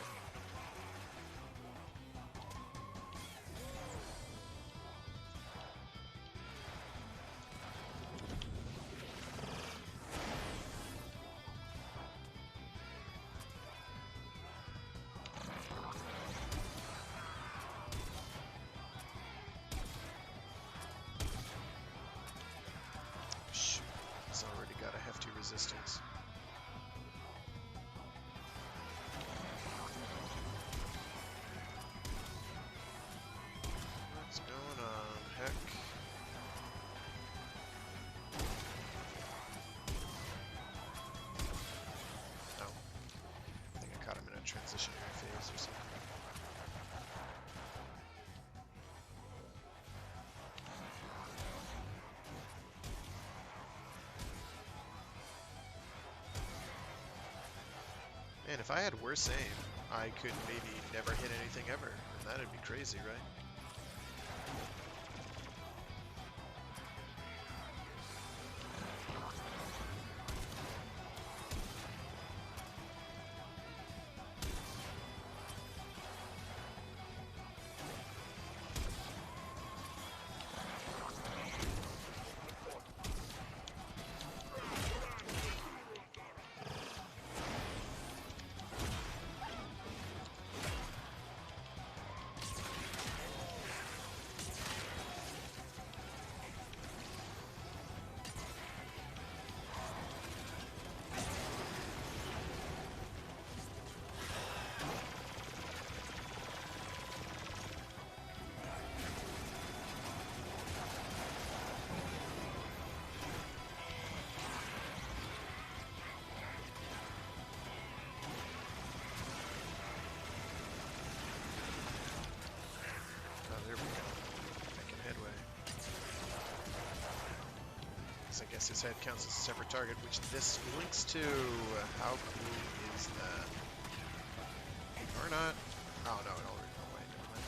Shoot, it's already got a hefty resistance. What's going on, heck? Oh. I think I caught him in a transitionary phase or something. Man, if I had worse aim, I could maybe never hit anything ever, and that'd be crazy, right? Oh, there we go. Making headway. So I guess his head counts as a separate target, which this links to. How cool is that? Or not? Oh no, it already. Oh wait, never mind.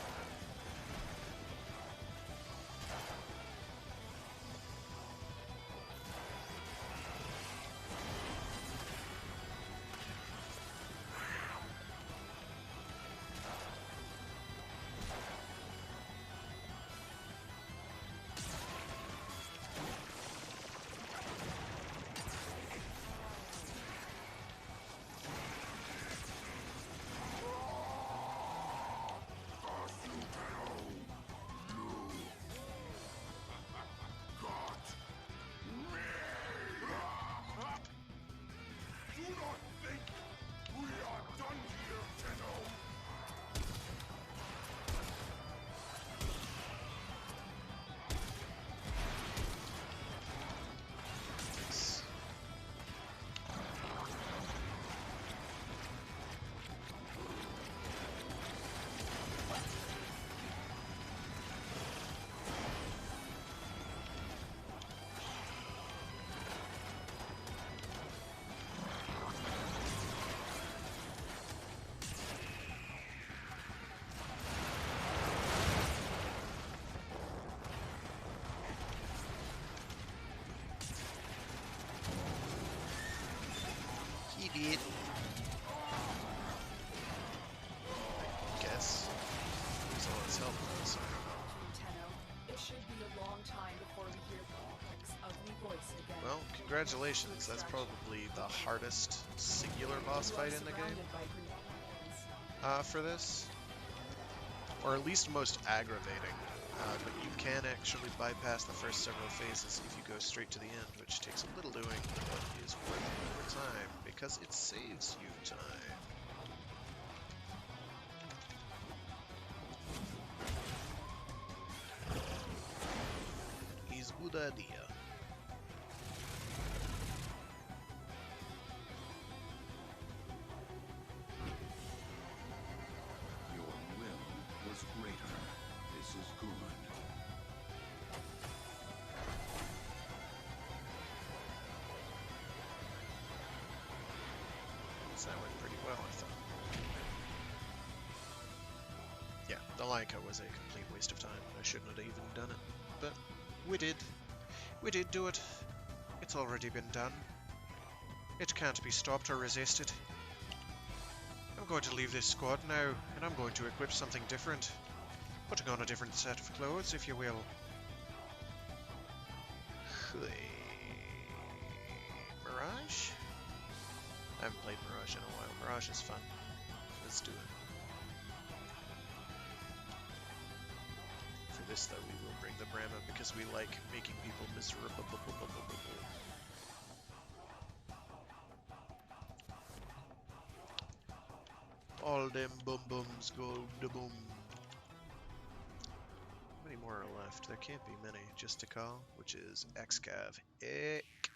Do not think we are done here, Tenno. Nice. He did. I guess. He's all his help, so I don't know. Tenno, it should be a long time before we hear Ulrich's ugly voice again. Well, congratulations. That's probably the hardest singular boss fight in the game Surrounded by grenades. for this. Or at least most aggravating. But you can actually bypass the first several phases if you go straight to the end, which takes a little doing, but is worth it over time, because it saves you time. Is good idea. Your will was greater. This is good. So that went pretty well, I thought. Yeah, the Leica was a complete waste of time. I shouldn't have even done it. But we did. We did do it. It's already been done. It can't be stopped or resisted. going to leave this squad now, and I'm going to equip something different. Putting on a different set of clothes, if you will. Mirage? I haven't played Mirage in a while. Mirage is fun. Let's do it. For this, though, we will bring the Brahma because we like making people miserable. All them bum-bums go da-boom. How many more are left? There can't be many. Just to call, which is Xcav. Ick.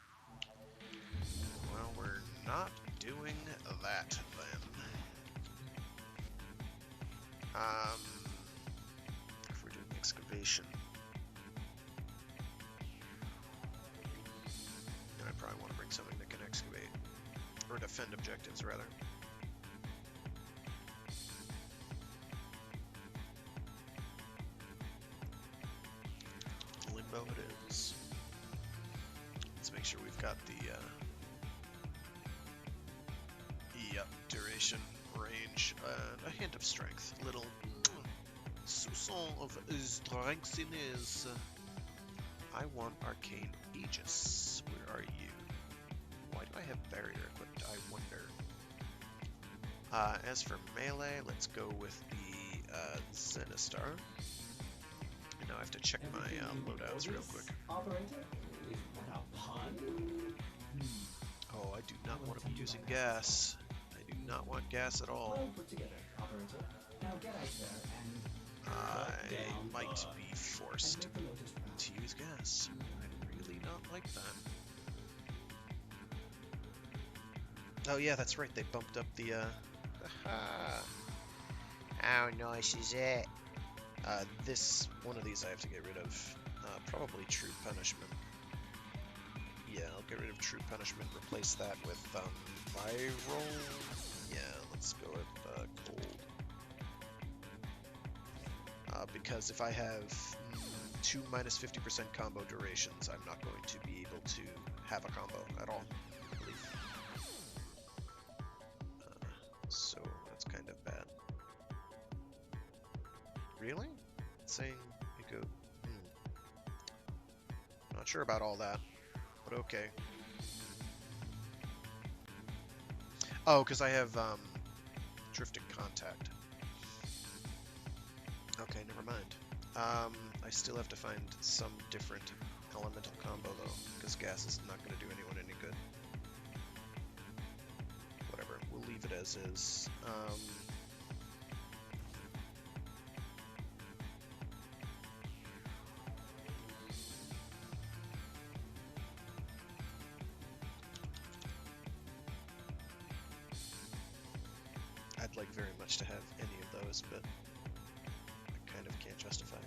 Well, we're not doing that then. If we're doing excavation, then I probably want to bring something that can excavate or defend objectives rather. Limbo it is. Let's make sure we've got the yep, duration, range, and a hint of strength. Little soupçon of strengthiness. I want Arcane Aegis. Where are you? Why do I have Barrier equipped? I wonder. As for melee, let's go with the Zenistar. And now I have to check my loadouts real quick. Operator? Is that a pun? Oh, I do not want to be using gas. I do not want gas at all. Well put together, operator. Now get out there and I might be forced and make the Lotus round. to use gas. I'd really not like that. Oh yeah, that's right. They bumped up the How nice is it? This one of these I have to get rid of. Probably True Punishment. Yeah, I'll get rid of True Punishment. Replace that with Viral. Yeah, let's go with Cold. Because if I have two minus 50% combo durations, I'm not going to be able to have a combo at all, I believe. So that's kind of bad. Really? It's saying you go. Not sure about all that, but okay. Oh, because I have Drifting Contact. Okay, never mind. I still have to find some different elemental combo though, because gas is not going to do anyone any good. Whatever, we'll leave it as is. I'd like very much to have any of those, but I kind of can't justify it.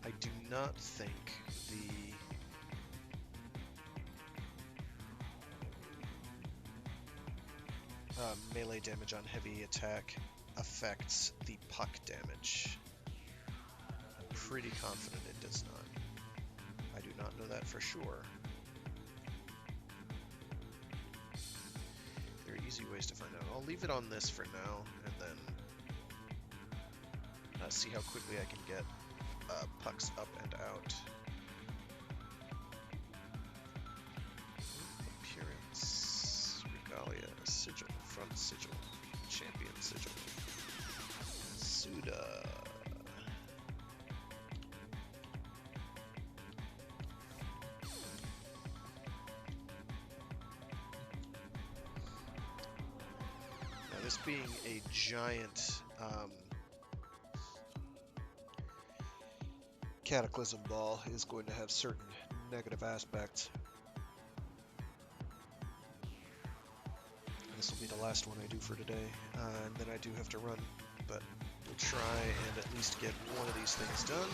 I do not think the melee damage on heavy attack affects the puck damage. I'm pretty confident it does not. I do not know that for sure. There are easy ways to find out. I'll leave it on this for now, and then see how quickly I can get pucks up and out. Appearance, Regalia, Sigil, Front Sigil, Champion Sigil, Suda. Now this being a giant Cataclysm Ball is going to have certain negative aspects. This will be the last one I do for today, and then I do have to run, but we'll try and at least get one of these things done.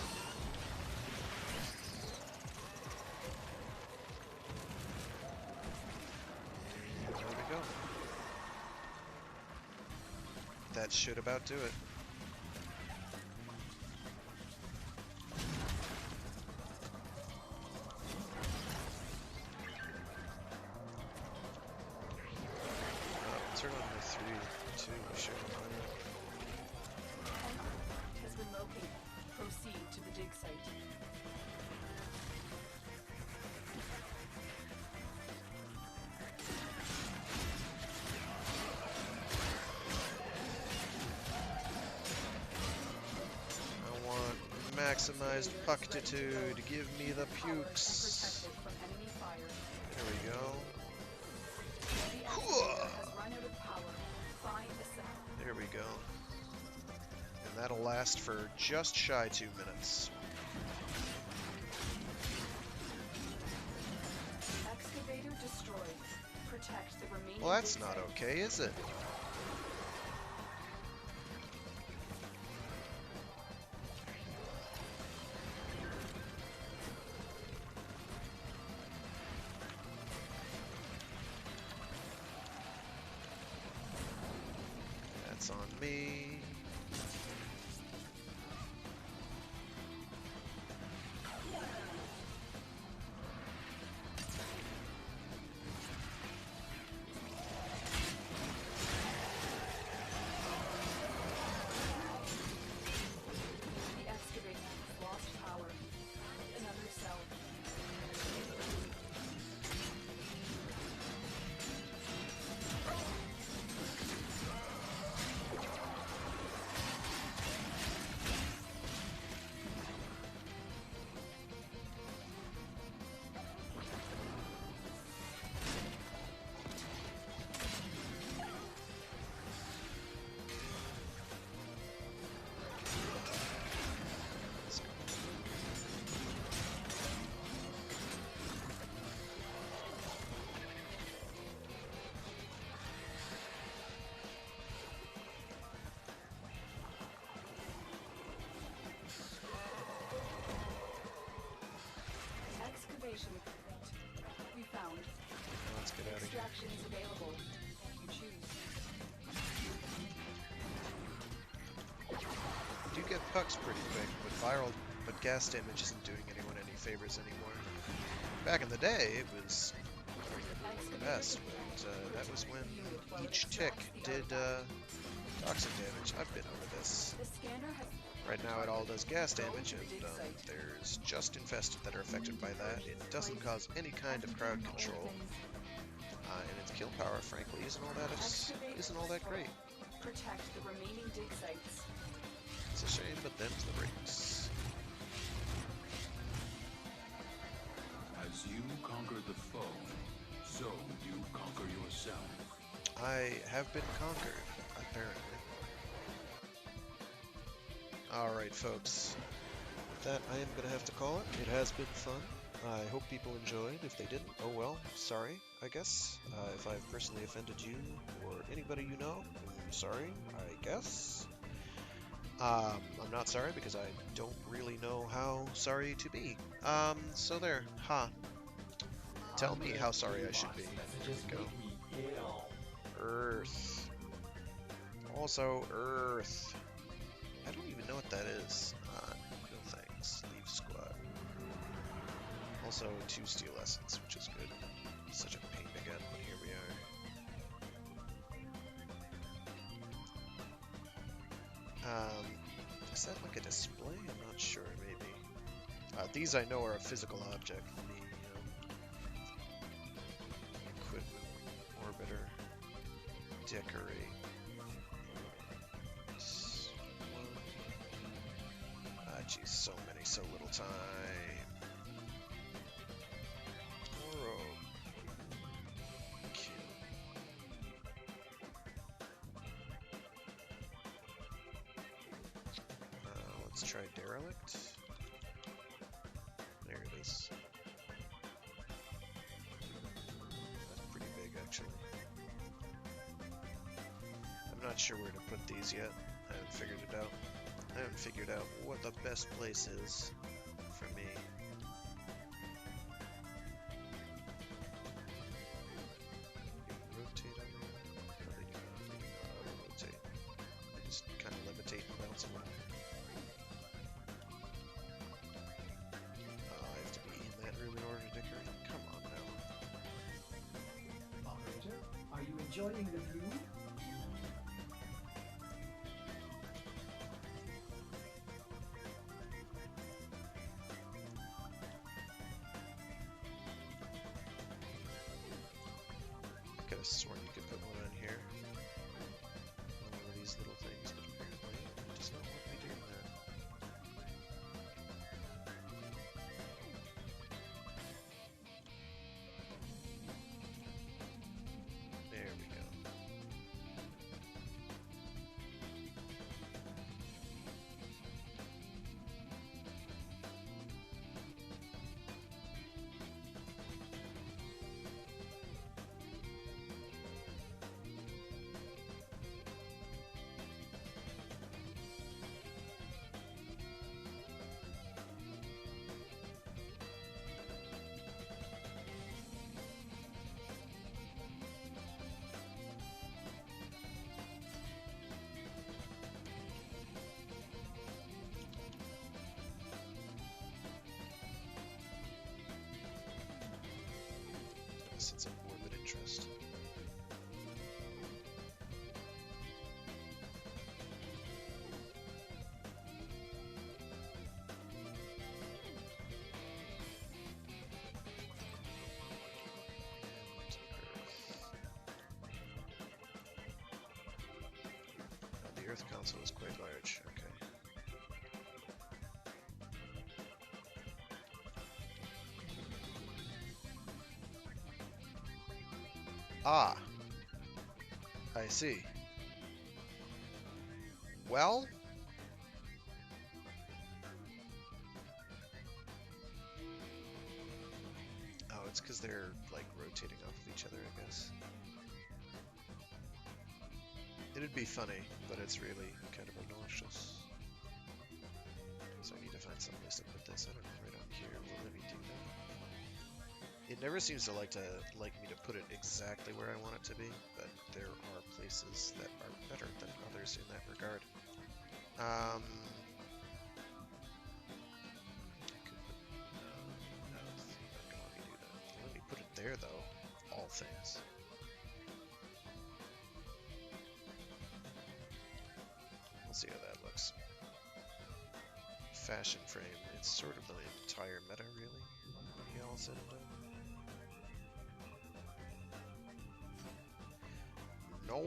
And there we go. That should about do it. 3, 2, sure, why not? Has been located. Proceed to the dig site. I want maximized puctitude. Give me the pukes. Protected from enemy fire. There we go. The excavator has run out of power. Find the cell. There we go. And that'll last for just shy 2 minutes. Excavator destroyed. Protect the remaining. Well, that's dig not site. okay, is it? That's on me. The excavator has lost power. Another cell. Excavation complete. We found. Let's get out of here. Extraction is available. You choose. You do get pucks pretty quick, but gas damage isn't doing anyone any favors anymore. Back in the day, it was the best, but that was when each tick did toxin damage. I've been over this. The scanner has. Right now it all does gas damage, and there's just infested that are affected by that. It doesn't cause any kind of crowd control, and its kill power, frankly, isn't all that great. Protect the remaining dig sites. It's a shame, but them's the breaks. As you conquer the foe, so you conquer yourself. I have been conquered, apparently. Alright, folks. With that, I am going to have to call it. It has been fun. I hope people enjoyed. If they didn't, oh well, sorry, I guess. If I've personally offended you or anybody you know, sorry, I guess. I'm not sorry because I don't really know how sorry to be. So there, Tell me how sorry I should be. There we go. Earth. Also, Earth. I don't even know what that is. No thanks. Leave squad. Also, 2 steel essence, which is good. Such a pain to get, but here we are. Is that like a display? I'm not sure, maybe. These I know are a physical object. The equipment, orbiter, decorate. Geez, so many, so little time. Let's try derelict. There it is. That's pretty big, actually. I'm not sure where to put these yet. I haven't figured it out. I haven't figured out what the best place is for me. Rotate on me? No, they do not rotate. They just kind of levitate and bounce around. I have to be in that room in order to decorate? Come on now. Operator, are you enjoying the view? sense of morbid interest. The Earth Council is quite large. Okay. Ah, I see. Well, oh, it's because they're like rotating off of each other, I guess. It'd be funny, but it's really kind of obnoxious. So I need to find some place to put this. I don't know, right on here. Will let me do that? It never seems to like me to put it exactly where I want it to be, but there are places that are better than others in that regard. I could put, no, it's not gonna let me do that. Let me put it there though. All things. We'll see how that looks. Fashion frame. It's sort of the entire meta, really. When you all said and done. No.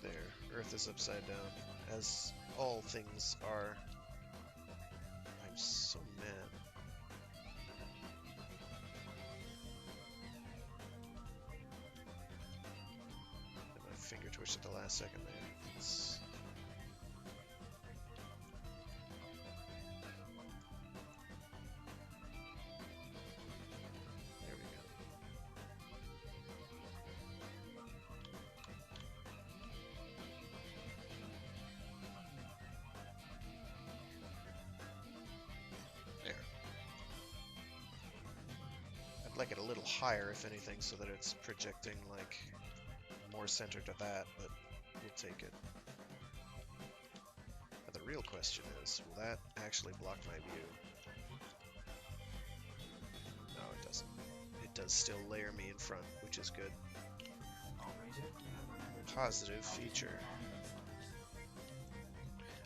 There. Earth is upside down, as all things are. I'm so mad. And my finger twitched at the last second there. There we go. There. I'd like it a little higher, if anything, so that it's projecting, like, more center to that, but we'll take it. But the real question is, will that actually block my view? No, it doesn't. It does still layer me in front, which is good. Positive feature.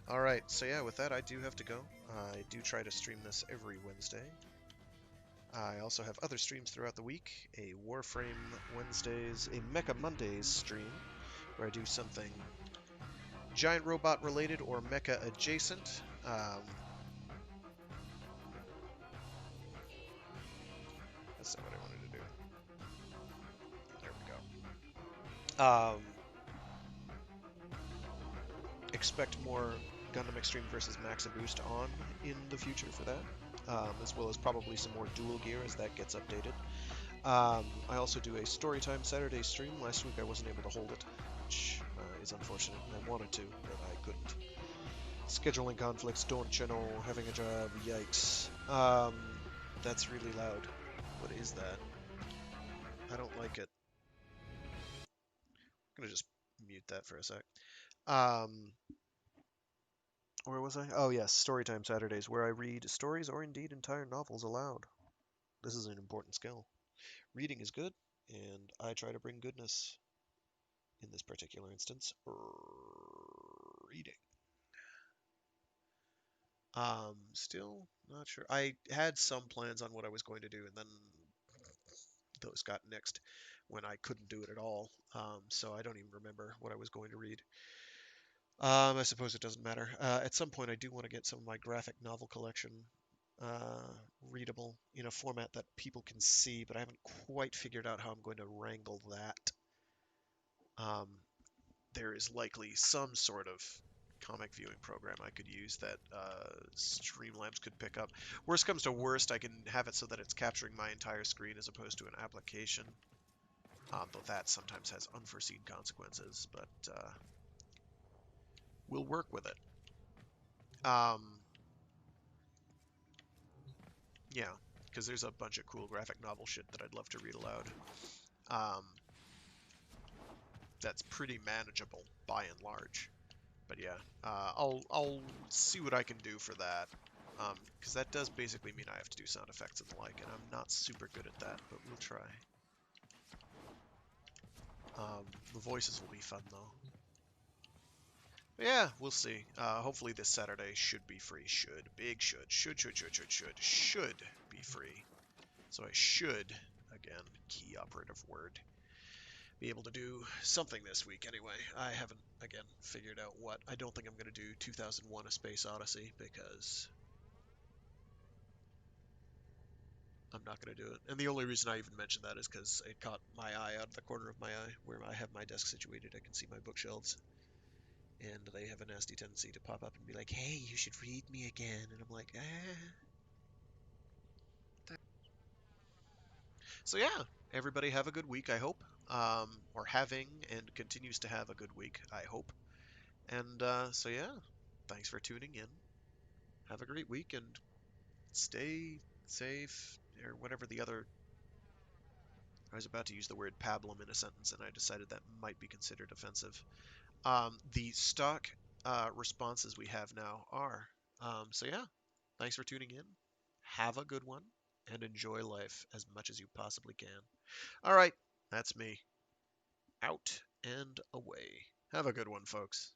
Alright, so yeah, with that I do have to go. I do try to stream this every Wednesday. I also have other streams throughout the week. A Warframe Wednesdays, a Mecha Mondays stream, where I do something giant robot related or mecha adjacent. That's not what I wanted to do. There we go. Expect more Gundam Extreme versus Max and Boost on in the future for that, as well as probably some more dual gear as that gets updated. I also do a Storytime Saturday stream. Last week I wasn't able to hold it, which is unfortunate. I wanted to, but I couldn't. Scheduling conflicts, don't you know, having a job, yikes. That's really loud. What is that? I don't like it. I'm gonna just mute that for a sec. Where was I? Oh yes, Storytime Saturdays, where I read stories or indeed entire novels aloud. This is an important skill. Reading is good, and I try to bring goodness in this particular instance. Reading. Still not sure. I had some plans on what I was going to do, and then those got nixed when I couldn't do it at all. So I don't even remember what I was going to read. I suppose it doesn't matter. At some point, I do want to get some of my graphic novel collection readable in a format that people can see, but I haven't quite figured out how I'm going to wrangle that. There is likely some sort of comic viewing program I could use that Streamlabs could pick up. Worst comes to worst, I can have it so that it's capturing my entire screen as opposed to an application. Though that sometimes has unforeseen consequences, but we'll work with it. Yeah, because there's a bunch of cool graphic novel shit that I'd love to read aloud. that's pretty manageable by and large. But yeah, I'll see what I can do for that, because that does basically mean I have to do sound effects and the like, and I'm not super good at that, but we'll try. The voices will be fun though. But yeah, we'll see. Hopefully this Saturday should be free. Should be free. So I should, again, key operative word, be able to do something this week anyway. I haven't, again, figured out what. I don't think I'm going to do 2001: A Space Odyssey because I'm not going to do it. And the only reason I even mentioned that is because it caught my eye out of the corner of my eye where I have my desk situated. I can see my bookshelves. And they have a nasty tendency to pop up and be like, hey, you should read me again. And I'm like, So yeah, everybody have a good week, I hope. Or having and continues to have a good week, I hope. And so yeah, thanks for tuning in. Have a great week and stay safe, or whatever the other. I was about to use the word pablum in a sentence, and I decided that might be considered offensive. The stock responses we have now are. So yeah, thanks for tuning in. Have a good one, and enjoy life as much as you possibly can. All right, that's me. Out and away. Have a good one, folks.